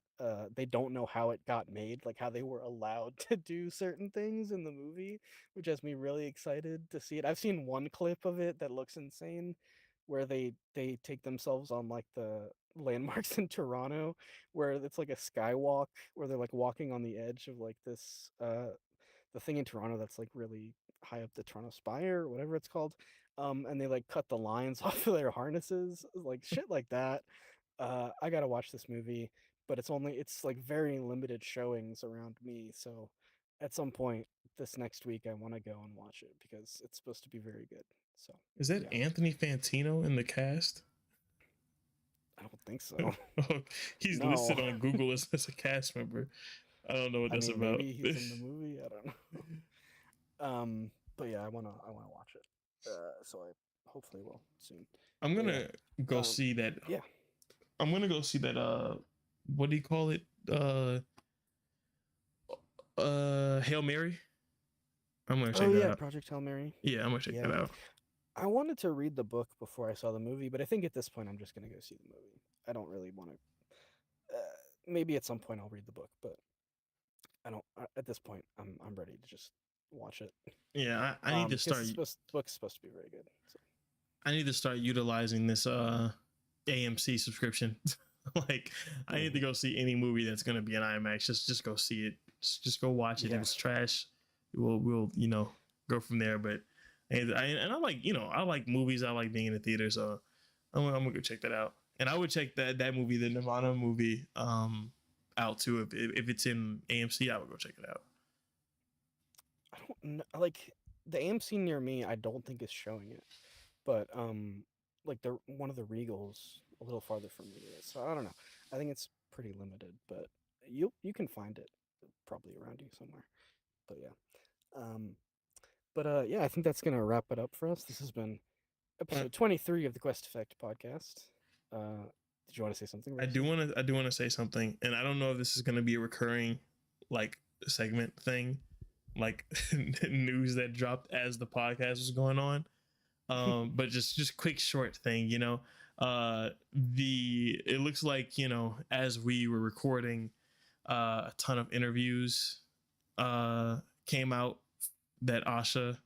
they don't know how it got made, like how they were allowed to do certain things in the movie, which has me really excited to see it. I've seen one clip of it that looks insane, where they take themselves on like the landmarks in Toronto, where it's like a skywalk where they're like walking on the edge of like this the thing in Toronto that's like really high up the Toronto Spire or whatever it's called. And they like cut the lines off of their harnesses, like shit like that. I gotta watch this movie, but it's like very limited showings around me. So at some point this next week, I want to go and watch it because it's supposed to be very good. So Is that yeah, Anthony Fantino in the cast? I don't think so. He's No, listed on Google as a cast member. I don't know what I that's mean about. maybe he's in the movie. I don't know. But yeah, I wanna watch it. So I hopefully will soon. I'm But yeah, gonna go um, see that. yeah. I'm gonna go see that. What do you call it? Hail Mary. I'm gonna Oh check that yeah, out. Project Hail Mary. Yeah, I'm gonna check that Yeah, out. I wanted to read the book before I saw the movie, but I think at this point I'm just gonna go see the movie. I don't really want to. Maybe at some point I'll read the book, but I don't. At this point, I'm ready to just watch it. Yeah, I need to Because start. the book's supposed to be very good. So. I need to start utilizing this AMC subscription. Like, I need to go see any movie that's gonna be in IMAX. Just go see it. Just go watch it. If Yeah. it's trash, we'll go from there. But I like I like movies. I like being in the theater, so I'm gonna go check that out. And I would check that movie, the Nirvana movie, out too. If it's in AMC, I would go check it out. I don't know, like the AMC near me. I don't think is showing it, but like the one of the Regals a little farther from me is. So I don't know. I think it's pretty limited, but you can find it probably around you somewhere. But yeah, yeah, I think that's gonna wrap it up for us. This has been But episode 23 of the Quest Effect podcast. Did you want to say something? I do want to say something, and I don't know if this is gonna be a recurring like segment thing, like news that dropped as the podcast was going on. But just quick short thing, it looks like, as we were recording, a ton of interviews came out that Asha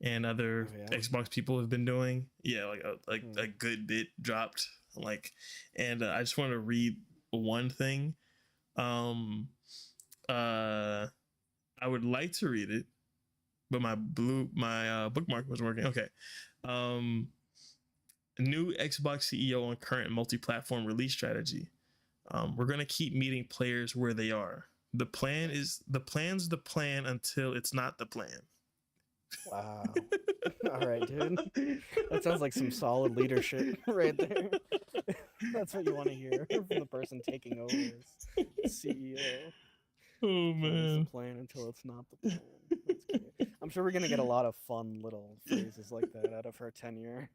and other Xbox people have been doing. Yeah, like a good bit dropped. And I just want to read one thing. I would like to read it, but my bookmark wasn't working. Okay. New Xbox CEO on current multi-platform release strategy. We're gonna keep meeting players where they are. The plan's the plan until it's not the plan. Wow. All right, dude. That sounds like some solid leadership right there. That's what you want to hear from the person taking over as CEO. Oh Plan's the man. plan until it's not the plan. That's great. I'm sure we're gonna get a lot of fun little phrases like that out of her tenure.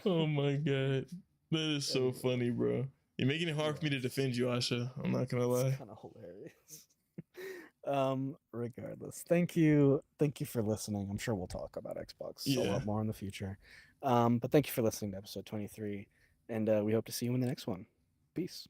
Oh my god. That is so funny, bro. You're making it hard for me to defend you, Asha. I'm not gonna lie. It's kind of hilarious. Regardless, thank you for listening. I'm sure we'll talk about Xbox a lot more in the future. But thank you for listening to episode 23, and we hope to see you in the next one. Peace.